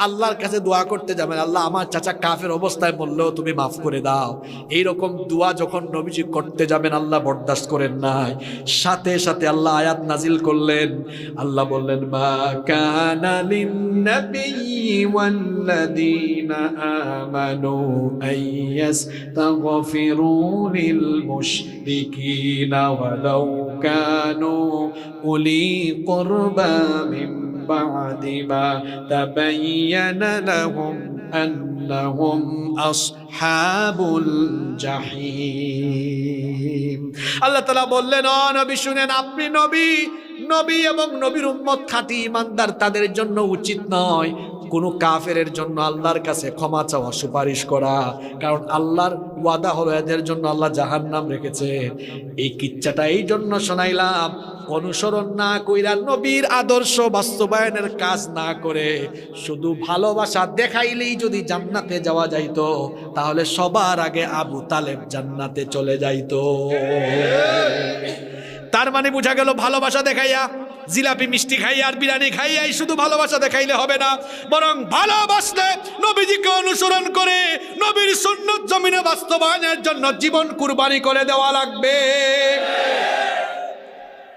আল্লাহর কাছে দোয়া করতে যাবেন, আল্লাহ আমার চাচা কাফের অবস্থায় বললেও তুমি মাফ করে দাও, এইরকম দোয়া যখন নবীজি করতে যাবেন আল্লাহ বরদাস্ত করেন নাই। সাথে সাথে আল্লাহ আয়াত নাজিল করলেন, আল্লাহ বললেন মা কানা লিন-নাবিয়্যি ওয়াল্লাযীনা আমানু আইয়াস্তাগফিরু লিল মুশরিকিনা ওয়ালাউ কানু উলি কুরবা মিন বা'দি মা তাবায়্যানা লাহুম আন্নাহুম আসহাবুল জাহিম। আল্লাহ তাআলা বললেন, ও নবী শুনেন, আপনি নবী এবং নবীর উম্মত খাঁটি ঈমানদার, তাদের জন্য উচিত নয় কোন কাফেরের জন্য আল্লাহর কাছে ক্ষমা চাওয়া, সুপারিশ করা, কারণ আল্লাহর ওয়াদা হলো এদের জন্য আল্লাহ জাহান্নাম রেখেছে। এই কিচ্ছাটা এই জন্য শোনাইলাম, অনুসরণ না কইরা নবীর আদর্শ বাস্তবায়নের কাজ না করে শুধু ভালোবাসা দেখাইলেই যদি জান্নাতে যাওয়া যাইতো, তাহলে সবার আগে আবু তালেব জান্নাতে চলে যাইতো। তার মানে বোঝা গেল ভালোবাসা দেখাইয়া, জিলাপি মিষ্টি খাইয়া আর বিরিয়ানি খাইয়াই শুধু ভালোবাসা দেখাইলে হবে না, বরং ভালোবাসলে নবীজিকে অনুসরণ করে নবীর সুন্নাত জমিনে বাস্তবায়নের জন্য জীবন কুরবানি করে দেওয়া লাগবে।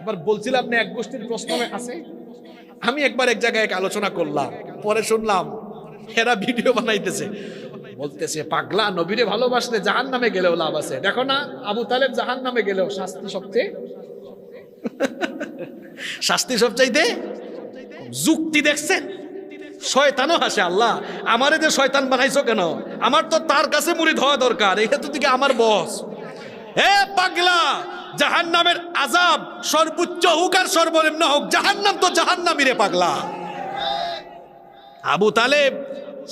এবার বলছিলাম না এক গোষ্ঠীর প্রশ্ন আছে, আমি একবার এক জায়গায় এক আলোচনা করলাম, পরে শুনলাম এরা ভিডিও বানাইতেছে, বলতেছে পাগলা, নবীরে ভালোবাসলে জাহান্নামে গেলেও লাভ আছে। দেখো না আবু তালেব জাহান্নামে গেলেও শাস্তি সবচেয়ে সবচাইতে যুক্তি দেখছেন। শয়তানও হাসে, আল্লাহ আমারে যে শয়তান বানাইছো কেন, আমার তো তার কাছে মুরিদ হওয়া দরকার, এটা তো দিকে আমার বস। এ পাগলা, জাহান্নামের আযাব সর্বোচ্চ হোক আর সর্বনিম্ন হোক, জাহান্নাম তো জাহান্নামী রে পাগলা। আবু তালেব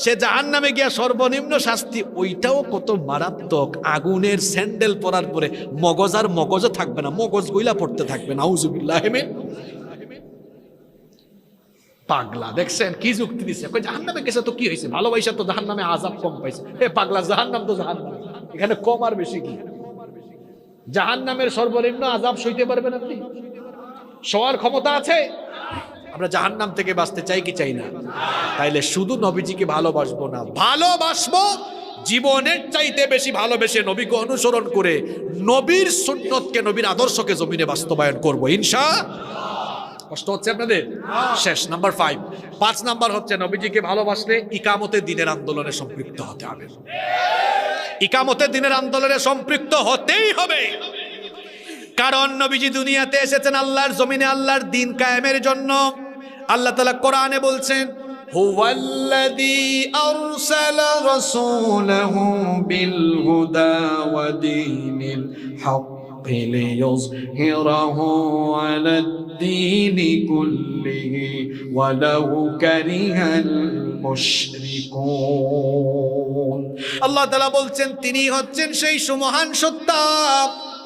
সে জাহান্নামে গিয়া সর্বনিম্ন শাস্তি, ওইটাও কত মারাত্মক, আগুনের স্যান্ডেল পরার পরে মগজ আর মগজও থাকবে না, মগজ গইলা পড়তে থাকবে না, আউযুবিল্লাহ। পাগলা দেখছেন কি যুক্তি দিছে, কই জাহান্নামে গেছে তো কি হয়েছে, ভালোবাসা তো জাহান্নামে আযাব কম পাইছে। হে পাগলা, জাহান্নাম তো জাহান্নাম, এখানে কম আর বেশি কি? জাহান্নামের সর্বনিম্ন আযাব সইতে পারবেন আপনি? সওয়ার ক্ষমতা আছে? আমরা জাহান্নাম থেকে বাঁচতে চাই কি চাই না? তাইলে শুধু নবীজিকে ভালোবাসবো না, ভালোবাসবো জীবনের চাইতে বেশি ভালোবেসে নবীকে অনুসরণ করে নবীর সুন্নতকে, নবীর আদর্শকে জমিনে বাস্তবায়ন করবো ইনশাআল্লাহ। কষ্ট হচ্ছে আপনাদের? শেষ নাম্বার 5 নাম্বার হচ্ছে নবীজিকে ভালোবাসলে ইকামতে দ্বীনের আন্দোলনে সম্পৃক্ত হতে হবে। ইকামতে দ্বীনের আন্দোলনে সম্পৃক্ত হতেই হবে, কারণ নবীজি দুনিয়াতে এসেছেন আল্লাহর জমিনে আল্লাহর দ্বীন কায়েমের জন্য। আল্লাহ তাআলা কোরআনে বলছেন, হুয়াল্লাযী আরসালা রাসূলাহু বিল হুদা ওয়া দীনিল হাক্কি লিইয়ুযহিরাহু আলাদ-দীনি কুল্লিহি ওয়ালাউ কারিহাল মুশরিকুন। আল্লাহ তাআলা বলছেন, তিনি হচ্ছেন সেই সুমহান সত্তা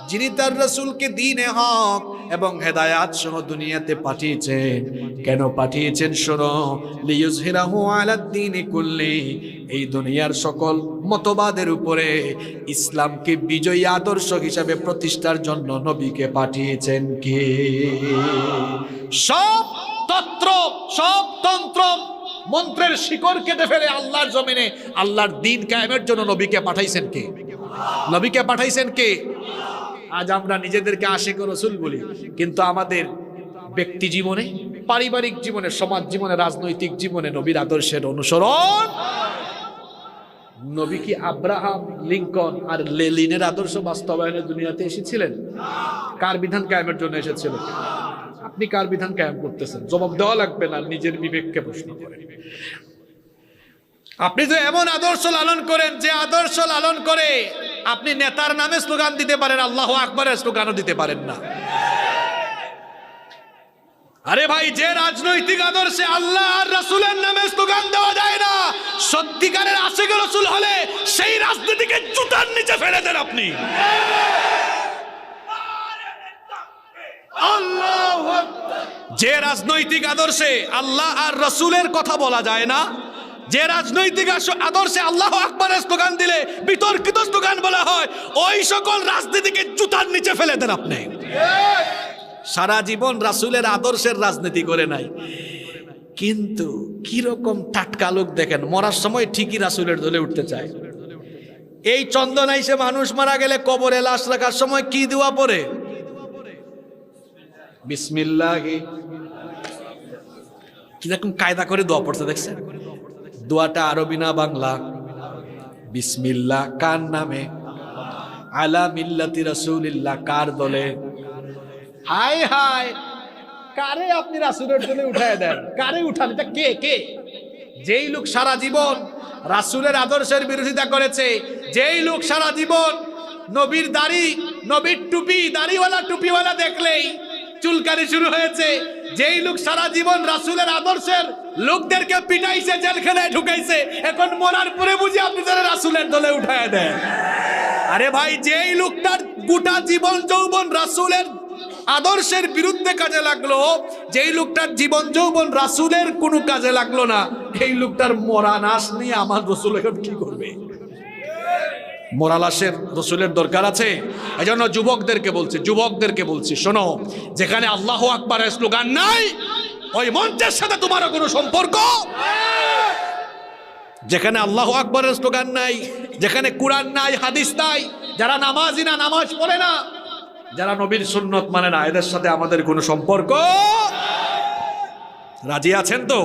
যিনি তার রাসূলকে দ্বীনে হক এবং হেদায়াত সহ দুনিয়াতে পাঠিয়েছেন। কেন পাঠিয়েছেন শোনো, লিইয়ুযহিরাহু আলাদ-দীনি কুল্লি, এই দুনিয়ার সকল মতবাদের উপরে ইসলামকে বিজয়ী আদর্শ হিসাবে প্রতিষ্ঠার জন্য নবীকে পাঠিয়েছেন কে? সব তন্ত্র মন্ত্রের শিকড় কেটে ফেলে আল্লাহর জমিনে আল্লাহর দ্বীন কায়েমের জন্য নবীকে পাঠাইছেন কে? নবীকে পাঠাইছেন কে? আজ আমরা নিজেদেরকে আশিক রাসূল বলি, কিন্তু আমাদের ব্যক্তি জীবনে, পারিবারিক জীবনে, সমাজ জীবনে, রাজনৈতিক জীবনে নবীর আদর্শের অনুসরণ। নবী কি আব্রাহাম, লিঙ্কন আর লেনিনের আদর্শ বাস্তবায়নে দুনিয়াতে এসেছিলেন? কার বিধান কায়েমের জন্য এসেছিলেন? আপনি কার বিধান কায়েম করতেছেন? জবাব দেওয়া লাগবে না, নিজের বিবেককে প্রশ্ন করেন। আপনি যে এমন আদর্শ লালন করেন, যে আদর্শ লালন করে আপনি নেতার নামে স্লোগান দিতে পারেন, আল্লাহু আকবারের স্লোগানও দিতে পারেন না। আরে ভাই, যে রাজনৈতিক আদর্শে আল্লাহ আর রাসূলের নামে স্লোগান দেওয়া যায় না, সত্যিকারের আশিক রাসূল হলে সেই রাজনীতিকে জুতার নিচে ফেলে দেন আপনি। আল্লাহু আকবার। যে রাজনৈতিক আদর্শে আল্লাহ আর রাসূলের কথা বলা যায় না, যে রাজনৈতিক আদর্শে আল্লাহু আকবারের স্লোগান দিলে বিতর্কিত স্লোগান বলা হয়, ওই সকল রাজনীতিকে জুতার নিচে ফেলে দেন আপনি। সারা জীবন রাসূলের আদর্শের রাজনীতি করে নাই, কিন্তু কিরকম টাটকা লোক দেখেন, মরার সময় ঠিকই রাসূলের দলে উঠতে চায়। এই চন্দন আইসে মানুষ মারা গেলে কবরে লাশ রাখার সময় কি দোয়া পড়ে? বিসমিল্লাহি। কিরকম কায়দা করে দোয়া পড়তে দেখছেন? দোয়াটা আরবি না বাংলা? বিসমিল্লাহ কার নামে? আলা মিল্লাতি রাসূলিল্লাহ কার দলে? হায় হায়, কারে আপনি রাসূলের দলে উঠায় দেন? কারে উঠান? এটা কে? কে? যেই লোক সারা জীবন রাসূলের আদর্শের বিরোধিতা করেছে, যেই লোক সারা জীবন নবীর দাড়ি, নবীর টুপি, দাড়িওয়ালা টুপিওয়ালা দেখলেই চুলকানি শুরু হয়েছে, যেই লোক সারা জীবন রাসূলের আদর্শের লোকদেরকে পিটাইছে, জেলখানায় ঢুকাইছে, এখন মরার পরে বুঝি আপনি তারা রাসূলের দলে উঠায় দেন? আরে ভাই, যেই লোকটার গোটা জীবন যৌবন রাসূলের আদর্শের বিরুদ্ধে কাজে লাগলো, যেই লোকটার জীবন যৌবন রাসূলের কোনো কাজে লাগলো না, এই লোকটার মরা লাশ নিয়ে আমার রাসূল এখন কি করবে? মরা লাশের রাসূলের দরকার আছে? এজন্য যুবকদেরকে বলছি, শোনো, যেখানে আল্লাহু আকবারের স্লোগান নাই ওই মঞ্চের সাথে তোমারও কোনো সম্পর্ক। যেখানে আল্লাহু আকবারের স্লোগান নাই, যেখানে কোরআন নাই, হাদিস নাই, যারা নামাজি না, নামাজ পড়ে না, যারা নবীর সুন্নত মানে না, এদের সাথে আমাদের কোনো সম্পর্ক। রাজি আছেন তো?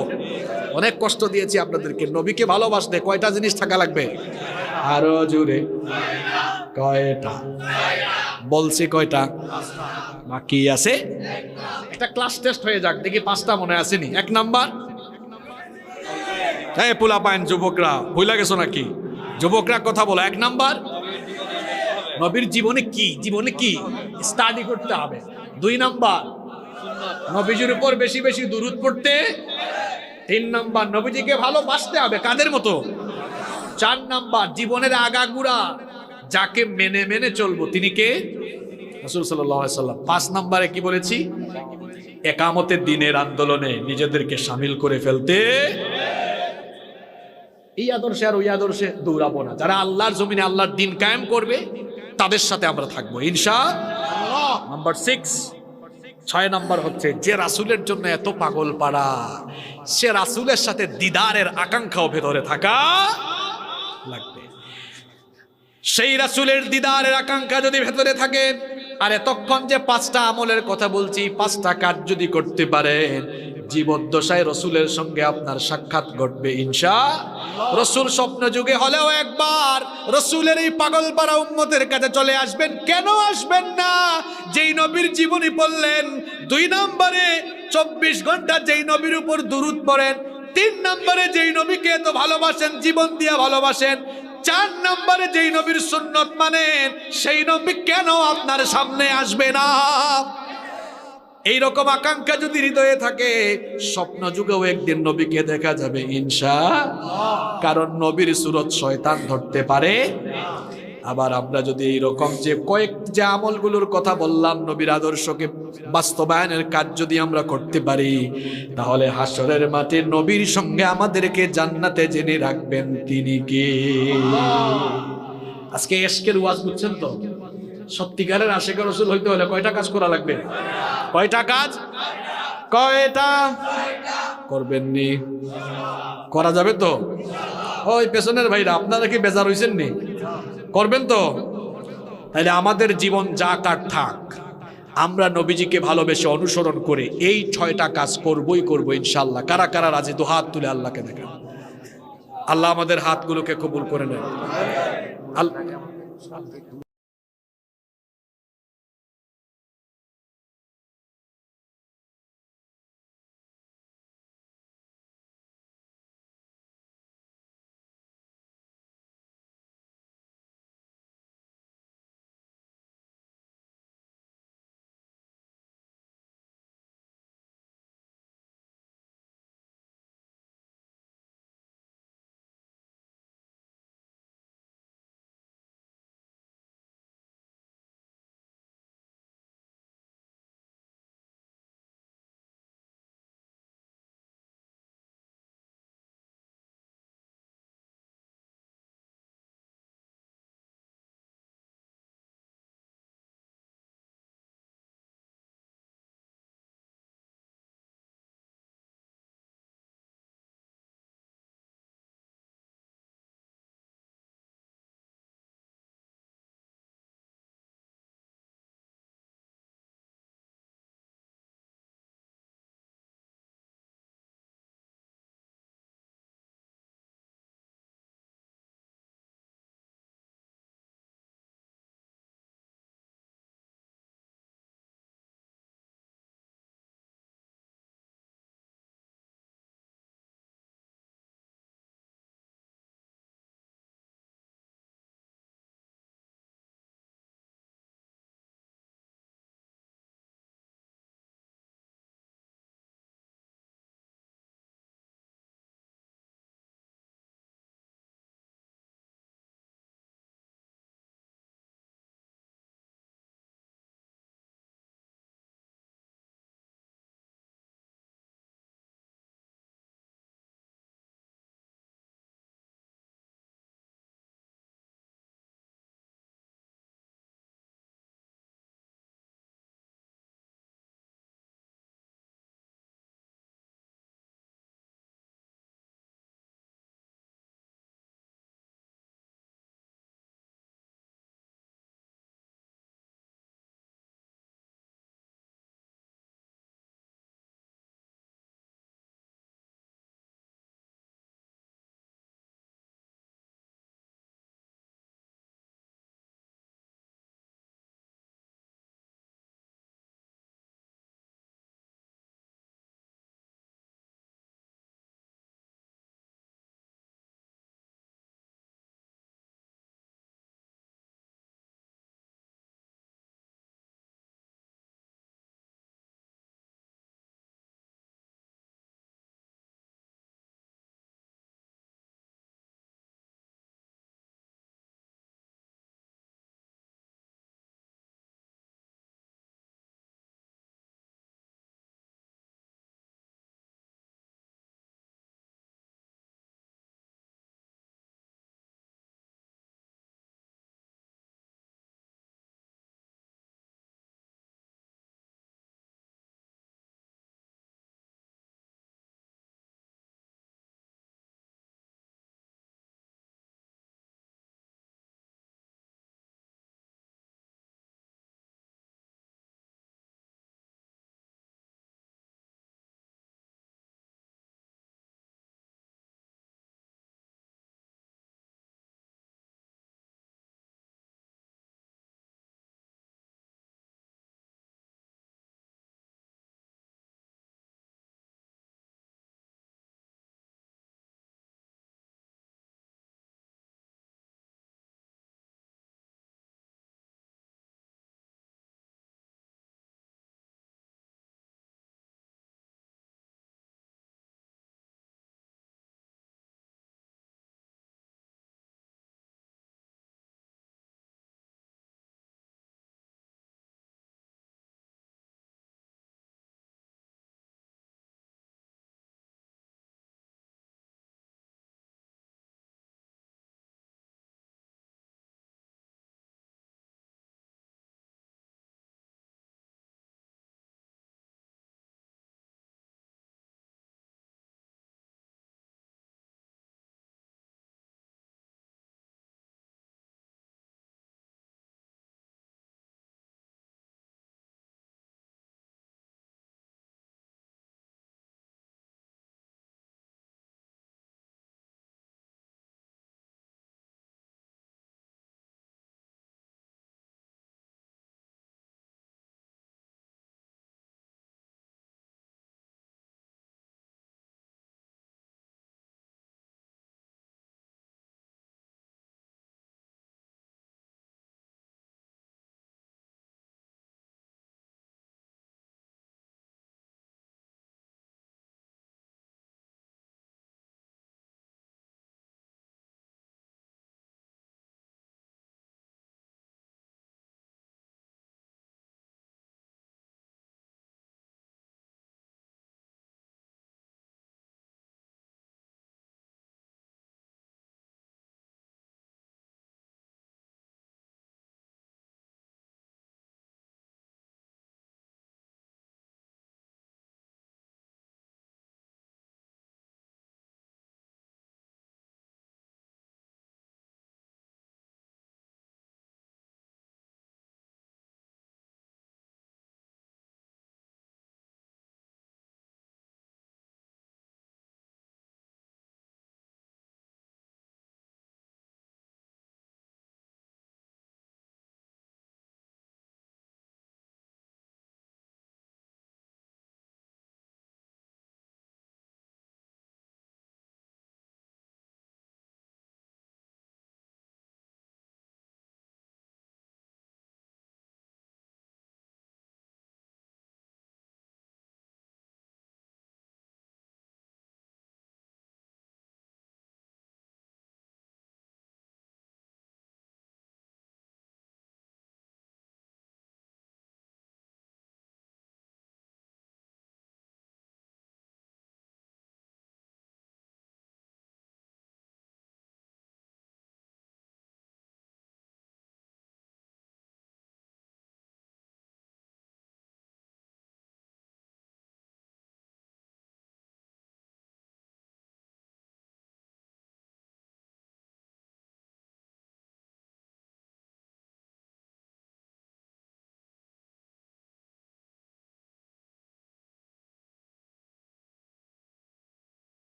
অনেক কষ্ট দিয়েছি আপনাদেরকে। নবীকে ভালোবাসতে কয়টা জিনিস থাকা লাগবে? আরো জোরে কয়টা? বলছি কয়টা? বাকি আছে একটা ক্লাস টেস্ট হয়ে যাক, দেখি 5টা মনে আসেনি। 1 নাম্বার, এই পোলা পাইন যুবকরা ভুলে গেছো নাকি? যুবকরা কথা বলো। 1 নাম্বার, নবীর জীবনে কি স্টাডি করতে হবে। 2 নাম্বার, নবীজির উপর বেশি বেশি দুরূদ পড়তে। 3 নাম্বার, নবীজিকে ভালোবাসতে হবে। কাদের মতো? 4 নাম্বার, জীবনের আগাগোড়া যাকে মেনে মেনে চলবো তিনি কে? রাসূল সাল্লাল্লাহু আলাইহি ওয়াসাল্লাম। 5 নাম্বারে কি বলেছি? একামতের দিনের আন্দোলনে নিজেদেরকে শামিল করে ফেলতে। এই আদর্শে আর ওই আদর্শে দৌড়াবো না। যারা আল্লাহর জমিনে আল্লাহর দিন কায়েম করবে তাদের সাথে আমরা থাকবো ইনশাআল্লাহ। নাম্বার 6 নাম্বার হচ্ছে, যে রাসূলের জন্য এত পাগল পাড়া, সে রাসূলের সাথে দিদারের আকাঙ্ক্ষাও ভেতরে থাকা লাগবে। সেই রাসূলের দিদারের আকাঙ্ক্ষা যদি ভেতরে থাকে, আর এতক্ষণ যে 5টা আমলের কথা বলছি, 5টা কাজ যদি করতে পারেন, জীবদ্দশায় রসুলের সঙ্গে আপনার সাক্ষাৎ ঘটবে ইনশাআল্লাহ। রসুল স্বপ্ন যুগে হলেও একবার রসুলের এই পাগল পাড়া উম্মতের কাছে চলে আসবেন। কেন আসবেন না? যেই নবীর জীবনী পড়লেন। 2 নম্বরে 24 ঘন্টা যেই নবীর উপর দুরূদ পড়েন। 3 নম্বরে যেই নবীকে এত ভালোবাসেন, জীবন দিয়ে ভালোবাসেন। 4 নম্বরে যেই নবীর সুন্নত মানেন, সেই নবী কেন আপনার সামনে আসবে না? এইরকম আকাঙ্ক্ষা যদি হৃদয়ে থাকে, স্বপ্ন যুগেও একদিন নবীকে দেখা যাবে ইনশাআল্লাহ। কারণ নবীর সুরত শয়তান ধরতে পারে। আবার আমরা যদি এইরকম যে আমলগুলোর কথা বললাম, নবীর আদর্শকে বাস্তবায়নের কাজ যদি আমরা করতে পারি, তাহলে হাসরের মাঠে নবীর সঙ্গে আমাদেরকে জান্নাতে জেনে রাখবেন তিনি কে। আজকে এশকের ওয়াজ বুঝছেন তো? সত্যিকারের আশিকের রাসূল হইতে হলে কয়টা কাজ করা লাগবে? কয়টা কাজ? কয়টা করবেননি? করা যাবে তো? ওই পেছনের ভাইরা, আপনারা কি বেজার হইছেন নি? করবেন তো? তাহলে আমাদের জীবন যা কাট থাক, আমরা নবীজিকে ভালোবেসে অনুসরণ করে এই 6টা কাজ করবই ইনশাআল্লাহ। কারা কারা রাজি? তো হাত তুলে আল্লাহকে দেখান। আল্লাহ আমাদের হাতগুলোকে কবুল করে নেন। আল্লাহ